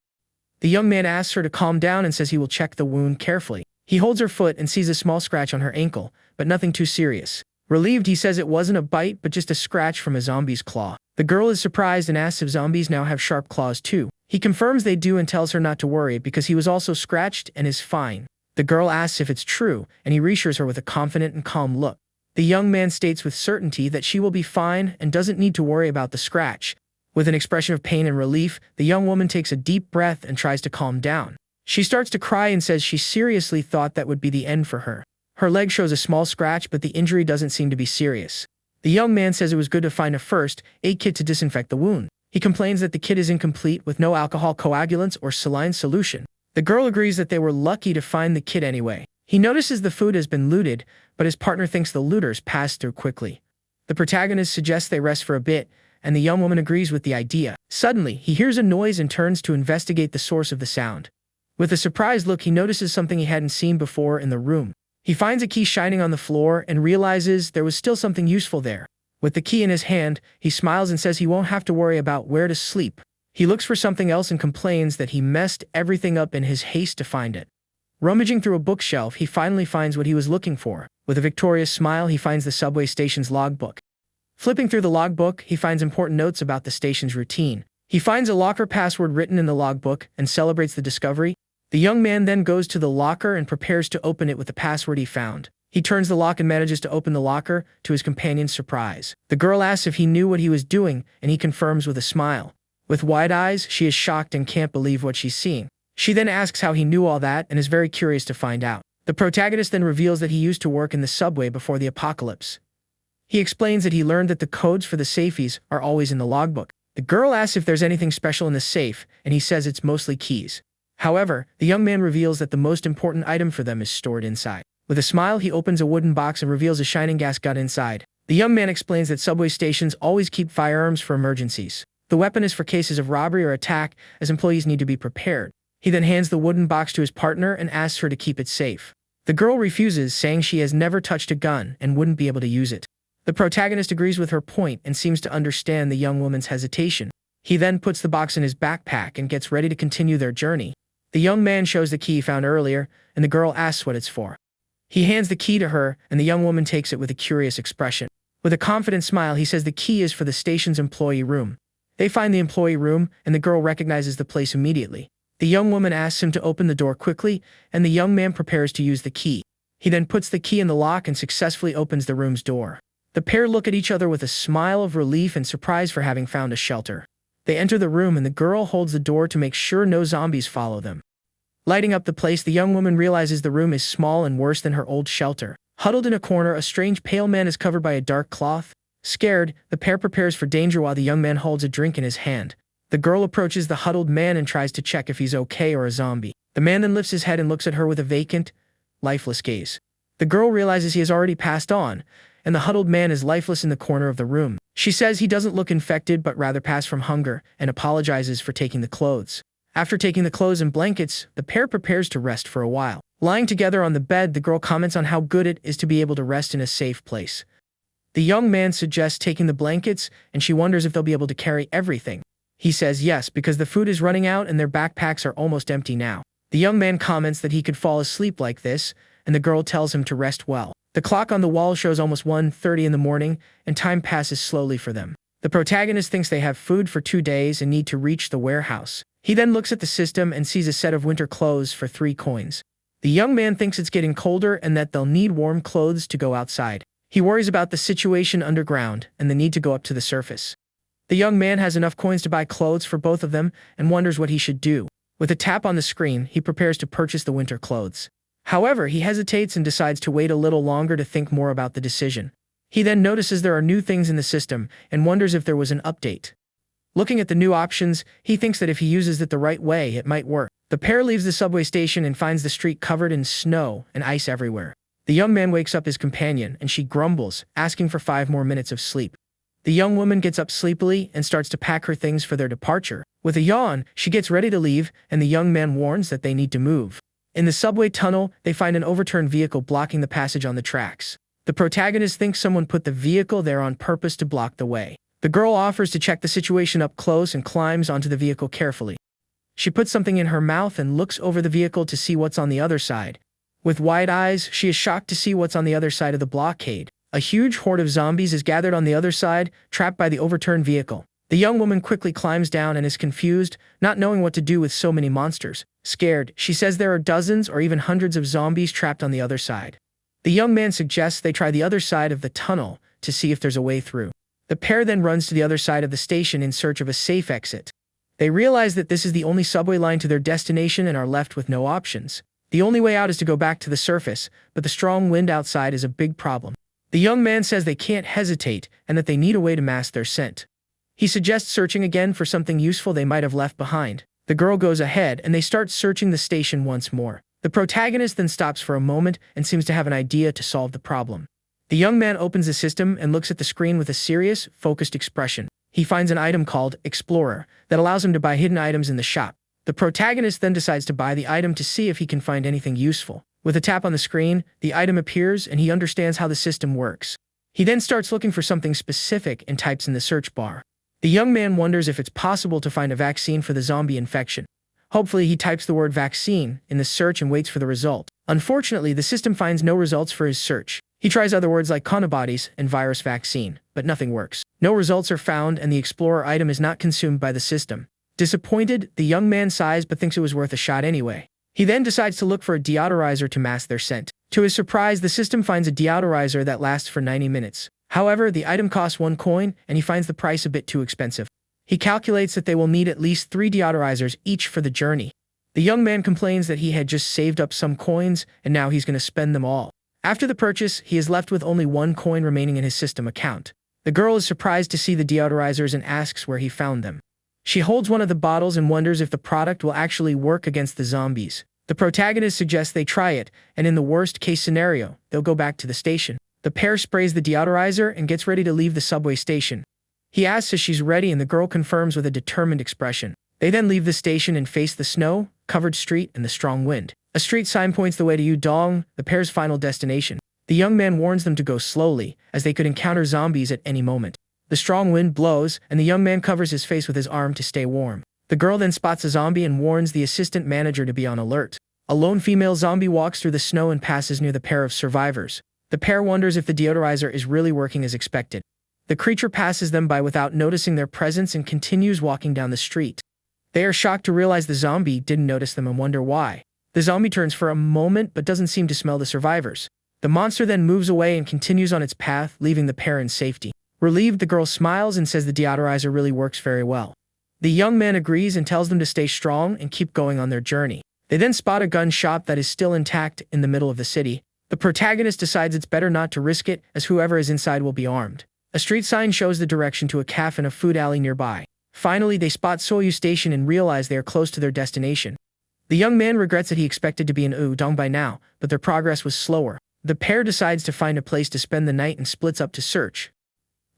The young man asks her to calm down and says he will check the wound carefully. He holds her foot and sees a small scratch on her ankle, but nothing too serious. Relieved, he says it wasn't a bite but just a scratch from a zombie's claw. The girl is surprised and asks if zombies now have sharp claws too. He confirms they do and tells her not to worry because he was also scratched and is fine. The girl asks if it's true, and he reassures her with a confident and calm look. The young man states with certainty that she will be fine and doesn't need to worry about the scratch. With an expression of pain and relief, the young woman takes a deep breath and tries to calm down. She starts to cry and says she seriously thought that would be the end for her. Her leg shows a small scratch, but the injury doesn't seem to be serious. The young man says it was good to find a first aid kit to disinfect the wound. He complains that the kit is incomplete with no alcohol coagulants or saline solution. The girl agrees that they were lucky to find the kit anyway. He notices the food has been looted, but his partner thinks the looters passed through quickly. The protagonist suggests they rest for a bit, and the young woman agrees with the idea. Suddenly, he hears a noise and turns to investigate the source of the sound. With a surprised look, he notices something he hadn't seen before in the room. He finds a key shining on the floor and realizes there was still something useful there. With the key in his hand, he smiles and says he won't have to worry about where to sleep. He looks for something else and complains that he messed everything up in his haste to find it. Rummaging through a bookshelf, he finally finds what he was looking for. With a victorious smile, he finds the subway station's logbook. Flipping through the logbook, he finds important notes about the station's routine. He finds a locker password written in the logbook and celebrates the discovery. The young man then goes to the locker and prepares to open it with the password he found. He turns the lock and manages to open the locker, to his companion's surprise. The girl asks if he knew what he was doing, and he confirms with a smile. With wide eyes, she is shocked and can't believe what she's seeing. She then asks how he knew all that and is very curious to find out. The protagonist then reveals that he used to work in the subway before the apocalypse. He explains that he learned that the codes for the safes are always in the logbook. The girl asks if there's anything special in the safe, and he says it's mostly keys. However, the young man reveals that the most important item for them is stored inside. With a smile, he opens a wooden box and reveals a shining gas gun inside. The young man explains that subway stations always keep firearms for emergencies. The weapon is for cases of robbery or attack, as employees need to be prepared. He then hands the wooden box to his partner and asks her to keep it safe. The girl refuses, saying she has never touched a gun and wouldn't be able to use it. The protagonist agrees with her point and seems to understand the young woman's hesitation. He then puts the box in his backpack and gets ready to continue their journey. The young man shows the key found earlier, and the girl asks what it's for. He hands the key to her, and the young woman takes it with a curious expression. With a confident smile, he says the key is for the station's employee room. They find the employee room, and the girl recognizes the place immediately. The young woman asks him to open the door quickly, and the young man prepares to use the key. He then puts the key in the lock and successfully opens the room's door. The pair look at each other with a smile of relief and surprise for having found a shelter. They enter the room, and the girl holds the door to make sure no zombies follow them. Lighting up the place, the young woman realizes the room is small and worse than her old shelter. Huddled in a corner, a strange pale man is covered by a dark cloth. Scared, the pair prepares for danger while the young man holds a drink in his hand. The girl approaches the huddled man and tries to check if he's okay or a zombie. The man then lifts his head and looks at her with a vacant, lifeless gaze. The girl realizes he has already passed on, and the huddled man is lifeless in the corner of the room. She says he doesn't look infected but rather passed from hunger and apologizes for taking the clothes. After taking the clothes and blankets, the pair prepares to rest for a while. Lying together on the bed, the girl comments on how good it is to be able to rest in a safe place. The young man suggests taking the blankets, and she wonders if they'll be able to carry everything. He says yes, because the food is running out and their backpacks are almost empty now. The young man comments that he could fall asleep like this, and the girl tells him to rest well. The clock on the wall shows almost 1:30 in the morning, and time passes slowly for them. The protagonist thinks they have food for 2 days and need to reach the warehouse. He then looks at the system and sees a set of winter clothes for 3 coins. The young man thinks it's getting colder and that they'll need warm clothes to go outside. He worries about the situation underground and the need to go up to the surface. The young man has enough coins to buy clothes for both of them and wonders what he should do. With a tap on the screen, he prepares to purchase the winter clothes. However, he hesitates and decides to wait a little longer to think more about the decision. He then notices there are new things in the system and wonders if there was an update. Looking at the new options, he thinks that if he uses it the right way, it might work. The pair leaves the subway station and finds the street covered in snow and ice everywhere. The young man wakes up his companion, and she grumbles, asking for 5 more minutes of sleep. The young woman gets up sleepily and starts to pack her things for their departure. With a yawn, she gets ready to leave, and the young man warns that they need to move. In the subway tunnel, they find an overturned vehicle blocking the passage on the tracks. The protagonist thinks someone put the vehicle there on purpose to block the way. The girl offers to check the situation up close and climbs onto the vehicle carefully. She puts something in her mouth and looks over the vehicle to see what's on the other side. With wide eyes, she is shocked to see what's on the other side of the blockade. A huge horde of zombies is gathered on the other side, trapped by the overturned vehicle. The young woman quickly climbs down and is confused, not knowing what to do with so many monsters. Scared, she says there are dozens or even hundreds of zombies trapped on the other side. The young man suggests they try the other side of the tunnel to see if there's a way through. The pair then runs to the other side of the station in search of a safe exit. They realize that this is the only subway line to their destination and are left with no options. The only way out is to go back to the surface, but the strong wind outside is a big problem. The young man says they can't hesitate and that they need a way to mask their scent. He suggests searching again for something useful they might have left behind. The girl goes ahead and they start searching the station once more. The protagonist then stops for a moment and seems to have an idea to solve the problem. The young man opens the system and looks at the screen with a serious, focused expression. He finds an item called Explorer that allows him to buy hidden items in the shop. The protagonist then decides to buy the item to see if he can find anything useful. With a tap on the screen, the item appears and he understands how the system works. He then starts looking for something specific and types in the search bar. The young man wonders if it's possible to find a vaccine for the zombie infection. Hopefully, he types the word vaccine in the search and waits for the result. Unfortunately, the system finds no results for his search. He tries other words like conobodies and virus vaccine, but nothing works. No results are found and the Explorer item is not consumed by the system. Disappointed, the young man sighs but thinks it was worth a shot anyway. He then decides to look for a deodorizer to mask their scent. To his surprise, the system finds a deodorizer that lasts for 90 minutes. However, the item costs 1 coin, and he finds the price a bit too expensive. He calculates that they will need at least 3 deodorizers each for the journey. The young man complains that he had just saved up some coins, and now he's going to spend them all. After the purchase, he is left with only 1 coin remaining in his system account. The girl is surprised to see the deodorizers and asks where he found them. She holds one of the bottles and wonders if the product will actually work against the zombies. The protagonist suggests they try it, and in the worst-case scenario, they'll go back to the station. The pair sprays the deodorizer and gets ready to leave the subway station. He asks if she's ready and the girl confirms with a determined expression. They then leave the station and face the snow-covered street and the strong wind. A street sign points the way to Udong, the pair's final destination. The young man warns them to go slowly, as they could encounter zombies at any moment. The strong wind blows, and the young man covers his face with his arm to stay warm. The girl then spots a zombie and warns the assistant manager to be on alert. A lone female zombie walks through the snow and passes near the pair of survivors. The pair wonders if the deodorizer is really working as expected. The creature passes them by without noticing their presence and continues walking down the street. They are shocked to realize the zombie didn't notice them and wonder why. The zombie turns for a moment but doesn't seem to smell the survivors. The monster then moves away and continues on its path, leaving the pair in safety. Relieved, the girl smiles and says the deodorizer really works very well. The young man agrees and tells them to stay strong and keep going on their journey. They then spot a gun shop that is still intact in the middle of the city. The protagonist decides it's better not to risk it, as whoever is inside will be armed. A street sign shows the direction to a cafe and a food alley nearby. Finally, they spot Soyu Station and realize they are close to their destination. The young man regrets that he expected to be in Udong by now, but their progress was slower. The pair decides to find a place to spend the night and splits up to search.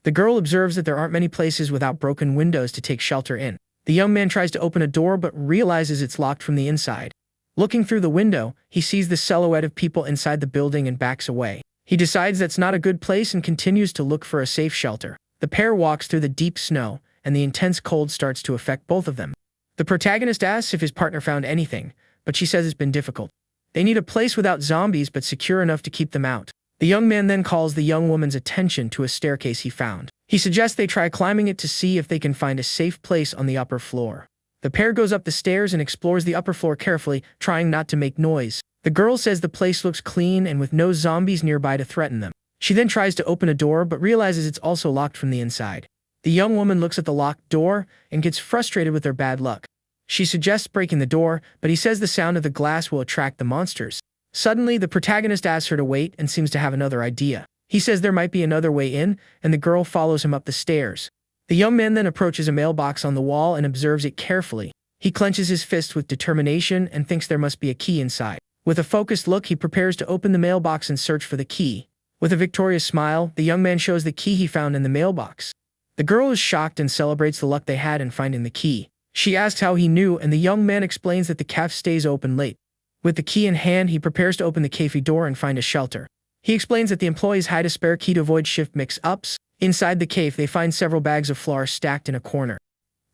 The girl observes that there aren't many places without broken windows to take shelter in. The young man tries to open a door but realizes it's locked from the inside. Looking through the window, he sees the silhouette of people inside the building and backs away. He decides that's not a good place and continues to look for a safe shelter. The pair walks through the deep snow, and the intense cold starts to affect both of them. The protagonist asks if his partner found anything, but she says it's been difficult. They need a place without zombies but secure enough to keep them out. The young man then calls the young woman's attention to a staircase he found. He suggests they try climbing it to see if they can find a safe place on the upper floor. The pair goes up the stairs and explores the upper floor carefully, trying not to make noise. The girl says the place looks clean and with no zombies nearby to threaten them. She then tries to open a door but realizes it's also locked from the inside. The young woman looks at the locked door and gets frustrated with their bad luck. She suggests breaking the door, but he says the sound of the glass will attract the monsters. Suddenly, the protagonist asks her to wait and seems to have another idea. He says there might be another way in, and the girl follows him up the stairs. The young man then approaches a mailbox on the wall and observes it carefully. He clenches his fist with determination and thinks there must be a key inside. With a focused look, he prepares to open the mailbox and search for the key. With a victorious smile, the young man shows the key he found in the mailbox. The girl is shocked and celebrates the luck they had in finding the key. She asks how he knew, and the young man explains that the cafe stays open late. With the key in hand, he prepares to open the cafe door and find a shelter. He explains that the employees hide a spare key to avoid shift mix-ups. Inside the cave, they find several bags of flour stacked in a corner.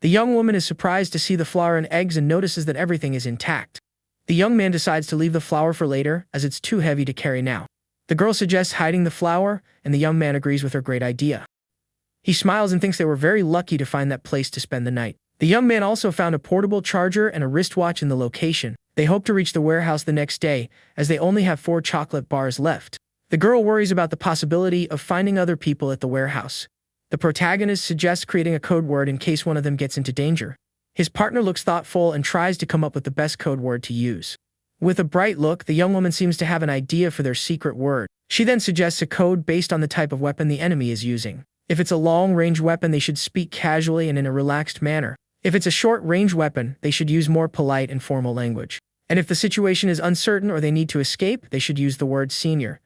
The young woman is surprised to see the flour and eggs and notices that everything is intact. The young man decides to leave the flour for later, as it's too heavy to carry now. The girl suggests hiding the flour, and the young man agrees with her great idea. He smiles and thinks they were very lucky to find that place to spend the night. The young man also found a portable charger and a wristwatch in the location. They hope to reach the warehouse the next day, as they only have 4 chocolate bars left. The girl worries about the possibility of finding other people at the warehouse. The protagonist suggests creating a code word in case one of them gets into danger. His partner looks thoughtful and tries to come up with the best code word to use. With a bright look, the young woman seems to have an idea for their secret word. She then suggests a code based on the type of weapon the enemy is using. If it's a long-range weapon, they should speak casually and in a relaxed manner. If it's a short-range weapon, they should use more polite and formal language. And if the situation is uncertain or they need to escape, they should use the word senior.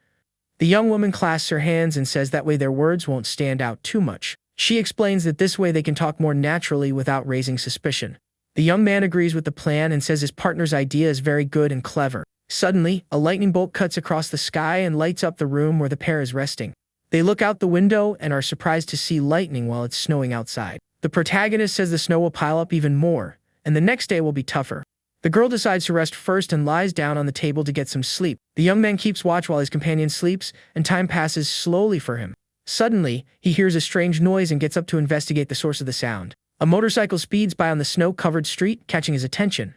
The young woman clasps her hands and says that way their words won't stand out too much. She explains that this way they can talk more naturally without raising suspicion. The young man agrees with the plan and says his partner's idea is very good and clever. Suddenly, a lightning bolt cuts across the sky and lights up the room where the pair is resting. They look out the window and are surprised to see lightning while it's snowing outside. The protagonist says the snow will pile up even more, and the next day will be tougher. The girl decides to rest first and lies down on the table to get some sleep. The young man keeps watch while his companion sleeps, and time passes slowly for him. Suddenly, he hears a strange noise and gets up to investigate the source of the sound. A motorcycle speeds by on the snow-covered street, catching his attention.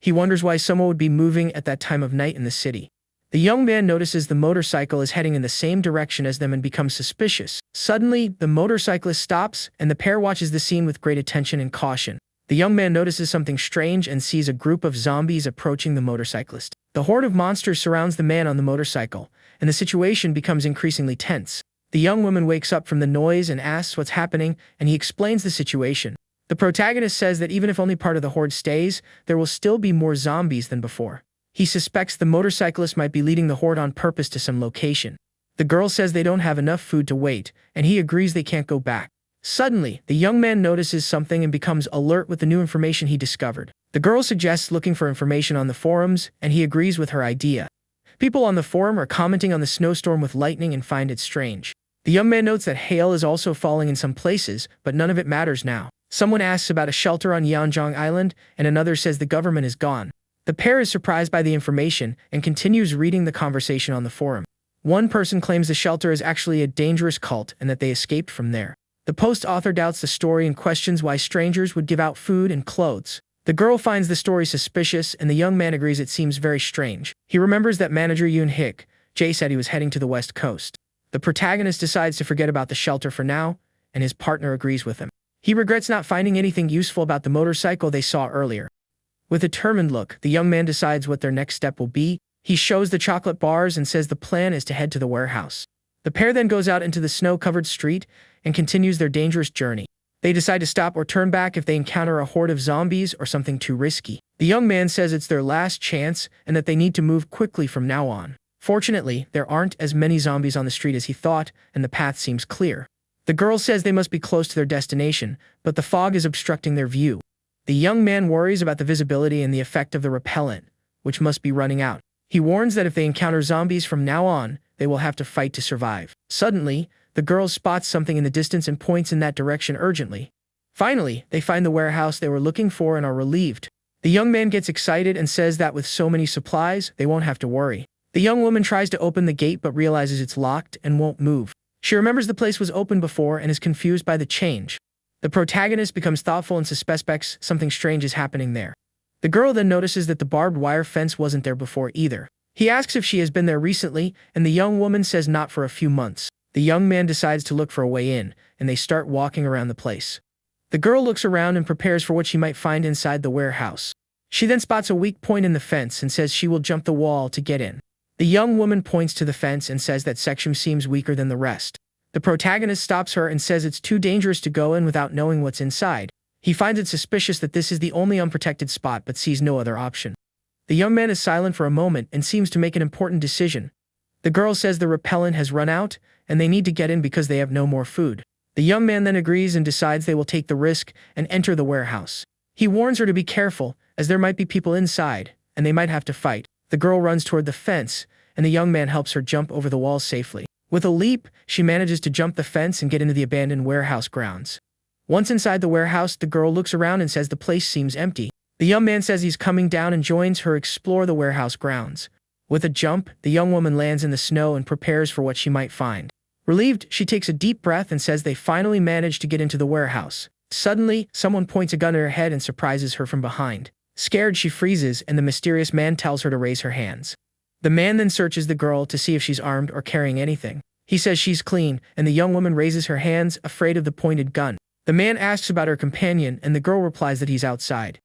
He wonders why someone would be moving at that time of night in the city. The young man notices the motorcycle is heading in the same direction as them and becomes suspicious. Suddenly, the motorcyclist stops, and the pair watches the scene with great attention and caution. The young man notices something strange and sees a group of zombies approaching the motorcyclist. The horde of monsters surrounds the man on the motorcycle, and the situation becomes increasingly tense. The young woman wakes up from the noise and asks what's happening, and he explains the situation. The protagonist says that even if only part of the horde stays, there will still be more zombies than before. He suspects the motorcyclist might be leading the horde on purpose to some location. The girl says they don't have enough food to wait, and he agrees they can't go back. Suddenly, the young man notices something and becomes alert with the new information he discovered. The girl suggests looking for information on the forums, and he agrees with her idea. People on the forum are commenting on the snowstorm with lightning and find it strange. The young man notes that hail is also falling in some places, but none of it matters now. Someone asks about a shelter on Yeonjong Island, and another says the government is gone. The pair is surprised by the information and continues reading the conversation on the forum. One person claims the shelter is actually a dangerous cult and that they escaped from there. The post author doubts the story and questions why strangers would give out food and clothes. The girl finds the story suspicious, and the young man agrees it seems very strange. He remembers that manager Yoon Hik Jae said he was heading to the west coast. The protagonist decides to forget about the shelter for now, and his partner agrees with him. He regrets not finding anything useful about the motorcycle they saw earlier. With a determined look, the young man decides what their next step will be. He shows the chocolate bars and says the plan is to head to the warehouse. The pair then goes out into the snow-covered street and continues their dangerous journey. They decide to stop or turn back if they encounter a horde of zombies or something too risky. The young man says it's their last chance and that they need to move quickly from now on. Fortunately, there aren't as many zombies on the street as he thought, and the path seems clear. The girl says they must be close to their destination, but the fog is obstructing their view. The young man worries about the visibility and the effect of the repellent, which must be running out. He warns that if they encounter zombies from now on, they will have to fight to survive. Suddenly, the girl spots something in the distance and points in that direction urgently. Finally, they find the warehouse they were looking for and are relieved. The young man gets excited and says that with so many supplies, they won't have to worry. The young woman tries to open the gate but realizes it's locked and won't move. She remembers the place was open before and is confused by the change. The protagonist becomes thoughtful and suspects something strange is happening there. The girl then notices that the barbed wire fence wasn't there before either. He asks if she has been there recently, and the young woman says not for a few months. The young man decides to look for a way in, and they start walking around the place. The girl looks around and prepares for what she might find inside the warehouse. She then spots a weak point in the fence and says she will jump the wall to get in. The young woman points to the fence and says that section seems weaker than the rest. The protagonist stops her and says it's too dangerous to go in without knowing what's inside. He finds it suspicious that this is the only unprotected spot but sees no other option. The young man is silent for a moment and seems to make an important decision. The girl says the repellent has run out and they need to get in because they have no more food. The young man then agrees and decides they will take the risk and enter the warehouse. He warns her to be careful, as there might be people inside, and they might have to fight. The girl runs toward the fence, and the young man helps her jump over the wall safely. With a leap, she manages to jump the fence and get into the abandoned warehouse grounds. Once inside the warehouse, the girl looks around and says the place seems empty. The young man says he's coming down and joins her explore the warehouse grounds. With a jump, the young woman lands in the snow and prepares for what she might find. Relieved, she takes a deep breath and says they finally managed to get into the warehouse. Suddenly, someone points a gun at her head and surprises her from behind. Scared, she freezes, and the mysterious man tells her to raise her hands. The man then searches the girl to see if she's armed or carrying anything. He says she's clean, and the young woman raises her hands, afraid of the pointed gun. The man asks about her companion, and the girl replies that he's outside.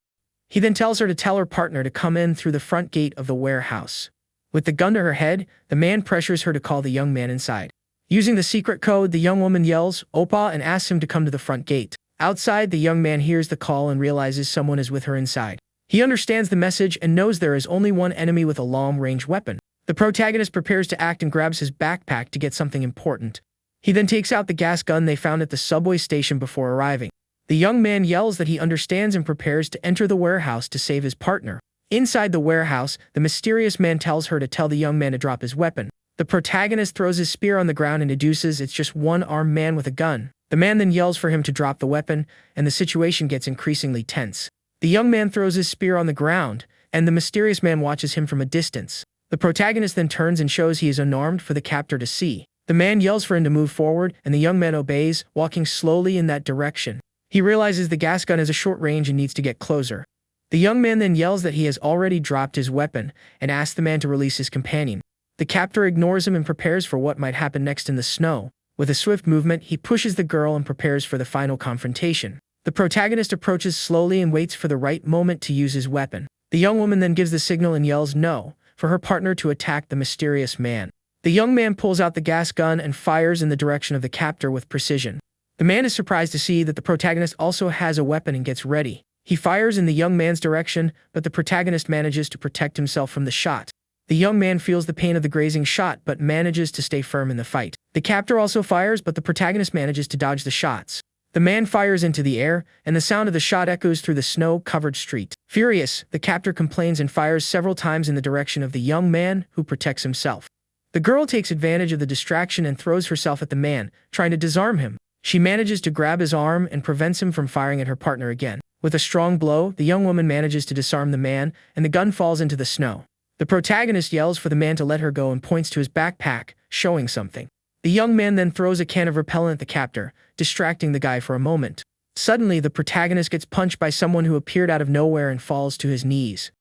He then tells her to tell her partner to come in through the front gate of the warehouse. With the gun to her head, the man pressures her to call the young man inside. Using the secret code, the young woman yells, "Opa," and asks him to come to the front gate. Outside, the young man hears the call and realizes someone is with her inside. He understands the message and knows there is only one enemy with a long-range weapon. The protagonist prepares to act and grabs his backpack to get something important. He then takes out the gas gun they found at the subway station before arriving. The young man yells that he understands and prepares to enter the warehouse to save his partner. Inside the warehouse, the mysterious man tells her to tell the young man to drop his weapon. The protagonist throws his spear on the ground and deduces it's just one armed man with a gun. The man then yells for him to drop the weapon, and the situation gets increasingly tense. The young man throws his spear on the ground, and the mysterious man watches him from a distance. The protagonist then turns and shows he is unarmed for the captor to see. The man yells for him to move forward, and the young man obeys, walking slowly in that direction. He realizes the gas gun has a short range and needs to get closer. The young man then yells that he has already dropped his weapon, and asks the man to release his companion. The captor ignores him and prepares for what might happen next in the snow. With a swift movement, he pushes the girl and prepares for the final confrontation. The protagonist approaches slowly and waits for the right moment to use his weapon. The young woman then gives the signal and yells no, for her partner to attack the mysterious man. The young man pulls out the gas gun and fires in the direction of the captor with precision. The man is surprised to see that the protagonist also has a weapon and gets ready. He fires in the young man's direction, but the protagonist manages to protect himself from the shot. The young man feels the pain of the grazing shot but manages to stay firm in the fight. The captor also fires, but the protagonist manages to dodge the shots. The man fires into the air, and the sound of the shot echoes through the snow-covered street. Furious, the captor complains and fires several times in the direction of the young man, who protects himself. The girl takes advantage of the distraction and throws herself at the man, trying to disarm him. She manages to grab his arm and prevents him from firing at her partner again. With a strong blow, the young woman manages to disarm the man, and the gun falls into the snow. The protagonist yells for the man to let her go and points to his backpack, showing something. The young man then throws a can of repellent at the captor, distracting the guy for a moment. Suddenly, the protagonist gets punched by someone who appeared out of nowhere and falls to his knees.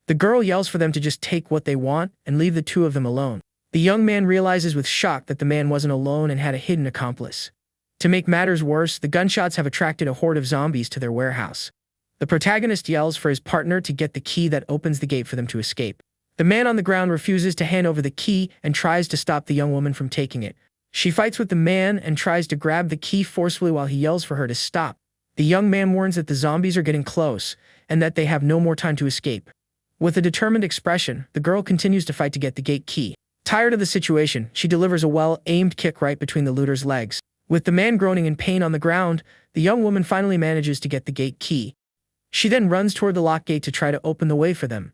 The girl yells for them to just take what they want and leave the two of them alone. The young man realizes with shock that the man wasn't alone and had a hidden accomplice. To make matters worse, the gunshots have attracted a horde of zombies to their warehouse. The protagonist yells for his partner to get the key that opens the gate for them to escape. The man on the ground refuses to hand over the key and tries to stop the young woman from taking it. She fights with the man and tries to grab the key forcefully while he yells for her to stop. The young man warns that the zombies are getting close and that they have no more time to escape. With a determined expression, the girl continues to fight to get the gate key. Tired of the situation, she delivers a well-aimed kick right between the looter's legs. With the man groaning in pain on the ground, the young woman finally manages to get the gate key. She then runs toward the lock gate to try to open the way for them.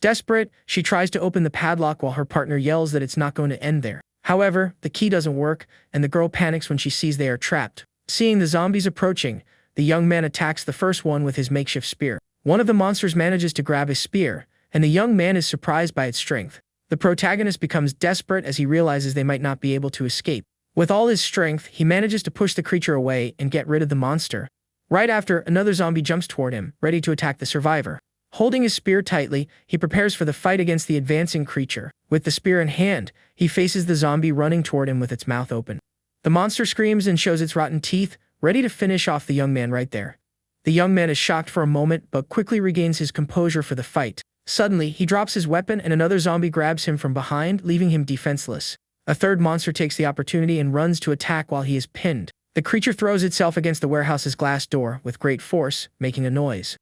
Desperate, she tries to open the padlock while her partner yells that it's not going to end there. However, the key doesn't work, and the girl panics when she sees they are trapped. Seeing the zombies approaching, the young man attacks the first one with his makeshift spear. One of the monsters manages to grab his spear, and the young man is surprised by its strength. The protagonist becomes desperate as he realizes they might not be able to escape. With all his strength, he manages to push the creature away and get rid of the monster. Right after, another zombie jumps toward him, ready to attack the survivor. Holding his spear tightly, he prepares for the fight against the advancing creature. With the spear in hand, he faces the zombie running toward him with its mouth open. The monster screams and shows its rotten teeth, ready to finish off the young man right there. The young man is shocked for a moment, but quickly regains his composure for the fight. Suddenly, he drops his weapon and another zombie grabs him from behind, leaving him defenseless. A third monster takes the opportunity and runs to attack while he is pinned. The creature throws itself against the warehouse's glass door with great force, making a noise.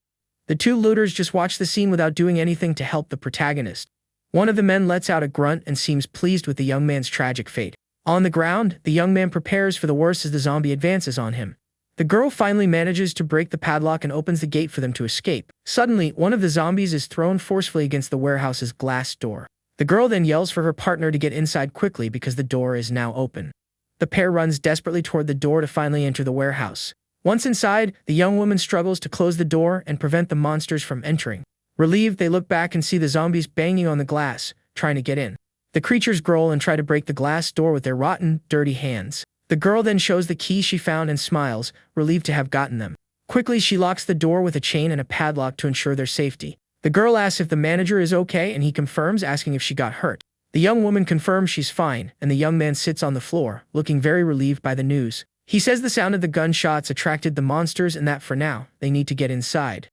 The two looters just watch the scene without doing anything to help the protagonist. One of the men lets out a grunt and seems pleased with the young man's tragic fate. On the ground, the young man prepares for the worst as the zombie advances on him. The girl finally manages to break the padlock and opens the gate for them to escape. Suddenly, one of the zombies is thrown forcefully against the warehouse's glass door. The girl then yells for her partner to get inside quickly because the door is now open. The pair runs desperately toward the door to finally enter the warehouse. Once inside, the young woman struggles to close the door and prevent the monsters from entering. Relieved, they look back and see the zombies banging on the glass, trying to get in. The creatures growl and try to break the glass door with their rotten, dirty hands. The girl then shows the keys she found and smiles, relieved to have gotten them. Quickly, she locks the door with a chain and a padlock to ensure their safety. The girl asks if the manager is okay and he confirms, asking if she got hurt. The young woman confirms she's fine, and the young man sits on the floor, looking very relieved by the news. He says the sound of the gunshots attracted the monsters and that for now, they need to get inside.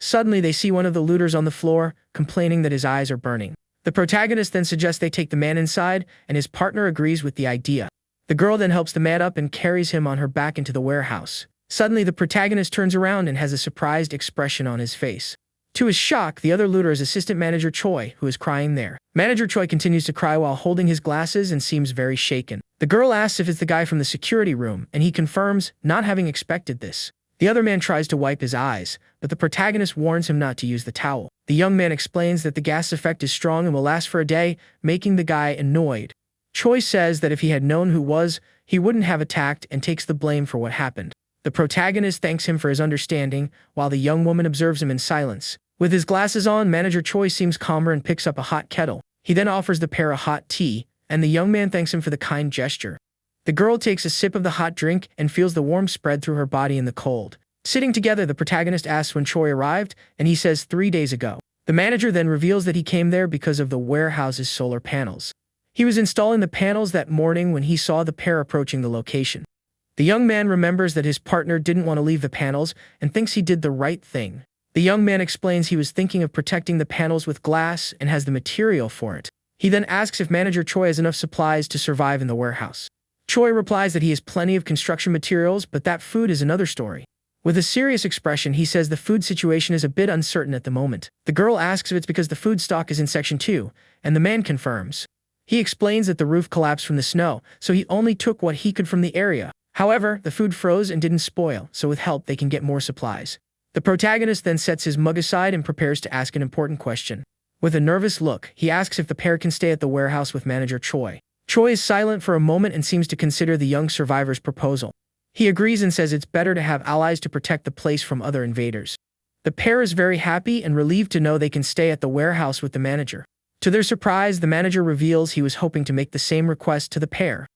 Suddenly, they see one of the looters on the floor, complaining that his eyes are burning. The protagonist then suggests they take the man inside, and his partner agrees with the idea. The girl then helps the man up and carries him on her back into the warehouse. Suddenly, the protagonist turns around and has a surprised expression on his face. To his shock, the other looter is assistant manager Choi, who is crying there. Manager Choi continues to cry while holding his glasses and seems very shaken. The girl asks if it's the guy from the security room, and he confirms, not having expected this. The other man tries to wipe his eyes, but the protagonist warns him not to use the towel. The young man explains that the gas effect is strong and will last for a day, making the guy annoyed. Choi says that if he had known who was, he wouldn't have attacked and takes the blame for what happened. The protagonist thanks him for his understanding, while the young woman observes him in silence. With his glasses on, Manager Choi seems calmer and picks up a hot kettle. He then offers the pair a hot tea, and the young man thanks him for the kind gesture. The girl takes a sip of the hot drink and feels the warmth spread through her body in the cold. Sitting together, the protagonist asks when Choi arrived, and he says 3 days ago. The manager then reveals that he came there because of the warehouse's solar panels. He was installing the panels that morning when he saw the pair approaching the location. The young man remembers that his partner didn't want to leave the panels and thinks he did the right thing. The young man explains he was thinking of protecting the panels with glass and has the material for it. He then asks if Manager Choi has enough supplies to survive in the warehouse. Choi replies that he has plenty of construction materials, but that food is another story. With a serious expression, he says the food situation is a bit uncertain at the moment. The girl asks if it's because the food stock is in Section 2, and the man confirms. He explains that the roof collapsed from the snow, so he only took what he could from the area. However, the food froze and didn't spoil, so with help they can get more supplies. The protagonist then sets his mug aside and prepares to ask an important question. With a nervous look, he asks if the pair can stay at the warehouse with Manager Choi. Choi is silent for a moment and seems to consider the young survivor's proposal. He agrees and says it's better to have allies to protect the place from other invaders. The pair is very happy and relieved to know they can stay at the warehouse with the manager. To their surprise, the manager reveals he was hoping to make the same request to the pair.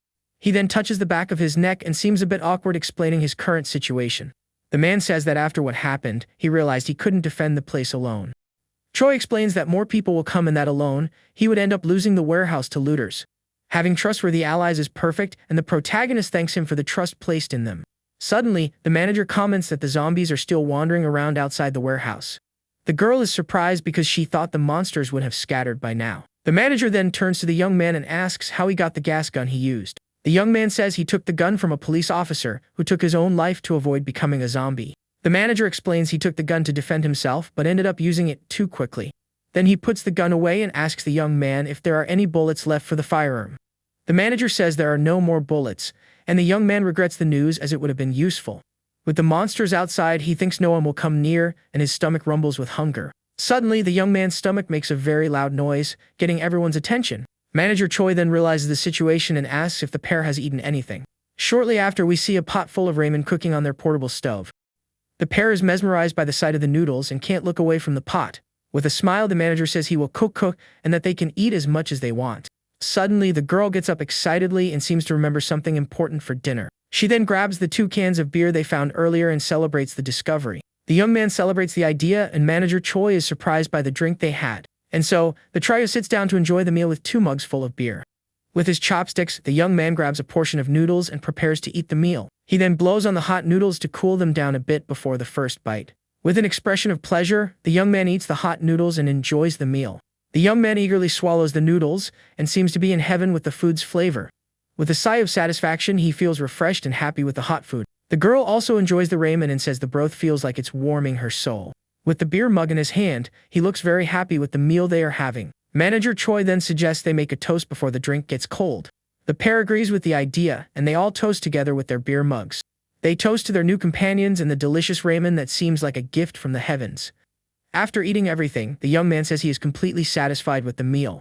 He then touches the back of his neck and seems a bit awkward, explaining his current situation. The man says that after what happened, he realized he couldn't defend the place alone. Choi explains that more people will come and that alone, he would end up losing the warehouse to looters. Having trustworthy allies is perfect, and the protagonist thanks him for the trust placed in them. Suddenly, the manager comments that the zombies are still wandering around outside the warehouse. The girl is surprised because she thought the monsters would have scattered by now. The manager then turns to the young man and asks how he got the gas gun he used. The young man says he took the gun from a police officer who took his own life to avoid becoming a zombie. The manager explains he took the gun to defend himself but ended up using it too quickly. Then he puts the gun away and asks the young man if there are any bullets left for the firearm. The manager says there are no more bullets, and the young man regrets the news as it would have been useful. With the monsters outside, he thinks no one will come near, and his stomach rumbles with hunger. Suddenly, the young man's stomach makes a very loud noise, getting everyone's attention. Manager Choi then realizes the situation and asks if the pair has eaten anything. Shortly after, we see a pot full of ramen cooking on their portable stove. The pair is mesmerized by the sight of the noodles and can't look away from the pot. With a smile, the manager says he will cook and that they can eat as much as they want. Suddenly, the girl gets up excitedly and seems to remember something important for dinner. She then grabs the 2 cans of beer they found earlier and celebrates the discovery. The young man celebrates the idea, and Manager Choi is surprised by the drink they had. And so, the trio sits down to enjoy the meal with 2 mugs full of beer. With his chopsticks, the young man grabs a portion of noodles and prepares to eat the meal. He then blows on the hot noodles to cool them down a bit before the first bite. With an expression of pleasure, the young man eats the hot noodles and enjoys the meal. The young man eagerly swallows the noodles and seems to be in heaven with the food's flavor. With a sigh of satisfaction, he feels refreshed and happy with the hot food. The girl also enjoys the ramen and says the broth feels like it's warming her soul. With the beer mug in his hand, he looks very happy with the meal they are having. Manager Choi then suggests they make a toast before the drink gets cold. The pair agrees with the idea, and they all toast together with their beer mugs. They toast to their new companions and the delicious ramen that seems like a gift from the heavens. After eating everything, the young man says he is completely satisfied with the meal.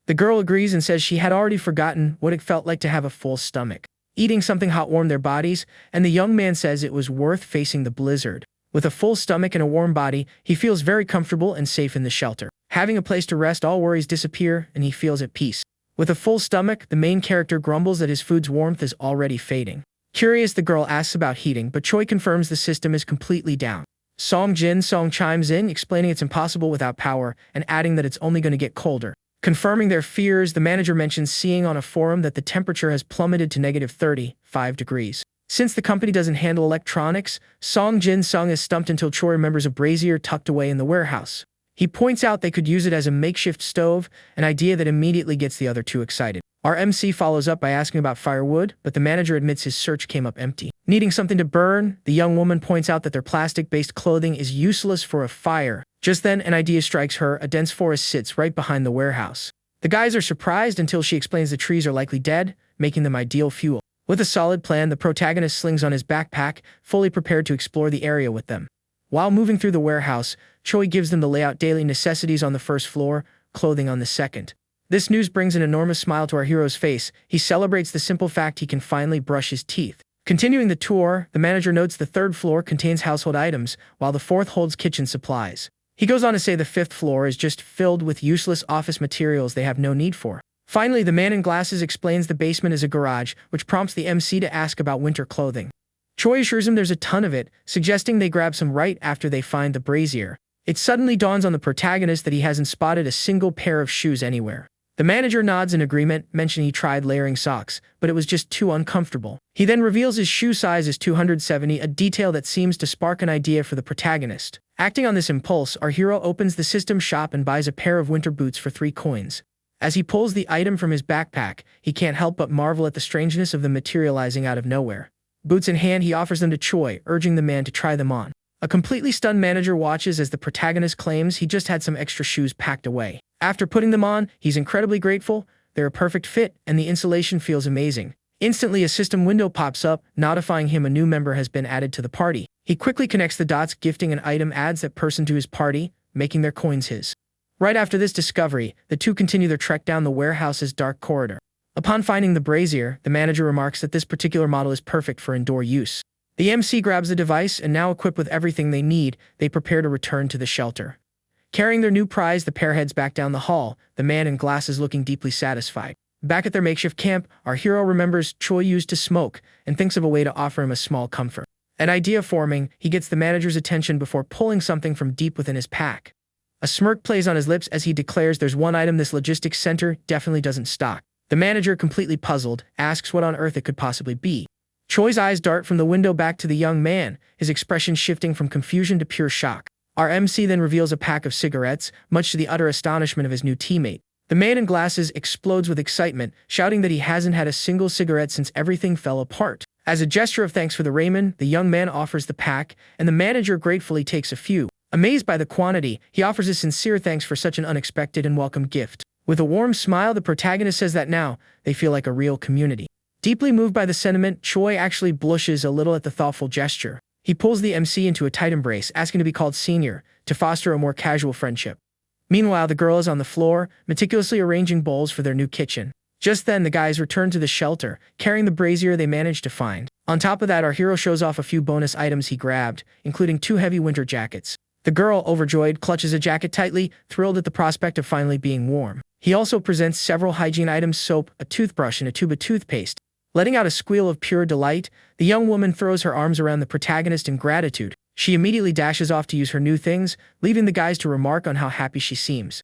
The girl agrees and says she had already forgotten what it felt like to have a full stomach. Eating something hot warmed their bodies, and the young man says it was worth facing the blizzard. With a full stomach and a warm body, he feels very comfortable and safe in the shelter. Having a place to rest, all worries disappear, and he feels at peace. With a full stomach, the main character grumbles that his food's warmth is already fading. Curious, the girl asks about heating, but Choi confirms the system is completely down. Song chimes in, explaining it's impossible without power, and adding that it's only going to get colder. Confirming their fears, the manager mentions seeing on a forum that the temperature has plummeted to -35 degrees. Since the company doesn't handle electronics, Song is stumped until Choi remembers a brazier tucked away in the warehouse. He points out they could use it as a makeshift stove, an idea that immediately gets the other 2 excited. Our MC follows up by asking about firewood, but the manager admits his search came up empty. Needing something to burn, the young woman points out that their plastic-based clothing is useless for a fire. Just then, an idea strikes her. A dense forest sits right behind the warehouse. The guys are surprised until she explains the trees are likely dead, making them ideal fuel. With a solid plan, the protagonist slings on his backpack, fully prepared to explore the area with them. While moving through the warehouse, Choi gives them the layout: daily necessities on the first floor, clothing on the second. This news brings an enormous smile to our hero's face. He celebrates the simple fact he can finally brush his teeth. Continuing the tour, the manager notes the 3rd floor contains household items, while the 4th holds kitchen supplies. He goes on to say the 5th floor is just filled with useless office materials they have no need for. Finally, the man in glasses explains the basement is a garage, which prompts the MC to ask about winter clothing. Choi assures him there's a ton of it, suggesting they grab some right after they find the brazier. It suddenly dawns on the protagonist that he hasn't spotted a single pair of shoes anywhere. The manager nods in agreement, mentioning he tried layering socks, but it was just too uncomfortable. He then reveals his shoe size is 270, a detail that seems to spark an idea for the protagonist. Acting on this impulse, our hero opens the system shop and buys a pair of winter boots for 3 coins. As he pulls the item from his backpack, he can't help but marvel at the strangeness of them materializing out of nowhere. Boots in hand, he offers them to Choi, urging the man to try them on. A completely stunned manager watches as the protagonist claims he just had some extra shoes packed away. After putting them on, he's incredibly grateful. They're a perfect fit, and the insulation feels amazing. Instantly, a system window pops up, notifying him a new member has been added to the party. He quickly connects the dots, gifting an item adds that person to his party, making their coins his. Right after this discovery, the 2 continue their trek down the warehouse's dark corridor. Upon finding the brazier, the manager remarks that this particular model is perfect for indoor use. The MC grabs the device, and now equipped with everything they need, they prepare to return to the shelter. Carrying their new prize, the pair heads back down the hall, the man in glasses looking deeply satisfied. Back at their makeshift camp, our hero remembers Choi used to smoke and thinks of a way to offer him a small comfort. An idea forming, he gets the manager's attention before pulling something from deep within his pack. A smirk plays on his lips as he declares there's one item this logistics center definitely doesn't stock. The manager, completely puzzled, asks what on earth it could possibly be. Choi's eyes dart from the window back to the young man, his expression shifting from confusion to pure shock. Our MC then reveals a pack of cigarettes, much to the utter astonishment of his new teammate. The man in glasses explodes with excitement, shouting that he hasn't had a single cigarette since everything fell apart. As a gesture of thanks for the ramen, the young man offers the pack, and the manager gratefully takes a few. Amazed by the quantity, he offers his sincere thanks for such an unexpected and welcome gift. With a warm smile, the protagonist says that now, they feel like a real community. Deeply moved by the sentiment, Choi actually blushes a little at the thoughtful gesture. He pulls the MC into a tight embrace, asking to be called senior, to foster a more casual friendship. Meanwhile, the girl is on the floor, meticulously arranging bowls for their new kitchen. Just then, the guys return to the shelter, carrying the brazier they managed to find. On top of that, our hero shows off a few bonus items he grabbed, including 2 heavy winter jackets. The girl, overjoyed, clutches a jacket tightly, thrilled at the prospect of finally being warm. He also presents several hygiene items: soap, a toothbrush, and a tube of toothpaste. Letting out a squeal of pure delight, the young woman throws her arms around the protagonist in gratitude. She immediately dashes off to use her new things, leaving the guys to remark on how happy she seems.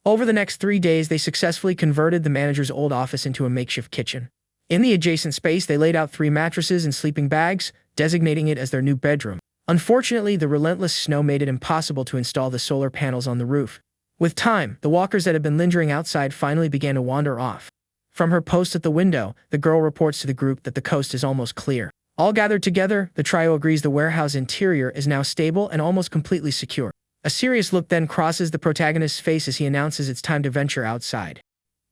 Over the next 3 days, they successfully converted the manager's old office into a makeshift kitchen. In the adjacent space, they laid out 3 mattresses and sleeping bags, designating it as their new bedroom. Unfortunately, the relentless snow made it impossible to install the solar panels on the roof. With time, the walkers that had been lingering outside finally began to wander off. From her post at the window, the girl reports to the group that the coast is almost clear. All gathered together, the trio agrees the warehouse interior is now stable and almost completely secure. A serious look then crosses the protagonist's face as he announces it's time to venture outside.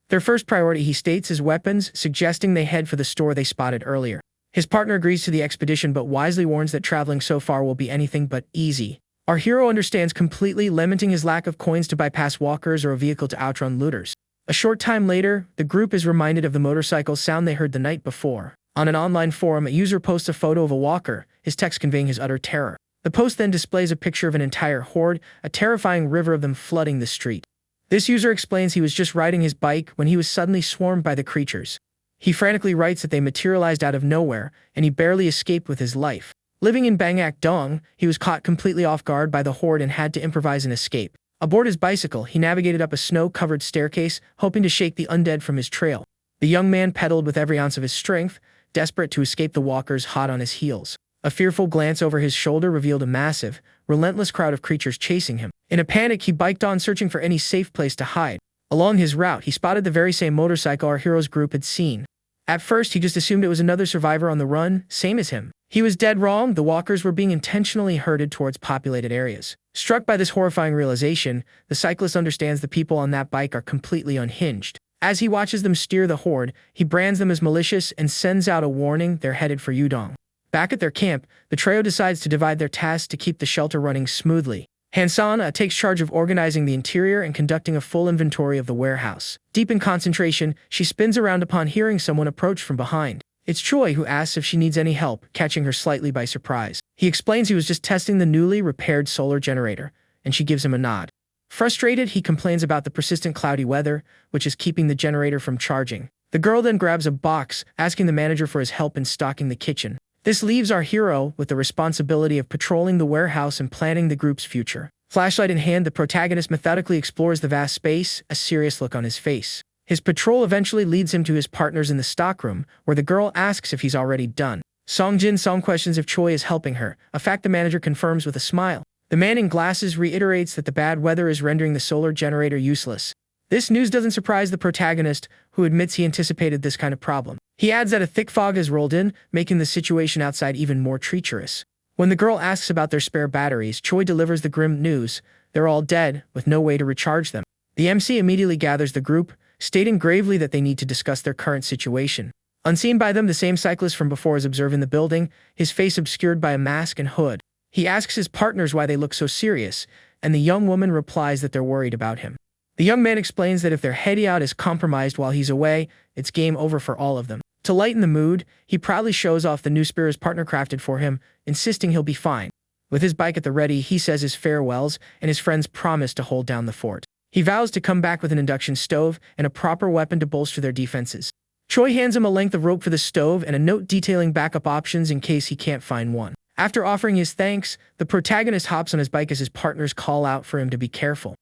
Their first priority, he states, is weapons, suggesting they head for the store they spotted earlier. His partner agrees to the expedition but wisely warns that traveling so far will be anything but easy. Our hero understands completely, lamenting his lack of coins to bypass walkers or a vehicle to outrun looters. A short time later, the group is reminded of the motorcycle sound they heard the night before. On an online forum, a user posts a photo of a walker, his text conveying his utter terror. The post then displays a picture of an entire horde, a terrifying river of them flooding the street. This user explains he was just riding his bike when he was suddenly swarmed by the creatures. He frantically writes that they materialized out of nowhere, and he barely escaped with his life. Living in Bangak Dong, he was caught completely off guard by the horde and had to improvise an escape. Aboard his bicycle, he navigated up a snow-covered staircase, hoping to shake the undead from his trail. The young man pedaled with every ounce of his strength, desperate to escape the walkers hot on his heels. A fearful glance over his shoulder revealed a massive, relentless crowd of creatures chasing him. In a panic, he biked on, searching for any safe place to hide. Along his route, he spotted the very same motorcycle our hero's group had seen. At first, he just assumed it was another survivor on the run, same as him. He was dead wrong. The walkers were being intentionally herded towards populated areas. Struck by this horrifying realization, the cyclist understands the people on that bike are completely unhinged. As he watches them steer the horde, he brands them as malicious and sends out a warning they're headed for Yudong. Back at their camp, the trio decides to divide their tasks to keep the shelter running smoothly. Hansan takes charge of organizing the interior and conducting a full inventory of the warehouse. Deep in concentration, she spins around upon hearing someone approach from behind. It's Choi, who asks if she needs any help, catching her slightly by surprise. He explains he was just testing the newly repaired solar generator, and she gives him a nod. Frustrated, he complains about the persistent cloudy weather, which is keeping the generator from charging. The girl then grabs a box, asking the manager for his help in stocking the kitchen. This leaves our hero with the responsibility of patrolling the warehouse and planning the group's future. Flashlight in hand, the protagonist methodically explores the vast space, a serious look on his face. His patrol eventually leads him to his partners in the stockroom, where the girl asks if he's already done. Song questions if Choi is helping her, a fact the manager confirms with a smile. The man in glasses reiterates that the bad weather is rendering the solar generator useless. This news doesn't surprise the protagonist, who admits he anticipated this kind of problem. He adds that a thick fog has rolled in, making the situation outside even more treacherous. When the girl asks about their spare batteries, Choi delivers the grim news: they're all dead, with no way to recharge them. The MC immediately gathers the group, stating gravely that they need to discuss their current situation. Unseen by them, the same cyclist from before is observing the building, his face obscured by a mask and hood. He asks his partners why they look so serious, and the young woman replies that they're worried about him. The young man explains that if their hideout is compromised while he's away, it's game over for all of them. To lighten the mood, he proudly shows off the new spear his partner crafted for him, insisting he'll be fine. With his bike at the ready, he says his farewells, and his friends promise to hold down the fort. He vows to come back with an induction stove and a proper weapon to bolster their defenses. Choi hands him a length of rope for the stove and a note detailing backup options in case he can't find one. After offering his thanks, the protagonist hops on his bike as his partners call out for him to be careful.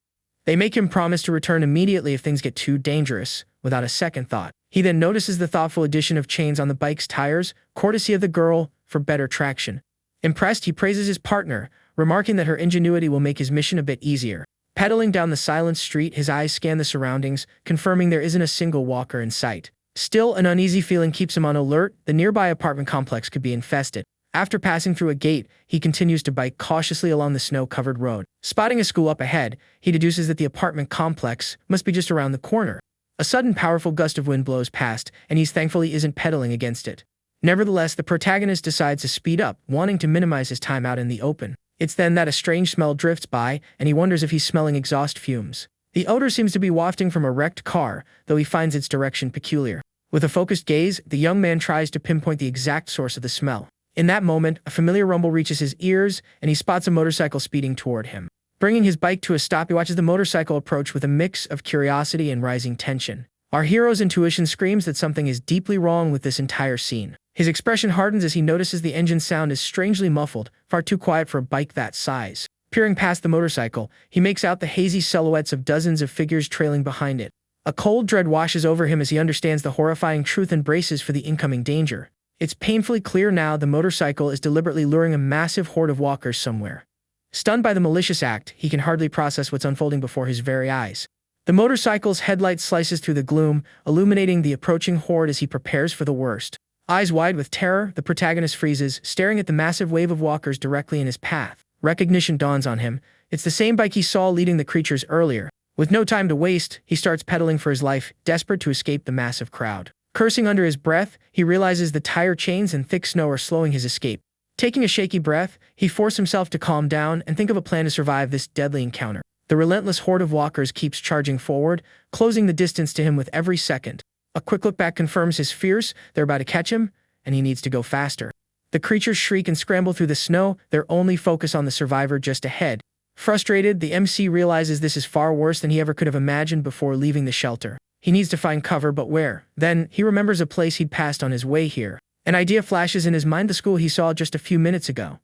They make him promise to return immediately if things get too dangerous, without a second thought. He then notices the thoughtful addition of chains on the bike's tires, courtesy of the girl, for better traction. Impressed, he praises his partner, remarking that her ingenuity will make his mission a bit easier. Pedaling down the silent street, his eyes scan the surroundings, confirming there isn't a single walker in sight. Still, an uneasy feeling keeps him on alert. The nearby apartment complex could be infested. After passing through a gate, he continues to bike cautiously along the snow-covered road. Spotting a school up ahead, he deduces that the apartment complex must be just around the corner. A sudden powerful gust of wind blows past, and he's thankful he isn't pedaling against it. Nevertheless, the protagonist decides to speed up, wanting to minimize his time out in the open. It's then that a strange smell drifts by, and he wonders if he's smelling exhaust fumes. The odor seems to be wafting from a wrecked car, though he finds its direction peculiar. With a focused gaze, the young man tries to pinpoint the exact source of the smell. In that moment, a familiar rumble reaches his ears, and he spots a motorcycle speeding toward him. Bringing his bike to a stop, he watches the motorcycle approach with a mix of curiosity and rising tension. Our hero's intuition screams that something is deeply wrong with this entire scene. His expression hardens as he notices the engine sound is strangely muffled, far too quiet for a bike that size. Peering past the motorcycle, he makes out the hazy silhouettes of dozens of figures trailing behind it. A cold dread washes over him as he understands the horrifying truth and braces for the incoming danger. It's painfully clear now the motorcycle is deliberately luring a massive horde of walkers somewhere. Stunned by the malicious act, he can hardly process what's unfolding before his very eyes. The motorcycle's headlight slices through the gloom, illuminating the approaching horde as he prepares for the worst. Eyes wide with terror, the protagonist freezes, staring at the massive wave of walkers directly in his path. Recognition dawns on him. It's the same bike he saw leading the creatures earlier. With no time to waste, he starts pedaling for his life, desperate to escape the massive crowd. Cursing under his breath, he realizes the tire chains and thick snow are slowing his escape. Taking a shaky breath, he forces himself to calm down and think of a plan to survive this deadly encounter. The relentless horde of walkers keeps charging forward, closing the distance to him with every second. A quick look back confirms his fears. They're about to catch him, and he needs to go faster. The creatures shriek and scramble through the snow, their only focus on the survivor just ahead. Frustrated, the MC realizes this is far worse than he ever could have imagined before leaving the shelter. He needs to find cover, but where? Then, he remembers a place he'd passed on his way here. An idea flashes in his mind: the school he saw just a few minutes ago.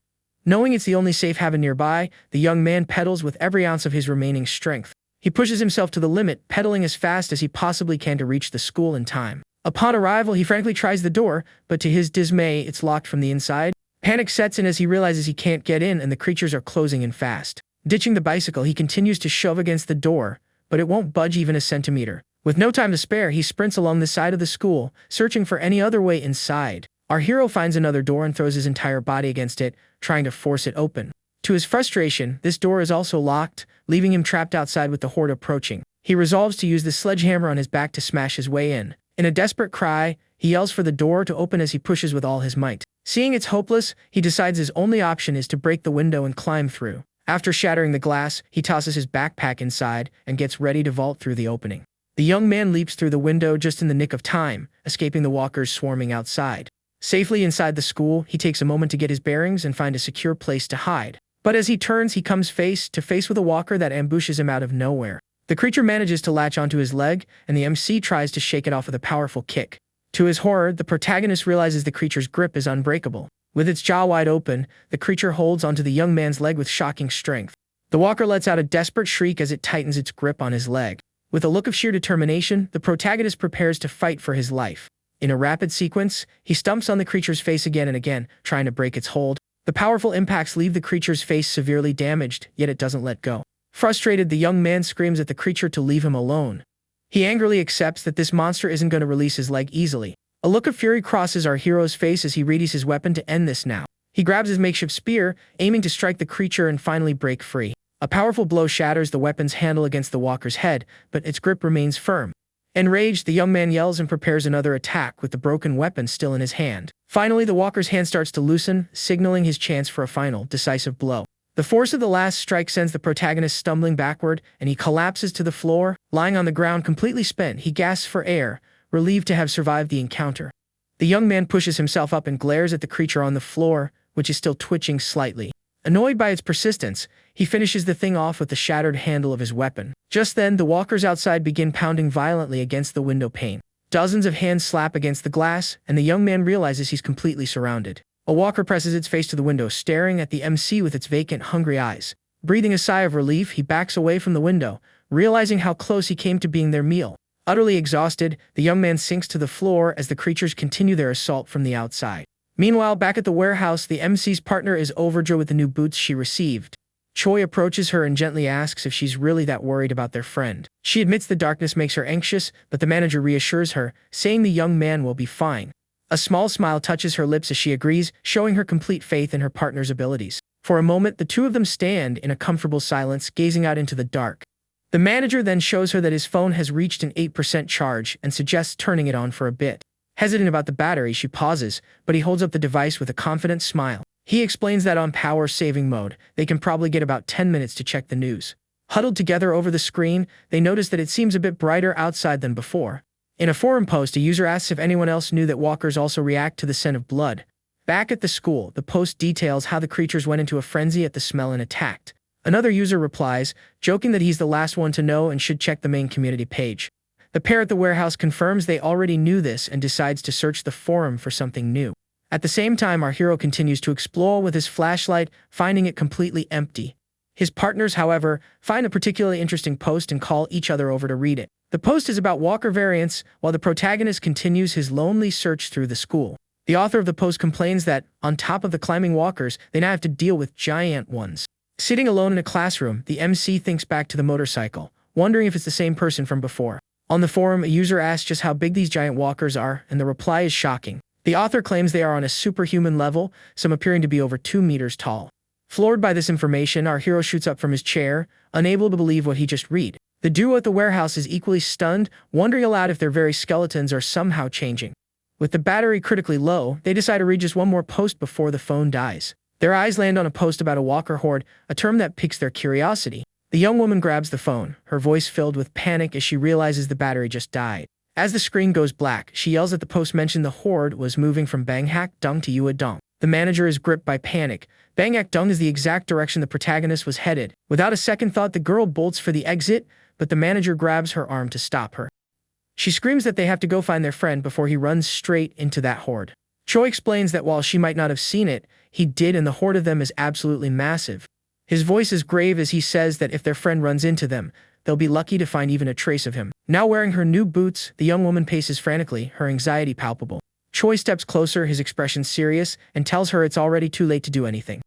Knowing it's the only safe haven nearby, the young man pedals with every ounce of his remaining strength. He pushes himself to the limit, pedaling as fast as he possibly can to reach the school in time. Upon arrival, he frankly tries the door, but to his dismay, it's locked from the inside. Panic sets in as he realizes he can't get in and the creatures are closing in fast. Ditching the bicycle, he continues to shove against the door, but it won't budge even a centimeter. With no time to spare, he sprints along the side of the school, searching for any other way inside. Our hero finds another door and throws his entire body against it, trying to force it open. To his frustration, this door is also locked, leaving him trapped outside with the horde approaching. He resolves to use the sledgehammer on his back to smash his way in. In a desperate cry, he yells for the door to open as he pushes with all his might. Seeing it's hopeless, he decides his only option is to break the window and climb through. After shattering the glass, he tosses his backpack inside and gets ready to vault through the opening. The young man leaps through the window just in the nick of time, escaping the walkers swarming outside. Safely inside the school, he takes a moment to get his bearings and find a secure place to hide. But as he turns, he comes face to face with a walker that ambushes him out of nowhere. The creature manages to latch onto his leg, and the MC tries to shake it off with a powerful kick. To his horror, the protagonist realizes the creature's grip is unbreakable. With its jaw wide open, the creature holds onto the young man's leg with shocking strength. The walker lets out a desperate shriek as it tightens its grip on his leg. With a look of sheer determination, the protagonist prepares to fight for his life. In a rapid sequence, he stumps on the creature's face again and again, trying to break its hold. The powerful impacts leave the creature's face severely damaged, yet it doesn't let go. Frustrated, the young man screams at the creature to leave him alone. He angrily accepts that this monster isn't going to release his leg easily. A look of fury crosses our hero's face as he readies his weapon to end this now. He grabs his makeshift spear, aiming to strike the creature and finally break free. A powerful blow shatters the weapon's handle against the walker's head, but its grip remains firm. Enraged, the young man yells and prepares another attack with the broken weapon still in his hand. Finally, the walker's hand starts to loosen, signaling his chance for a final, decisive blow. The force of the last strike sends the protagonist stumbling backward, and he collapses to the floor. Lying on the ground completely spent, he gasps for air, relieved to have survived the encounter. The young man pushes himself up and glares at the creature on the floor, which is still twitching slightly. Annoyed by its persistence, he finishes the thing off with the shattered handle of his weapon. Just then, the walkers outside begin pounding violently against the window pane. Dozens of hands slap against the glass, and the young man realizes he's completely surrounded. A walker presses its face to the window, staring at the MC with its vacant, hungry eyes. Breathing a sigh of relief, he backs away from the window, realizing how close he came to being their meal. Utterly exhausted, the young man sinks to the floor as the creatures continue their assault from the outside. Meanwhile, back at the warehouse, the MC's partner is overjoyed with the new boots she received. Choi approaches her and gently asks if she's really that worried about their friend. She admits the darkness makes her anxious, but the manager reassures her, saying the young man will be fine. A small smile touches her lips as she agrees, showing her complete faith in her partner's abilities. For a moment, the two of them stand in a comfortable silence, gazing out into the dark. The manager then shows her that his phone has reached an 8% charge and suggests turning it on for a bit. Hesitant about the battery, she pauses, but he holds up the device with a confident smile. He explains that on power-saving mode, they can probably get about 10 minutes to check the news. Huddled together over the screen, they notice that it seems a bit brighter outside than before. In a forum post, a user asks if anyone else knew that walkers also react to the scent of blood. Back at the school, the post details how the creatures went into a frenzy at the smell and attacked. Another user replies, joking that he's the last one to know and should check the main community page. The pair at the warehouse confirms they already knew this and decides to search the forum for something new. At the same time, our hero continues to explore with his flashlight, finding it completely empty. His partners, however, find a particularly interesting post and call each other over to read it. The post is about walker variants, while the protagonist continues his lonely search through the school. The author of the post complains that, on top of the climbing walkers, they now have to deal with giant ones. Sitting alone in a classroom, the MC thinks back to the motorcycle, wondering if it's the same person from before. On the forum, a user asks just how big these giant walkers are, and the reply is shocking. The author claims they are on a superhuman level, some appearing to be over 2 meters tall. Floored by this information, our hero shoots up from his chair, unable to believe what he just read. The duo at the warehouse is equally stunned, wondering aloud if their very skeletons are somehow changing. With the battery critically low, they decide to read just one more post before the phone dies. Their eyes land on a post about a walker horde, a term that piques their curiosity. The young woman grabs the phone, her voice filled with panic as she realizes the battery just died. As the screen goes black, she yells that the post mentioned the horde was moving from Banghak Dung to Yua Dung. The manager is gripped by panic. Banghak Dung is the exact direction the protagonist was headed. Without a second thought, the girl bolts for the exit, but the manager grabs her arm to stop her. She screams that they have to go find their friend before he runs straight into that horde. Choi explains that while she might not have seen it, he did, and the horde of them is absolutely massive. His voice is grave as he says that if their friend runs into them, they'll be lucky to find even a trace of him. Now wearing her new boots, the young woman paces frantically, her anxiety palpable. Choi steps closer, his expression serious, and tells her it's already too late to do anything.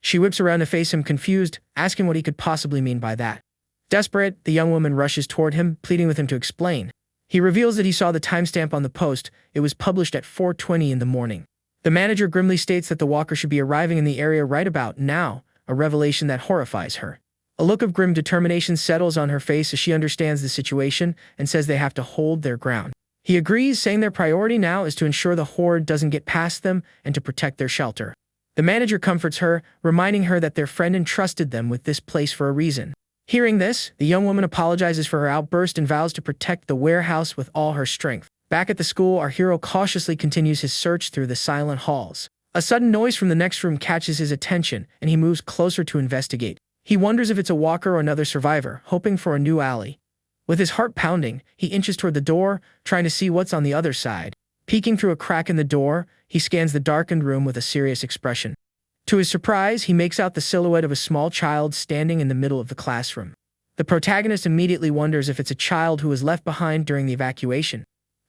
She whips around to face him confused, asking what he could possibly mean by that. Desperate, the young woman rushes toward him, pleading with him to explain. He reveals that he saw the timestamp on the post. It was published at 4:20 in the morning. The manager grimly states that the walker should be arriving in the area right about now, a revelation that horrifies her. A look of grim determination settles on her face as she understands the situation and says they have to hold their ground. He agrees, saying their priority now is to ensure the horde doesn't get past them and to protect their shelter. The manager comforts her, reminding her that their friend entrusted them with this place for a reason. Hearing this, the young woman apologizes for her outburst and vows to protect the warehouse with all her strength. Back at the school, our hero cautiously continues his search through the silent halls. A sudden noise from the next room catches his attention, and he moves closer to investigate. He wonders if it's a walker or another survivor, hoping for a new ally. With his heart pounding, he inches toward the door, trying to see what's on the other side. Peeking through a crack in the door, he scans the darkened room with a serious expression. To his surprise, he makes out the silhouette of a small child standing in the middle of the classroom. The protagonist immediately wonders if it's a child who was left behind during the evacuation.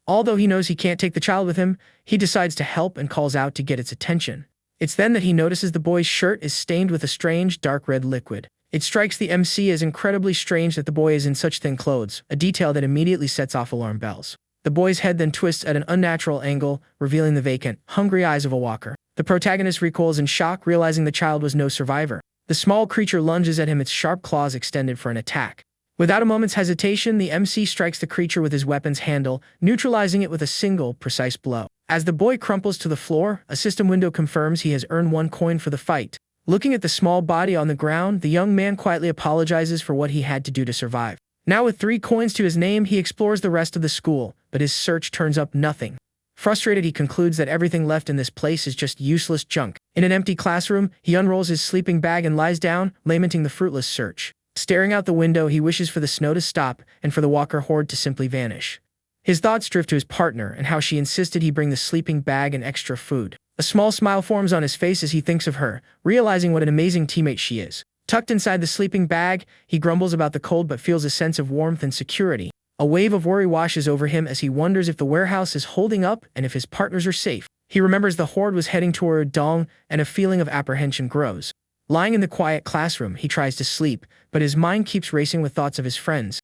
Although he knows he can't take the child with him, he decides to help and calls out to get its attention. It's then that he notices the boy's shirt is stained with a strange dark red liquid. It strikes the MC as incredibly strange that the boy is in such thin clothes, a detail that immediately sets off alarm bells. The boy's head then twists at an unnatural angle, revealing the vacant, hungry eyes of a walker. The protagonist recoils in shock, realizing the child was no survivor. The small creature lunges at him, its sharp claws extended for an attack. Without a moment's hesitation, the MC strikes the creature with his weapon's handle, neutralizing it with a single, precise blow. As the boy crumples to the floor, a system window confirms he has earned 1 coin for the fight. Looking at the small body on the ground, the young man quietly apologizes for what he had to do to survive. Now with 3 coins to his name, he explores the rest of the school, but his search turns up nothing. Frustrated, he concludes that everything left in this place is just useless junk. In an empty classroom, he unrolls his sleeping bag and lies down, lamenting the fruitless search. Staring out the window, he wishes for the snow to stop and for the walker horde to simply vanish. His thoughts drift to his partner and how she insisted he bring the sleeping bag and extra food. A small smile forms on his face as he thinks of her, realizing what an amazing teammate she is. Tucked inside the sleeping bag, he grumbles about the cold but feels a sense of warmth and security. A wave of worry washes over him as he wonders if the warehouse is holding up and if his partners are safe. He remembers the horde was heading toward Dong, and a feeling of apprehension grows. Lying in the quiet classroom, he tries to sleep, but his mind keeps racing with thoughts of his friends.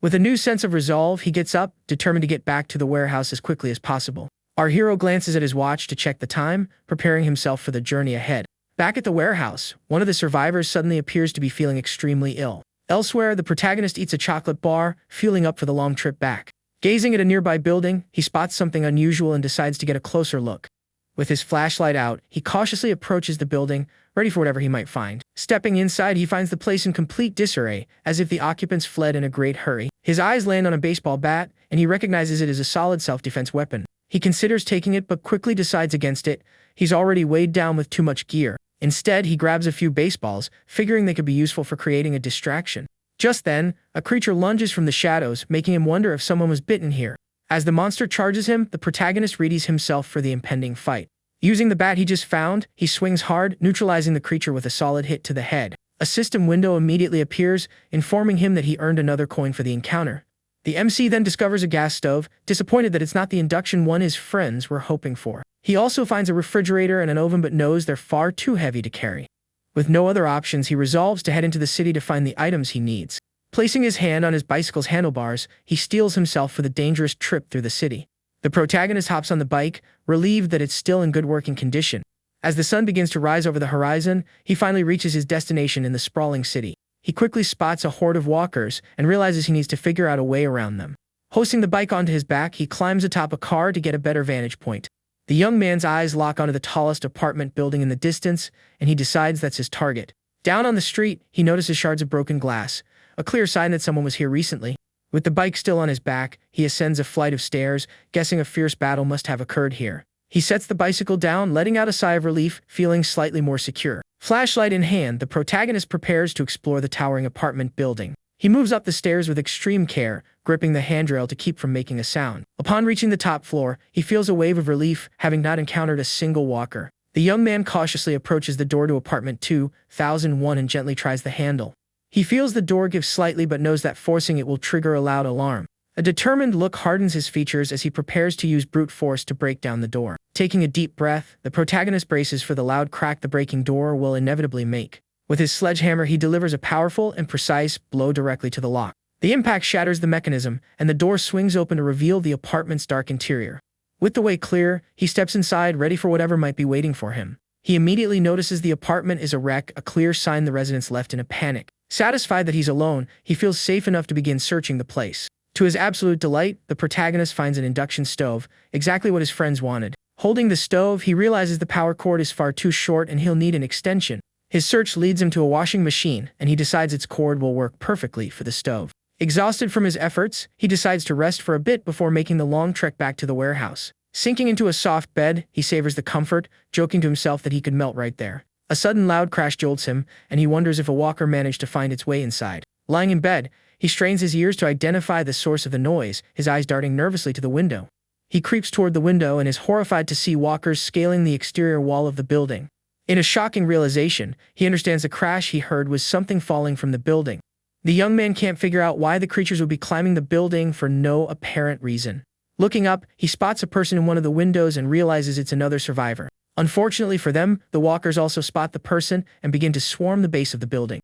With a new sense of resolve, he gets up, determined to get back to the warehouse as quickly as possible. Our hero glances at his watch to check the time, preparing himself for the journey ahead. Back at the warehouse, one of the survivors suddenly appears to be feeling extremely ill. Elsewhere, the protagonist eats a chocolate bar, fueling up for the long trip back. Gazing at a nearby building, he spots something unusual and decides to get a closer look. With his flashlight out, he cautiously approaches the building, ready for whatever he might find. Stepping inside, he finds the place in complete disarray, as if the occupants fled in a great hurry. His eyes land on a baseball bat, and he recognizes it as a solid self-defense weapon. He considers taking it but quickly decides against it. He's already weighed down with too much gear. Instead, he grabs a few baseballs, figuring they could be useful for creating a distraction. Just then, a creature lunges from the shadows, making him wonder if someone was bitten here. As the monster charges him, the protagonist readies himself for the impending fight. Using the bat he just found, he swings hard, neutralizing the creature with a solid hit to the head. A system window immediately appears, informing him that he earned another coin for the encounter. The MC then discovers a gas stove, disappointed that it's not the induction one his friends were hoping for. He also finds a refrigerator and an oven but knows they're far too heavy to carry. With no other options, he resolves to head into the city to find the items he needs. Placing his hand on his bicycle's handlebars, he steels himself for the dangerous trip through the city. The protagonist hops on the bike, relieved that it's still in good working condition. As the sun begins to rise over the horizon, he finally reaches his destination in the sprawling city. He quickly spots a horde of walkers and realizes he needs to figure out a way around them. Hoisting the bike onto his back, he climbs atop a car to get a better vantage point. The young man's eyes lock onto the tallest apartment building in the distance, and he decides that's his target. Down on the street, he notices shards of broken glass, a clear sign that someone was here recently. With the bike still on his back, he ascends a flight of stairs, guessing a fierce battle must have occurred here. He sets the bicycle down, letting out a sigh of relief, feeling slightly more secure. Flashlight in hand, the protagonist prepares to explore the towering apartment building. He moves up the stairs with extreme care, gripping the handrail to keep from making a sound. Upon reaching the top floor, he feels a wave of relief, having not encountered a single walker. The young man cautiously approaches the door to apartment 2001 and gently tries the handle. He feels the door give slightly but knows that forcing it will trigger a loud alarm. A determined look hardens his features as he prepares to use brute force to break down the door. Taking a deep breath, the protagonist braces for the loud crack the breaking door will inevitably make. With his sledgehammer, he delivers a powerful and precise blow directly to the lock. The impact shatters the mechanism, and the door swings open to reveal the apartment's dark interior. With the way clear, he steps inside, ready for whatever might be waiting for him. He immediately notices the apartment is a wreck, a clear sign the residents left in a panic. Satisfied that he's alone, he feels safe enough to begin searching the place. To his absolute delight, the protagonist finds an induction stove, exactly what his friends wanted. Holding the stove, he realizes the power cord is far too short and he'll need an extension. His search leads him to a washing machine, and he decides its cord will work perfectly for the stove. Exhausted from his efforts, he decides to rest for a bit before making the long trek back to the warehouse. Sinking into a soft bed, he savors the comfort, joking to himself that he could melt right there. A sudden loud crash jolts him, and he wonders if a walker managed to find its way inside. Lying in bed, he strains his ears to identify the source of the noise, his eyes darting nervously to the window. He creeps toward the window and is horrified to see walkers scaling the exterior wall of the building. In a shocking realization, he understands the crash he heard was something falling from the building. The young man can't figure out why the creatures would be climbing the building for no apparent reason. Looking up, he spots a person in one of the windows and realizes it's another survivor. Unfortunately for them, the walkers also spot the person and begin to swarm the base of the building.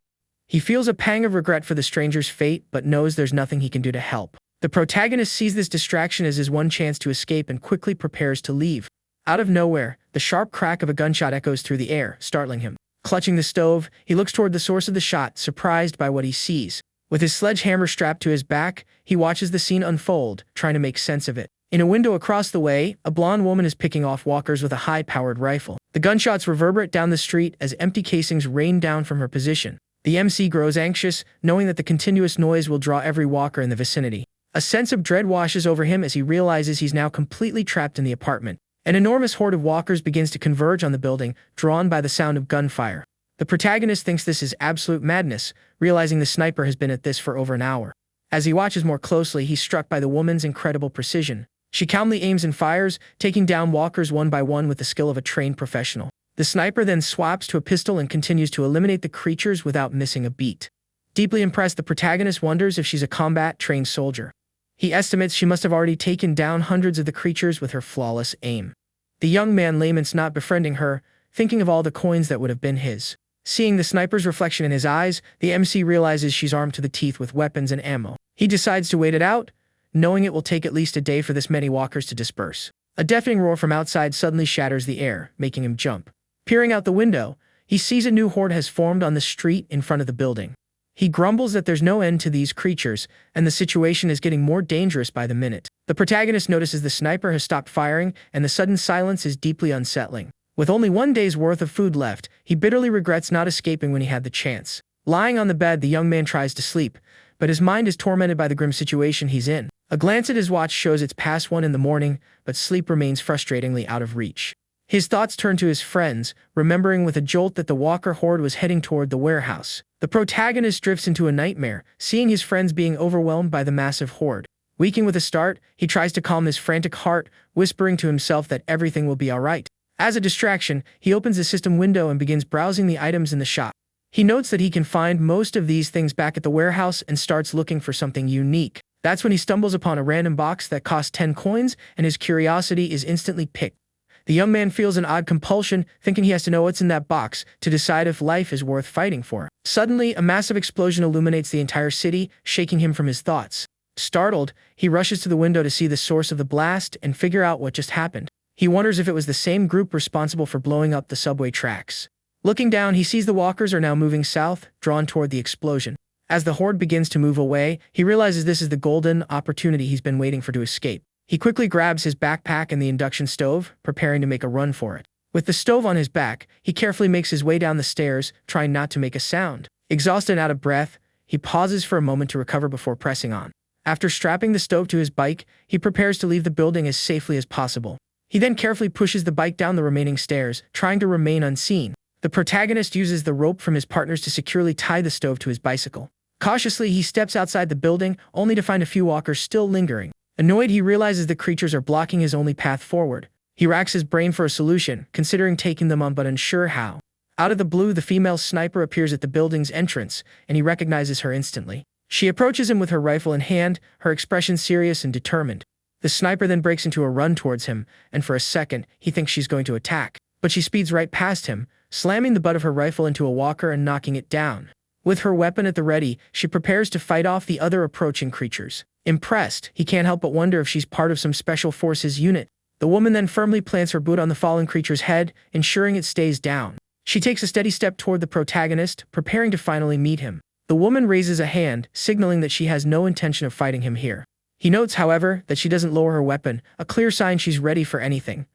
He feels a pang of regret for the stranger's fate, but knows there's nothing he can do to help. The protagonist sees this distraction as his one chance to escape and quickly prepares to leave. Out of nowhere, the sharp crack of a gunshot echoes through the air, startling him. Clutching the stove, he looks toward the source of the shot, surprised by what he sees. With his sledgehammer strapped to his back, he watches the scene unfold, trying to make sense of it. In a window across the way, a blonde woman is picking off walkers with a high-powered rifle. The gunshots reverberate down the street as empty casings rain down from her position. The MC grows anxious, knowing that the continuous noise will draw every walker in the vicinity. A sense of dread washes over him as he realizes he's now completely trapped in the apartment. An enormous horde of walkers begins to converge on the building, drawn by the sound of gunfire. The protagonist thinks this is absolute madness, realizing the sniper has been at this for over an hour. As he watches more closely, he's struck by the woman's incredible precision. She calmly aims and fires, taking down walkers one by one with the skill of a trained professional. The sniper then swaps to a pistol and continues to eliminate the creatures without missing a beat. Deeply impressed, the protagonist wonders if she's a combat-trained soldier. He estimates she must have already taken down hundreds of the creatures with her flawless aim. The young man laments not befriending her, thinking of all the coins that would have been his. Seeing the sniper's reflection in his eyes, the MC realizes she's armed to the teeth with weapons and ammo. He decides to wait it out, knowing it will take at least a day for this many walkers to disperse. A deafening roar from outside suddenly shatters the air, making him jump. Peering out the window, he sees a new horde has formed on the street in front of the building. He grumbles that there's no end to these creatures, and the situation is getting more dangerous by the minute. The protagonist notices the sniper has stopped firing, and the sudden silence is deeply unsettling. With only 1 day's worth of food left, he bitterly regrets not escaping when he had the chance. Lying on the bed, the young man tries to sleep, but his mind is tormented by the grim situation he's in. A glance at his watch shows it's past 1 in the morning, but sleep remains frustratingly out of reach. His thoughts turn to his friends, remembering with a jolt that the walker horde was heading toward the warehouse. The protagonist drifts into a nightmare, seeing his friends being overwhelmed by the massive horde. Weakening with a start, he tries to calm his frantic heart, whispering to himself that everything will be alright. As a distraction, he opens the system window and begins browsing the items in the shop. He notes that he can find most of these things back at the warehouse and starts looking for something unique. That's when he stumbles upon a random box that costs 10 coins, and his curiosity is instantly piqued. The young man feels an odd compulsion, thinking he has to know what's in that box to decide if life is worth fighting for. Suddenly, a massive explosion illuminates the entire city, shaking him from his thoughts. Startled, he rushes to the window to see the source of the blast and figure out what just happened. He wonders if it was the same group responsible for blowing up the subway tracks. Looking down, he sees the walkers are now moving south, drawn toward the explosion. As the horde begins to move away, he realizes this is the golden opportunity he's been waiting for to escape. He quickly grabs his backpack and the induction stove, preparing to make a run for it. With the stove on his back, he carefully makes his way down the stairs, trying not to make a sound. Exhausted and out of breath, he pauses for a moment to recover before pressing on. After strapping the stove to his bike, he prepares to leave the building as safely as possible. He then carefully pushes the bike down the remaining stairs, trying to remain unseen. The protagonist uses the rope from his partners to securely tie the stove to his bicycle. Cautiously, he steps outside the building, only to find a few walkers still lingering. Annoyed, he realizes the creatures are blocking his only path forward. He racks his brain for a solution, considering taking them on but unsure how. Out of the blue, the female sniper appears at the building's entrance, and he recognizes her instantly. She approaches him with her rifle in hand, her expression serious and determined. The sniper then breaks into a run towards him, and for a second, he thinks she's going to attack. But she speeds right past him, slamming the butt of her rifle into a walker and knocking it down. With her weapon at the ready, she prepares to fight off the other approaching creatures. Impressed, he can't help but wonder if she's part of some special forces unit. The woman then firmly plants her boot on the fallen creature's head, ensuring it stays down. She takes a steady step toward the protagonist, preparing to finally meet him. The woman raises a hand, signaling that she has no intention of fighting him here. He notes, however, that she doesn't lower her weapon, a clear sign she's ready for anything.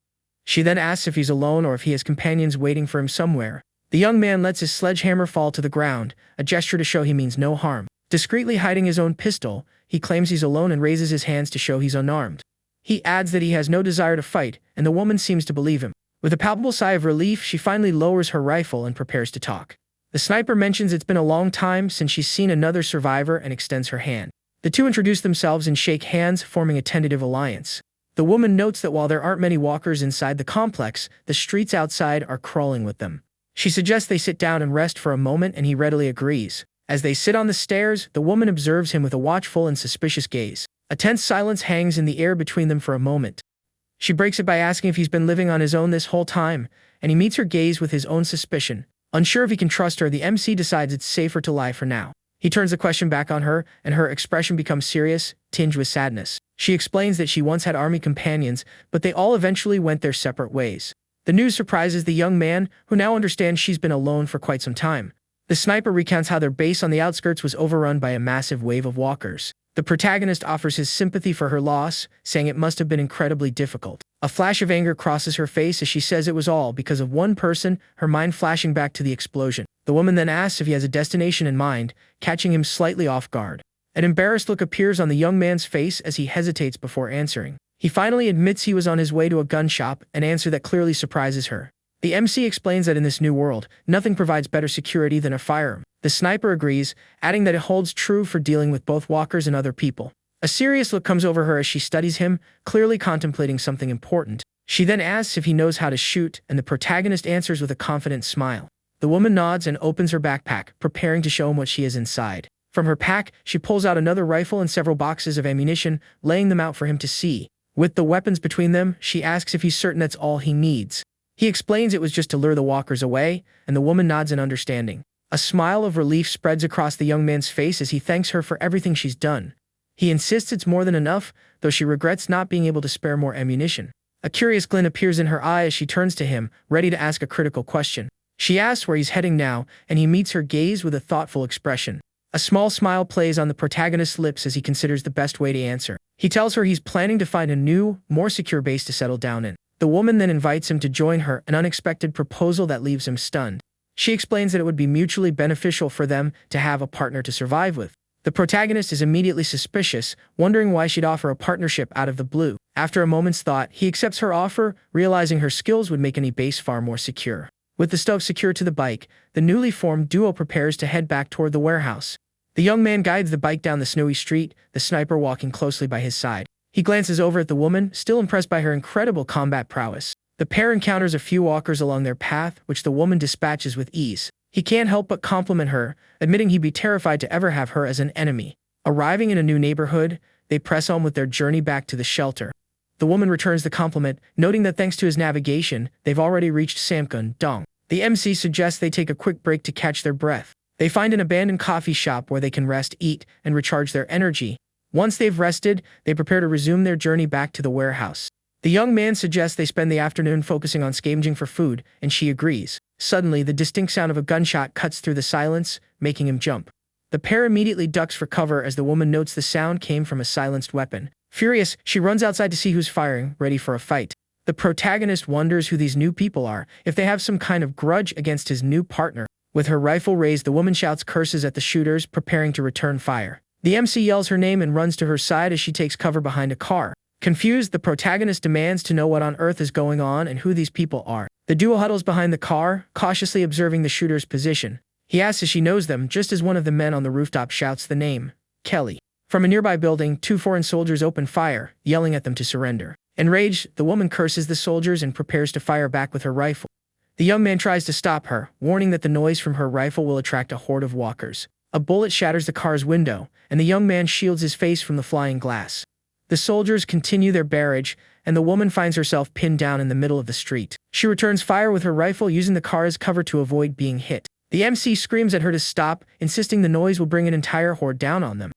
She then asks if he's alone or if he has companions waiting for him somewhere. The young man lets his sledgehammer fall to the ground, a gesture to show he means no harm. Discreetly hiding his own pistol, he claims he's alone and raises his hands to show he's unarmed. He adds that he has no desire to fight, and the woman seems to believe him. With a palpable sigh of relief, she finally lowers her rifle and prepares to talk. The sniper mentions it's been a long time since she's seen another survivor and extends her hand. The two introduce themselves and shake hands, forming a tentative alliance. The woman notes that while there aren't many walkers inside the complex, the streets outside are crawling with them. She suggests they sit down and rest for a moment, and he readily agrees. As they sit on the stairs, the woman observes him with a watchful and suspicious gaze. A tense silence hangs in the air between them for a moment. She breaks it by asking if he's been living on his own this whole time, and he meets her gaze with his own suspicion. Unsure if he can trust her, the MC decides it's safer to lie for now. He turns the question back on her, and her expression becomes serious, tinged with sadness. She explains that she once had army companions, but they all eventually went their separate ways. The news surprises the young man, who now understands she's been alone for quite some time. The sniper recounts how their base on the outskirts was overrun by a massive wave of walkers. The protagonist offers his sympathy for her loss, saying it must have been incredibly difficult. A flash of anger crosses her face as she says it was all because of one person, her mind flashing back to the explosion. The woman then asks if he has a destination in mind, catching him slightly off guard. An embarrassed look appears on the young man's face as he hesitates before answering. He finally admits he was on his way to a gun shop, an answer that clearly surprises her. The MC explains that in this new world, nothing provides better security than a firearm. The sniper agrees, adding that it holds true for dealing with both walkers and other people. A serious look comes over her as she studies him, clearly contemplating something important. She then asks if he knows how to shoot, and the protagonist answers with a confident smile. The woman nods and opens her backpack, preparing to show him what she has inside. From her pack, she pulls out another rifle and several boxes of ammunition, laying them out for him to see. With the weapons between them, she asks if he's certain that's all he needs. He explains it was just to lure the walkers away, and the woman nods in understanding. A smile of relief spreads across the young man's face as he thanks her for everything she's done. He insists it's more than enough, though she regrets not being able to spare more ammunition. A curious glint appears in her eye as she turns to him, ready to ask a critical question. She asks where he's heading now, and he meets her gaze with a thoughtful expression. A small smile plays on the protagonist's lips as he considers the best way to answer. He tells her he's planning to find a new, more secure base to settle down in. The woman then invites him to join her, an unexpected proposal that leaves him stunned. She explains that it would be mutually beneficial for them to have a partner to survive with. The protagonist is immediately suspicious, wondering why she'd offer a partnership out of the blue. After a moment's thought, he accepts her offer, realizing her skills would make any base far more secure. With the stove secured to the bike, the newly formed duo prepares to head back toward the warehouse. The young man guides the bike down the snowy street, the sniper walking closely by his side. He glances over at the woman, still impressed by her incredible combat prowess. The pair encounters a few walkers along their path, which the woman dispatches with ease. He can't help but compliment her, admitting he'd be terrified to ever have her as an enemy. Arriving in a new neighborhood, they press on with their journey back to the shelter. The woman returns the compliment, noting that thanks to his navigation, they've already reached Samgun-dong. The MC suggests they take a quick break to catch their breath. They find an abandoned coffee shop where they can rest, eat, and recharge their energy. Once they've rested, they prepare to resume their journey back to the warehouse. The young man suggests they spend the afternoon focusing on scavenging for food, and she agrees. Suddenly, the distinct sound of a gunshot cuts through the silence, making him jump. The pair immediately ducks for cover as the woman notes the sound came from a silenced weapon. Furious, she runs outside to see who's firing, ready for a fight. The protagonist wonders who these new people are, if they have some kind of grudge against his new partner. With her rifle raised, the woman shouts curses at the shooters, preparing to return fire. The MC yells her name and runs to her side as she takes cover behind a car. Confused, the protagonist demands to know what on earth is going on and who these people are. The duo huddles behind the car, cautiously observing the shooter's position. He asks if she knows them, just as one of the men on the rooftop shouts the name, Kelly. From a nearby building, 2 foreign soldiers open fire, yelling at them to surrender. Enraged, the woman curses the soldiers and prepares to fire back with her rifle. The young man tries to stop her, warning that the noise from her rifle will attract a horde of walkers. A bullet shatters the car's window, and the young man shields his face from the flying glass. The soldiers continue their barrage, and the woman finds herself pinned down in the middle of the street. She returns fire with her rifle, using the car as cover to avoid being hit. The MC screams at her to stop, insisting the noise will bring an entire horde down on them.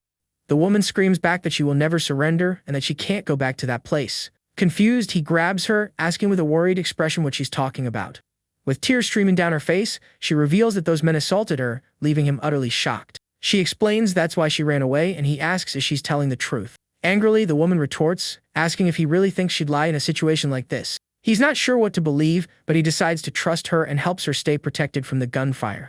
The woman screams back that she will never surrender and that she can't go back to that place. Confused, he grabs her, asking with a worried expression what she's talking about. With tears streaming down her face, she reveals that those men assaulted her, leaving him utterly shocked. She explains that's why she ran away, and he asks if she's telling the truth. Angrily, the woman retorts, asking if he really thinks she'd lie in a situation like this. He's not sure what to believe, but he decides to trust her and helps her stay protected from the gunfire.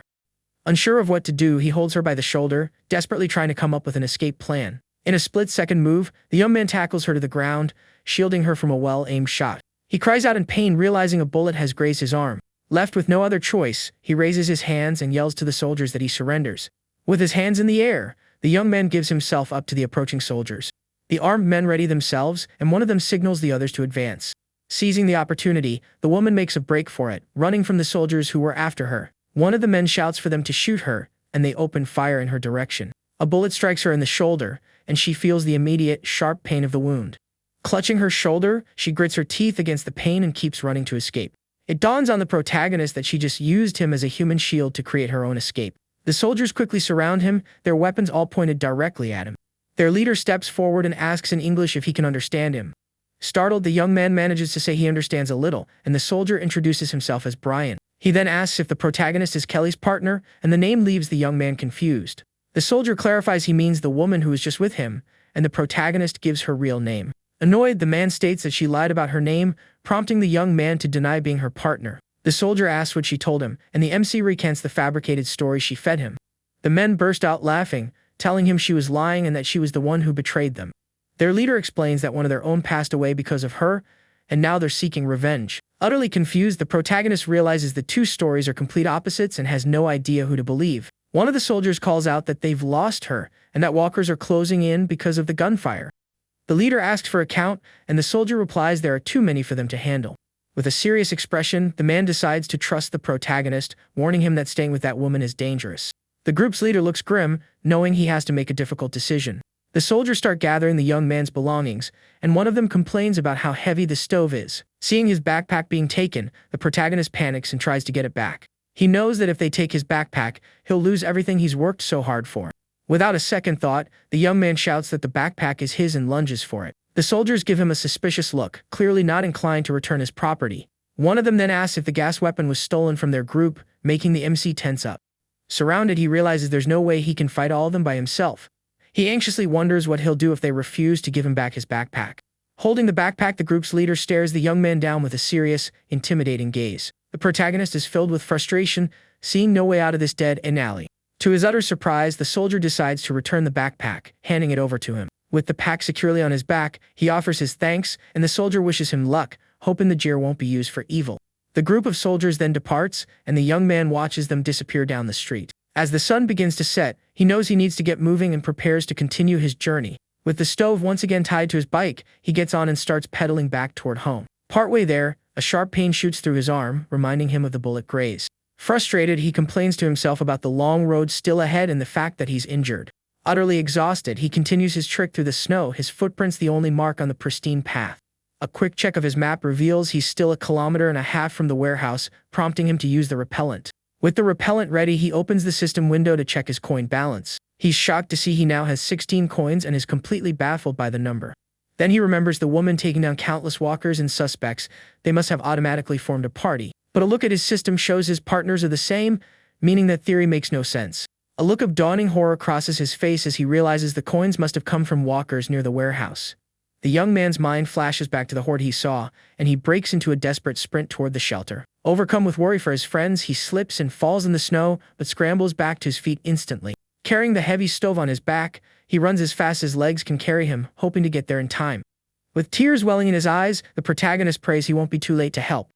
Unsure of what to do, he holds her by the shoulder, desperately trying to come up with an escape plan. In a split-second move, the young man tackles her to the ground, shielding her from a well-aimed shot. He cries out in pain, realizing a bullet has grazed his arm. Left with no other choice, he raises his hands and yells to the soldiers that he surrenders. With his hands in the air, the young man gives himself up to the approaching soldiers. The armed men ready themselves, and one of them signals the others to advance. Seizing the opportunity, the woman makes a break for it, running from the soldiers who were after her. One of the men shouts for them to shoot her, and they open fire in her direction. A bullet strikes her in the shoulder, and she feels the immediate, sharp pain of the wound. Clutching her shoulder, she grits her teeth against the pain and keeps running to escape. It dawns on the protagonist that she just used him as a human shield to create her own escape. The soldiers quickly surround him, their weapons all pointed directly at him. Their leader steps forward and asks in English if he can understand him. Startled, the young man manages to say he understands a little, and the soldier introduces himself as Brian. He then asks if the protagonist is Kelly's partner, and the name leaves the young man confused. The soldier clarifies he means the woman who was just with him, and the protagonist gives her real name. Annoyed, the man states that she lied about her name, prompting the young man to deny being her partner. The soldier asks what she told him, and the MC recants the fabricated story she fed him. The men burst out laughing, telling him she was lying and that she was the one who betrayed them. Their leader explains that one of their own passed away because of her, and now they're seeking revenge. Utterly confused, the protagonist realizes the two stories are complete opposites and has no idea who to believe. One of the soldiers calls out that they've lost her, and that walkers are closing in because of the gunfire. The leader asks for a count, and the soldier replies there are too many for them to handle. With a serious expression, the man decides to trust the protagonist, warning him that staying with that woman is dangerous. The group's leader looks grim, knowing he has to make a difficult decision. The soldiers start gathering the young man's belongings, and one of them complains about how heavy the stove is. Seeing his backpack being taken, the protagonist panics and tries to get it back. He knows that if they take his backpack, he'll lose everything he's worked so hard for. Without a second thought, the young man shouts that the backpack is his and lunges for it. The soldiers give him a suspicious look, clearly not inclined to return his property. One of them then asks if the gas weapon was stolen from their group, making the MC tense up. Surrounded, he realizes there's no way he can fight all of them by himself. He anxiously wonders what he'll do if they refuse to give him back his backpack. Holding the backpack, the group's leader stares the young man down with a serious, intimidating gaze. The protagonist is filled with frustration, seeing no way out of this dead-end alley. To his utter surprise, the soldier decides to return the backpack, handing it over to him. With the pack securely on his back, he offers his thanks, and the soldier wishes him luck, hoping the gear won't be used for evil. The group of soldiers then departs, and the young man watches them disappear down the street. As the sun begins to set, he knows he needs to get moving and prepares to continue his journey. With the stove once again tied to his bike, he gets on and starts pedaling back toward home. Partway there, a sharp pain shoots through his arm, reminding him of the bullet graze. Frustrated, he complains to himself about the long road still ahead and the fact that he's injured. Utterly exhausted, he continues his trek through the snow, his footprints the only mark on the pristine path. A quick check of his map reveals he's still 1.5 kilometers from the warehouse, prompting him to use the repellent. With the repellent ready, he opens the system window to check his coin balance. He's shocked to see he now has 16 coins and is completely baffled by the number. Then he remembers the woman taking down countless walkers and suspects. They must have automatically formed a party. But a look at his system shows his partners are the same, meaning that theory makes no sense. A look of dawning horror crosses his face as he realizes the coins must have come from walkers near the warehouse. The young man's mind flashes back to the horde he saw, and he breaks into a desperate sprint toward the shelter. Overcome with worry for his friends, he slips and falls in the snow, but scrambles back to his feet instantly. Carrying the heavy stove on his back, he runs as fast as legs can carry him, hoping to get there in time. With tears welling in his eyes, the protagonist prays he won't be too late to help.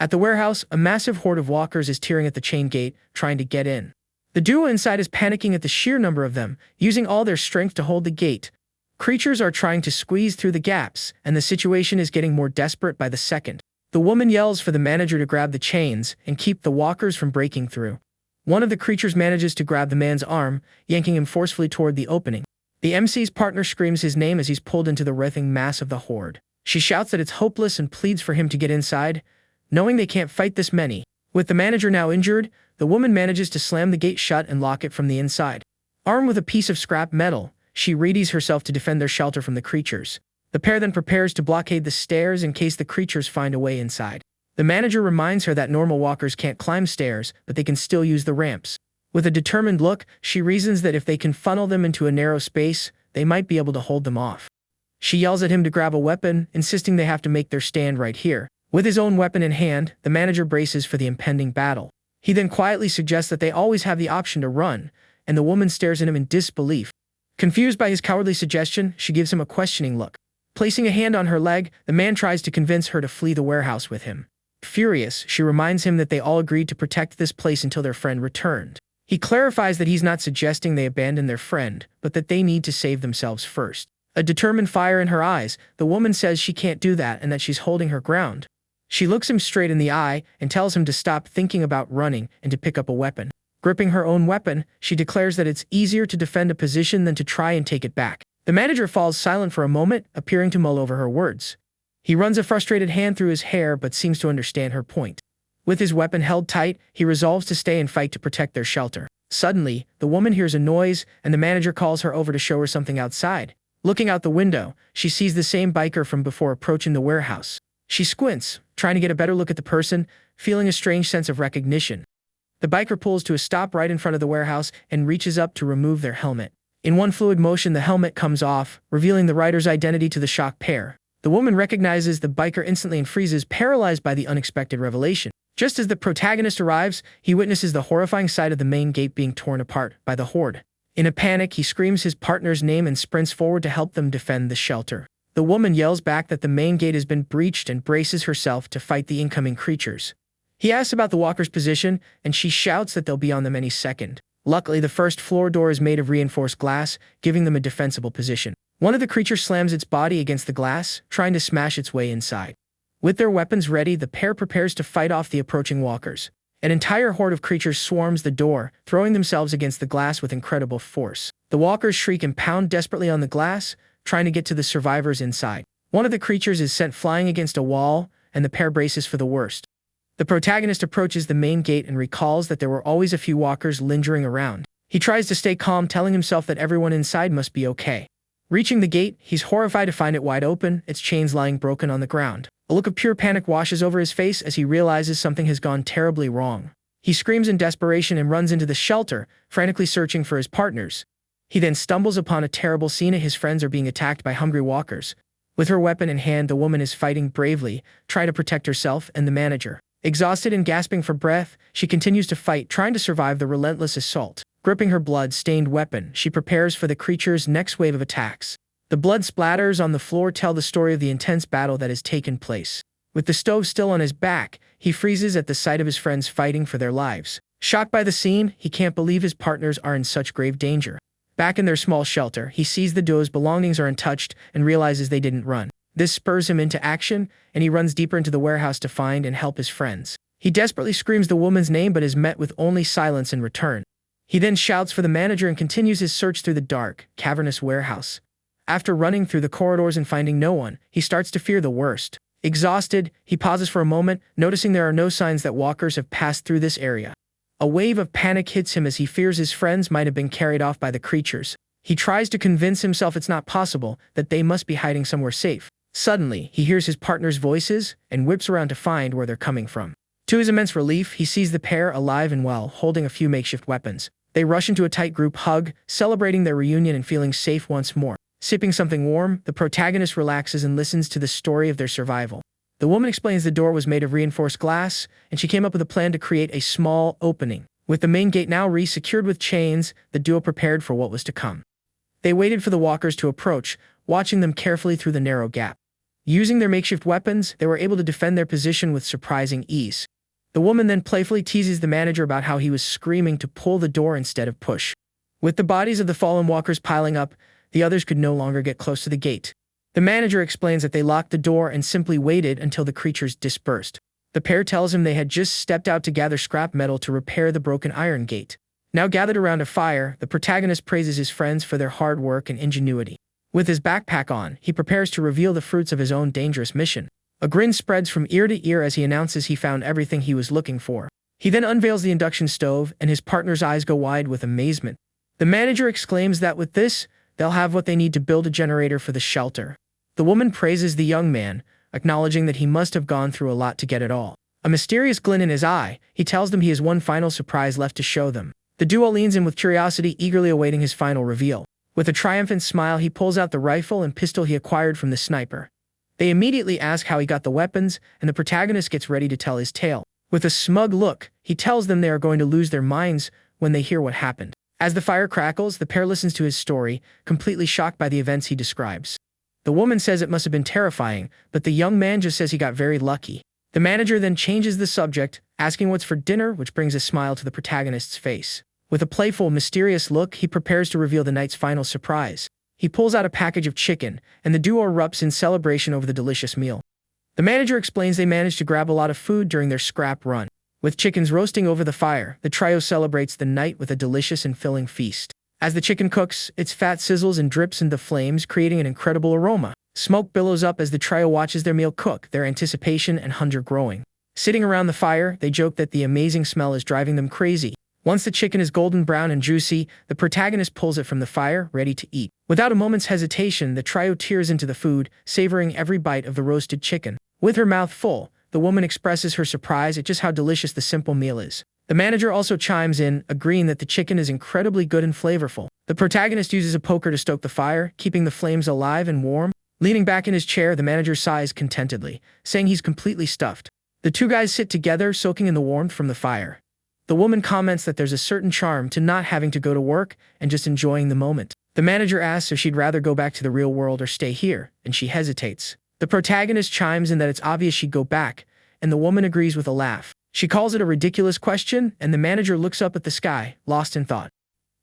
At the warehouse, a massive horde of walkers is tearing at the chain gate, trying to get in. The duo inside is panicking at the sheer number of them, using all their strength to hold the gate. Creatures are trying to squeeze through the gaps, and the situation is getting more desperate by the second. The woman yells for the manager to grab the chains and keep the walkers from breaking through. One of the creatures manages to grab the man's arm, yanking him forcefully toward the opening. The MC's partner screams his name as he's pulled into the writhing mass of the horde. She shouts that it's hopeless and pleads for him to get inside, knowing they can't fight this many. With the manager now injured, the woman manages to slam the gate shut and lock it from the inside. Armed with a piece of scrap metal, she readies herself to defend their shelter from the creatures. The pair then prepares to blockade the stairs in case the creatures find a way inside. The manager reminds her that normal walkers can't climb stairs, but they can still use the ramps. With a determined look, she reasons that if they can funnel them into a narrow space, they might be able to hold them off. She yells at him to grab a weapon, insisting they have to make their stand right here. With his own weapon in hand, the manager braces for the impending battle. He then quietly suggests that they always have the option to run, and the woman stares at him in disbelief. Confused by his cowardly suggestion, she gives him a questioning look. Placing a hand on her leg, the man tries to convince her to flee the warehouse with him. Furious, she reminds him that they all agreed to protect this place until their friend returned. He clarifies that he's not suggesting they abandon their friend, but that they need to save themselves first. A determined fire in her eyes, the woman says she can't do that and that she's holding her ground. She looks him straight in the eye and tells him to stop thinking about running and to pick up a weapon. Gripping her own weapon, she declares that it's easier to defend a position than to try and take it back. The manager falls silent for a moment, appearing to mull over her words. He runs a frustrated hand through his hair but seems to understand her point. With his weapon held tight, he resolves to stay and fight to protect their shelter. Suddenly, the woman hears a noise, and the manager calls her over to show her something outside. Looking out the window, she sees the same biker from before approaching the warehouse. She squints, trying to get a better look at the person, feeling a strange sense of recognition. The biker pulls to a stop right in front of the warehouse and reaches up to remove their helmet. In one fluid motion, the helmet comes off, revealing the rider's identity to the shocked pair. The woman recognizes the biker instantly and freezes, paralyzed by the unexpected revelation. Just as the protagonist arrives, he witnesses the horrifying sight of the main gate being torn apart by the horde. In a panic, he screams his partner's name and sprints forward to help them defend the shelter. The woman yells back that the main gate has been breached and braces herself to fight the incoming creatures. He asks about the walker's position, and she shouts that they'll be on them any second. Luckily, the first floor door is made of reinforced glass, giving them a defensible position. One of the creatures slams its body against the glass, trying to smash its way inside. With their weapons ready, the pair prepares to fight off the approaching walkers. An entire horde of creatures swarms the door, throwing themselves against the glass with incredible force. The walkers shriek and pound desperately on the glass, trying to get to the survivors inside. One of the creatures is sent flying against a wall, and the pair braces for the worst. The protagonist approaches the main gate and recalls that there were always a few walkers lingering around. He tries to stay calm, telling himself that everyone inside must be okay. Reaching the gate, he's horrified to find it wide open, its chains lying broken on the ground. A look of pure panic washes over his face as he realizes something has gone terribly wrong. He screams in desperation and runs into the shelter, frantically searching for his partners. He then stumbles upon a terrible scene. His friends are being attacked by hungry walkers. With her weapon in hand, the woman is fighting bravely, trying to protect herself and the manager. Exhausted and gasping for breath, she continues to fight, trying to survive the relentless assault. Gripping her blood-stained weapon, she prepares for the creature's next wave of attacks. The blood splatters on the floor tell the story of the intense battle that has taken place. With the stove still on his back, he freezes at the sight of his friends fighting for their lives. Shocked by the scene, he can't believe his partners are in such grave danger. Back in their small shelter, he sees the duo's belongings are untouched and realizes they didn't run. This spurs him into action, and he runs deeper into the warehouse to find and help his friends. He desperately screams the woman's name but is met with only silence in return. He then shouts for the manager and continues his search through the dark, cavernous warehouse. After running through the corridors and finding no one, he starts to fear the worst. Exhausted, he pauses for a moment, noticing there are no signs that walkers have passed through this area. A wave of panic hits him as he fears his friends might have been carried off by the creatures. He tries to convince himself it's not possible, that they must be hiding somewhere safe. Suddenly, he hears his partner's voices and whips around to find where they're coming from. To his immense relief, he sees the pair alive and well, holding a few makeshift weapons. They rush into a tight group hug, celebrating their reunion and feeling safe once more. Sipping something warm, the protagonist relaxes and listens to the story of their survival. The woman explains the door was made of reinforced glass, and she came up with a plan to create a small opening. With the main gate now secured with chains, the duo prepared for what was to come. They waited for the walkers to approach, watching them carefully through the narrow gap. Using their makeshift weapons, they were able to defend their position with surprising ease. The woman then playfully teases the manager about how he was screaming to pull the door instead of push. With the bodies of the fallen walkers piling up, the others could no longer get close to the gate. The manager explains that they locked the door and simply waited until the creatures dispersed. The pair tells him they had just stepped out to gather scrap metal to repair the broken iron gate. Now gathered around a fire, the protagonist praises his friends for their hard work and ingenuity. With his backpack on, he prepares to reveal the fruits of his own dangerous mission. A grin spreads from ear to ear as he announces he found everything he was looking for. He then unveils the induction stove, and his partner's eyes go wide with amazement. The manager exclaims that with this, they'll have what they need to build a generator for the shelter. The woman praises the young man, acknowledging that he must have gone through a lot to get it all. A mysterious glint in his eye, he tells them he has one final surprise left to show them. The duo leans in with curiosity, eagerly awaiting his final reveal. With a triumphant smile, he pulls out the rifle and pistol he acquired from the sniper. They immediately ask how he got the weapons, and the protagonist gets ready to tell his tale. With a smug look, he tells them they are going to lose their minds when they hear what happened. As the fire crackles, the pair listens to his story, completely shocked by the events he describes. The woman says it must have been terrifying, but the young man just says he got very lucky. The manager then changes the subject, asking what's for dinner, which brings a smile to the protagonist's face. With a playful, mysterious look, he prepares to reveal the night's final surprise. He pulls out a package of chicken, and the duo erupts in celebration over the delicious meal. The manager explains they managed to grab a lot of food during their scrap run. With chickens roasting over the fire, the trio celebrates the night with a delicious and filling feast. As the chicken cooks, its fat sizzles and drips into flames, creating an incredible aroma. Smoke billows up as the trio watches their meal cook, their anticipation and hunger growing. Sitting around the fire, they joke that the amazing smell is driving them crazy. Once the chicken is golden brown and juicy, the protagonist pulls it from the fire, ready to eat. Without a moment's hesitation, the trio tears into the food, savoring every bite of the roasted chicken. With her mouth full, the woman expresses her surprise at just how delicious the simple meal is. The manager also chimes in, agreeing that the chicken is incredibly good and flavorful. The protagonist uses a poker to stoke the fire, keeping the flames alive and warm. Leaning back in his chair, the manager sighs contentedly, saying he's completely stuffed. The two guys sit together, soaking in the warmth from the fire. The woman comments that there's a certain charm to not having to go to work and just enjoying the moment. The manager asks if she'd rather go back to the real world or stay here, and she hesitates. The protagonist chimes in that it's obvious she'd go back, and the woman agrees with a laugh. She calls it a ridiculous question, and the manager looks up at the sky, lost in thought.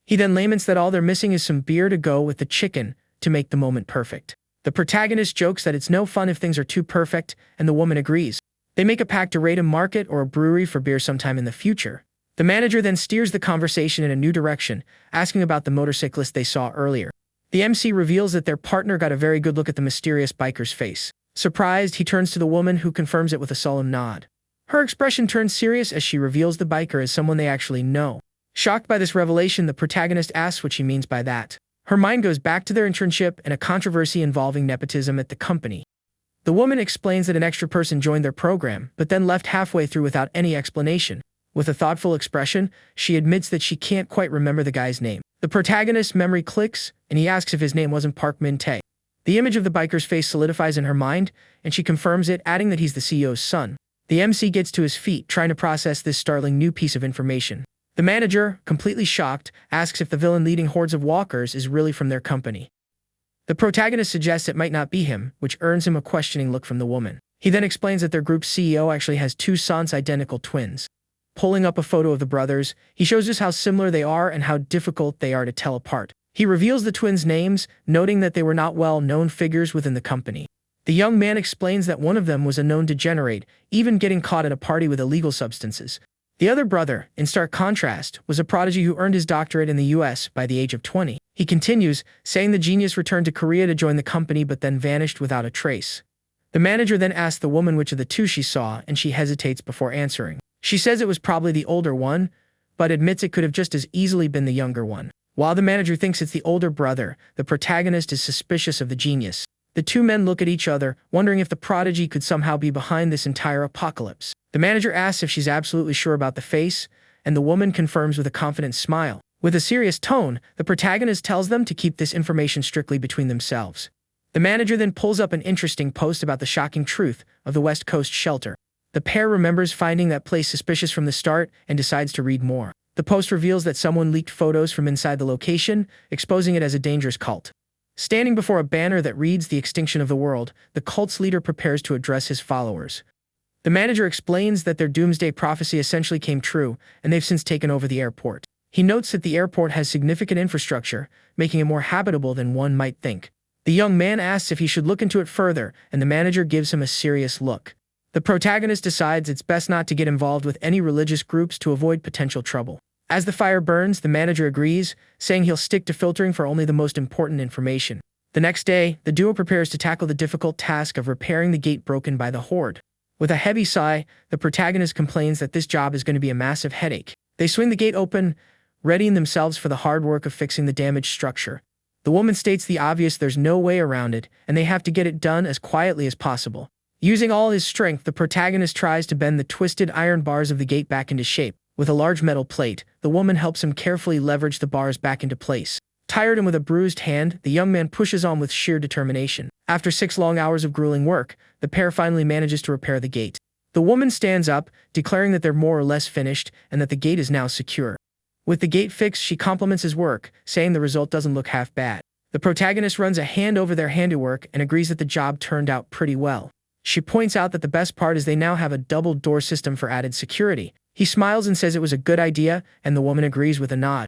He then laments that all they're missing is some beer to go with the chicken to make the moment perfect. The protagonist jokes that it's no fun if things are too perfect, and the woman agrees. They make a pact to raid a market or a brewery for beer sometime in the future. The manager then steers the conversation in a new direction, asking about the motorcyclist they saw earlier. The MC reveals that their partner got a very good look at the mysterious biker's face. Surprised, he turns to the woman, who confirms it with a solemn nod. Her expression turns serious as she reveals the biker as someone they actually know. Shocked by this revelation, the protagonist asks what she means by that. Her mind goes back to their internship and a controversy involving nepotism at the company. The woman explains that an extra person joined their program, but then left halfway through without any explanation. With a thoughtful expression, she admits that she can't quite remember the guy's name. The protagonist's memory clicks, and he asks if his name wasn't Park Min-tae. The image of the biker's face solidifies in her mind, and she confirms it, adding that he's the CEO's son. The MC gets to his feet, trying to process this startling new piece of information. The manager, completely shocked, asks if the villain leading hordes of walkers is really from their company. The protagonist suggests it might not be him, which earns him a questioning look from the woman. He then explains that their group's CEO actually has two sans identical twins. Pulling up a photo of the brothers, he shows us how similar they are and how difficult they are to tell apart. He reveals the twins' names, noting that they were not well-known figures within the company. The young man explains that one of them was a known degenerate, even getting caught at a party with illegal substances. The other brother, in stark contrast, was a prodigy who earned his doctorate in the US by the age of 20. He continues, saying the genius returned to Korea to join the company but then vanished without a trace. The manager then asks the woman which of the two she saw, and she hesitates before answering. She says it was probably the older one, but admits it could have just as easily been the younger one. While the manager thinks it's the older brother, the protagonist is suspicious of the genius. The two men look at each other, wondering if the prodigy could somehow be behind this entire apocalypse. The manager asks if she's absolutely sure about the face, and the woman confirms with a confident smile. With a serious tone, the protagonist tells them to keep this information strictly between themselves. The manager then pulls up an interesting post about the shocking truth of the West Coast shelter. The pair remembers finding that place suspicious from the start and decides to read more. The post reveals that someone leaked photos from inside the location, exposing it as a dangerous cult. Standing before a banner that reads "The Extinction of the World," the cult's leader prepares to address his followers. The manager explains that their doomsday prophecy essentially came true, and they've since taken over the airport. He notes that the airport has significant infrastructure, making it more habitable than one might think. The young man asks if he should look into it further, and the manager gives him a serious look. The protagonist decides it's best not to get involved with any religious groups to avoid potential trouble. As the fire burns, the manager agrees, saying he'll stick to filtering for only the most important information. The next day, the duo prepares to tackle the difficult task of repairing the gate broken by the horde. With a heavy sigh, the protagonist complains that this job is going to be a massive headache. They swing the gate open, readying themselves for the hard work of fixing the damaged structure. The woman states the obvious: there's no way around it, and they have to get it done as quietly as possible. Using all his strength, the protagonist tries to bend the twisted iron bars of the gate back into shape. With a large metal plate, the woman helps him carefully leverage the bars back into place. Tired and with a bruised hand, the young man pushes on with sheer determination. After 6 long hours of grueling work, the pair finally manages to repair the gate. The woman stands up, declaring that they're more or less finished and that the gate is now secure. With the gate fixed, she compliments his work, saying the result doesn't look half bad. The protagonist runs a hand over their handiwork and agrees that the job turned out pretty well. She points out that the best part is they now have a double door system for added security. He smiles and says it was a good idea, and the woman agrees with a nod.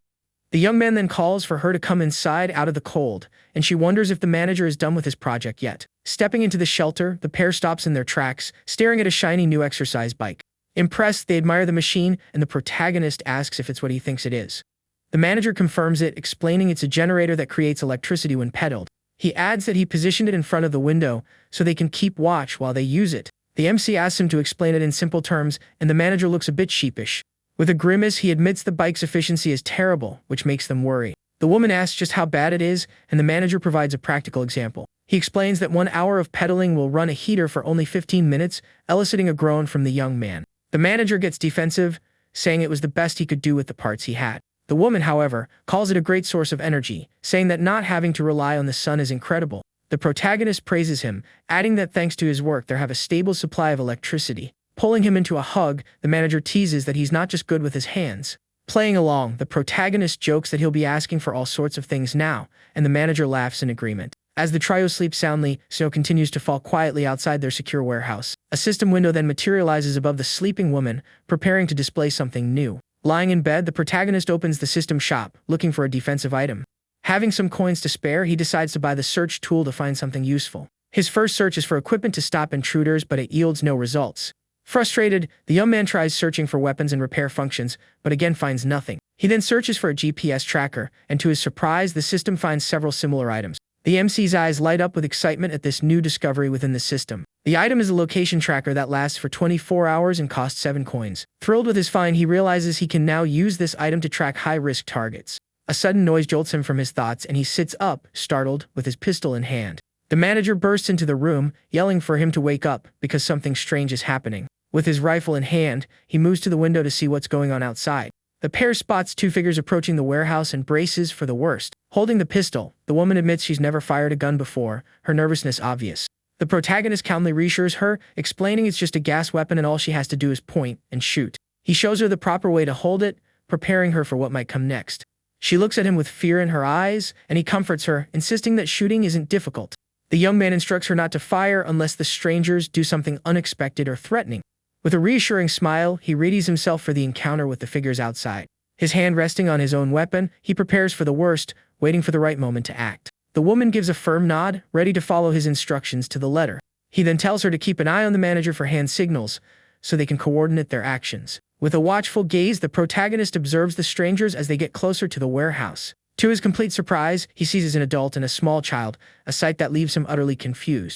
The young man then calls for her to come inside out of the cold, and she wonders if the manager is done with his project yet. Stepping into the shelter, the pair stops in their tracks, staring at a shiny new exercise bike. Impressed, they admire the machine, and the protagonist asks if it's what he thinks it is. The manager confirms it, explaining it's a generator that creates electricity when pedaled. He adds that he positioned it in front of the window so they can keep watch while they use it. The MC asks him to explain it in simple terms, and the manager looks a bit sheepish. With a grimace, he admits the bike's efficiency is terrible, which makes them worry. The woman asks just how bad it is, and the manager provides a practical example. He explains that 1 hour of pedaling will run a heater for only 15 minutes, eliciting a groan from the young man. The manager gets defensive, saying it was the best he could do with the parts he had. The woman, however, calls it a great source of energy, saying that not having to rely on the sun is incredible. The protagonist praises him, adding that thanks to his work they have a stable supply of electricity. Pulling him into a hug, the manager teases that he's not just good with his hands. Playing along, the protagonist jokes that he'll be asking for all sorts of things now, and the manager laughs in agreement. As the trio sleep soundly, snow continues to fall quietly outside their secure warehouse. A system window then materializes above the sleeping woman, preparing to display something new. Lying in bed, the protagonist opens the system shop, looking for a defensive item. Having some coins to spare, he decides to buy the search tool to find something useful. His first search is for equipment to stop intruders, but it yields no results. Frustrated, the young man tries searching for weapons and repair functions, but again finds nothing. He then searches for a GPS tracker, and to his surprise, the system finds several similar items. The MC's eyes light up with excitement at this new discovery within the system. The item is a location tracker that lasts for 24 hours and costs 7 coins. Thrilled with his find, he realizes he can now use this item to track high-risk targets. A sudden noise jolts him from his thoughts, and he sits up, startled, with his pistol in hand. The manager bursts into the room, yelling for him to wake up, because something strange is happening. With his rifle in hand, he moves to the window to see what's going on outside. The pair spots two figures approaching the warehouse and braces for the worst. Holding the pistol, the woman admits she's never fired a gun before, her nervousness obvious. The protagonist calmly reassures her, explaining it's just a gas weapon and all she has to do is point and shoot. He shows her the proper way to hold it, preparing her for what might come next. She looks at him with fear in her eyes, and he comforts her, insisting that shooting isn't difficult. The young man instructs her not to fire unless the strangers do something unexpected or threatening. With a reassuring smile, he readies himself for the encounter with the figures outside. His hand resting on his own weapon, he prepares for the worst, waiting for the right moment to act. The woman gives a firm nod, ready to follow his instructions to the letter. He then tells her to keep an eye on the manager for hand signals, so they can coordinate their actions. With a watchful gaze, the protagonist observes the strangers as they get closer to the warehouse. To his complete surprise, he sees an adult and a small child, a sight that leaves him utterly confused.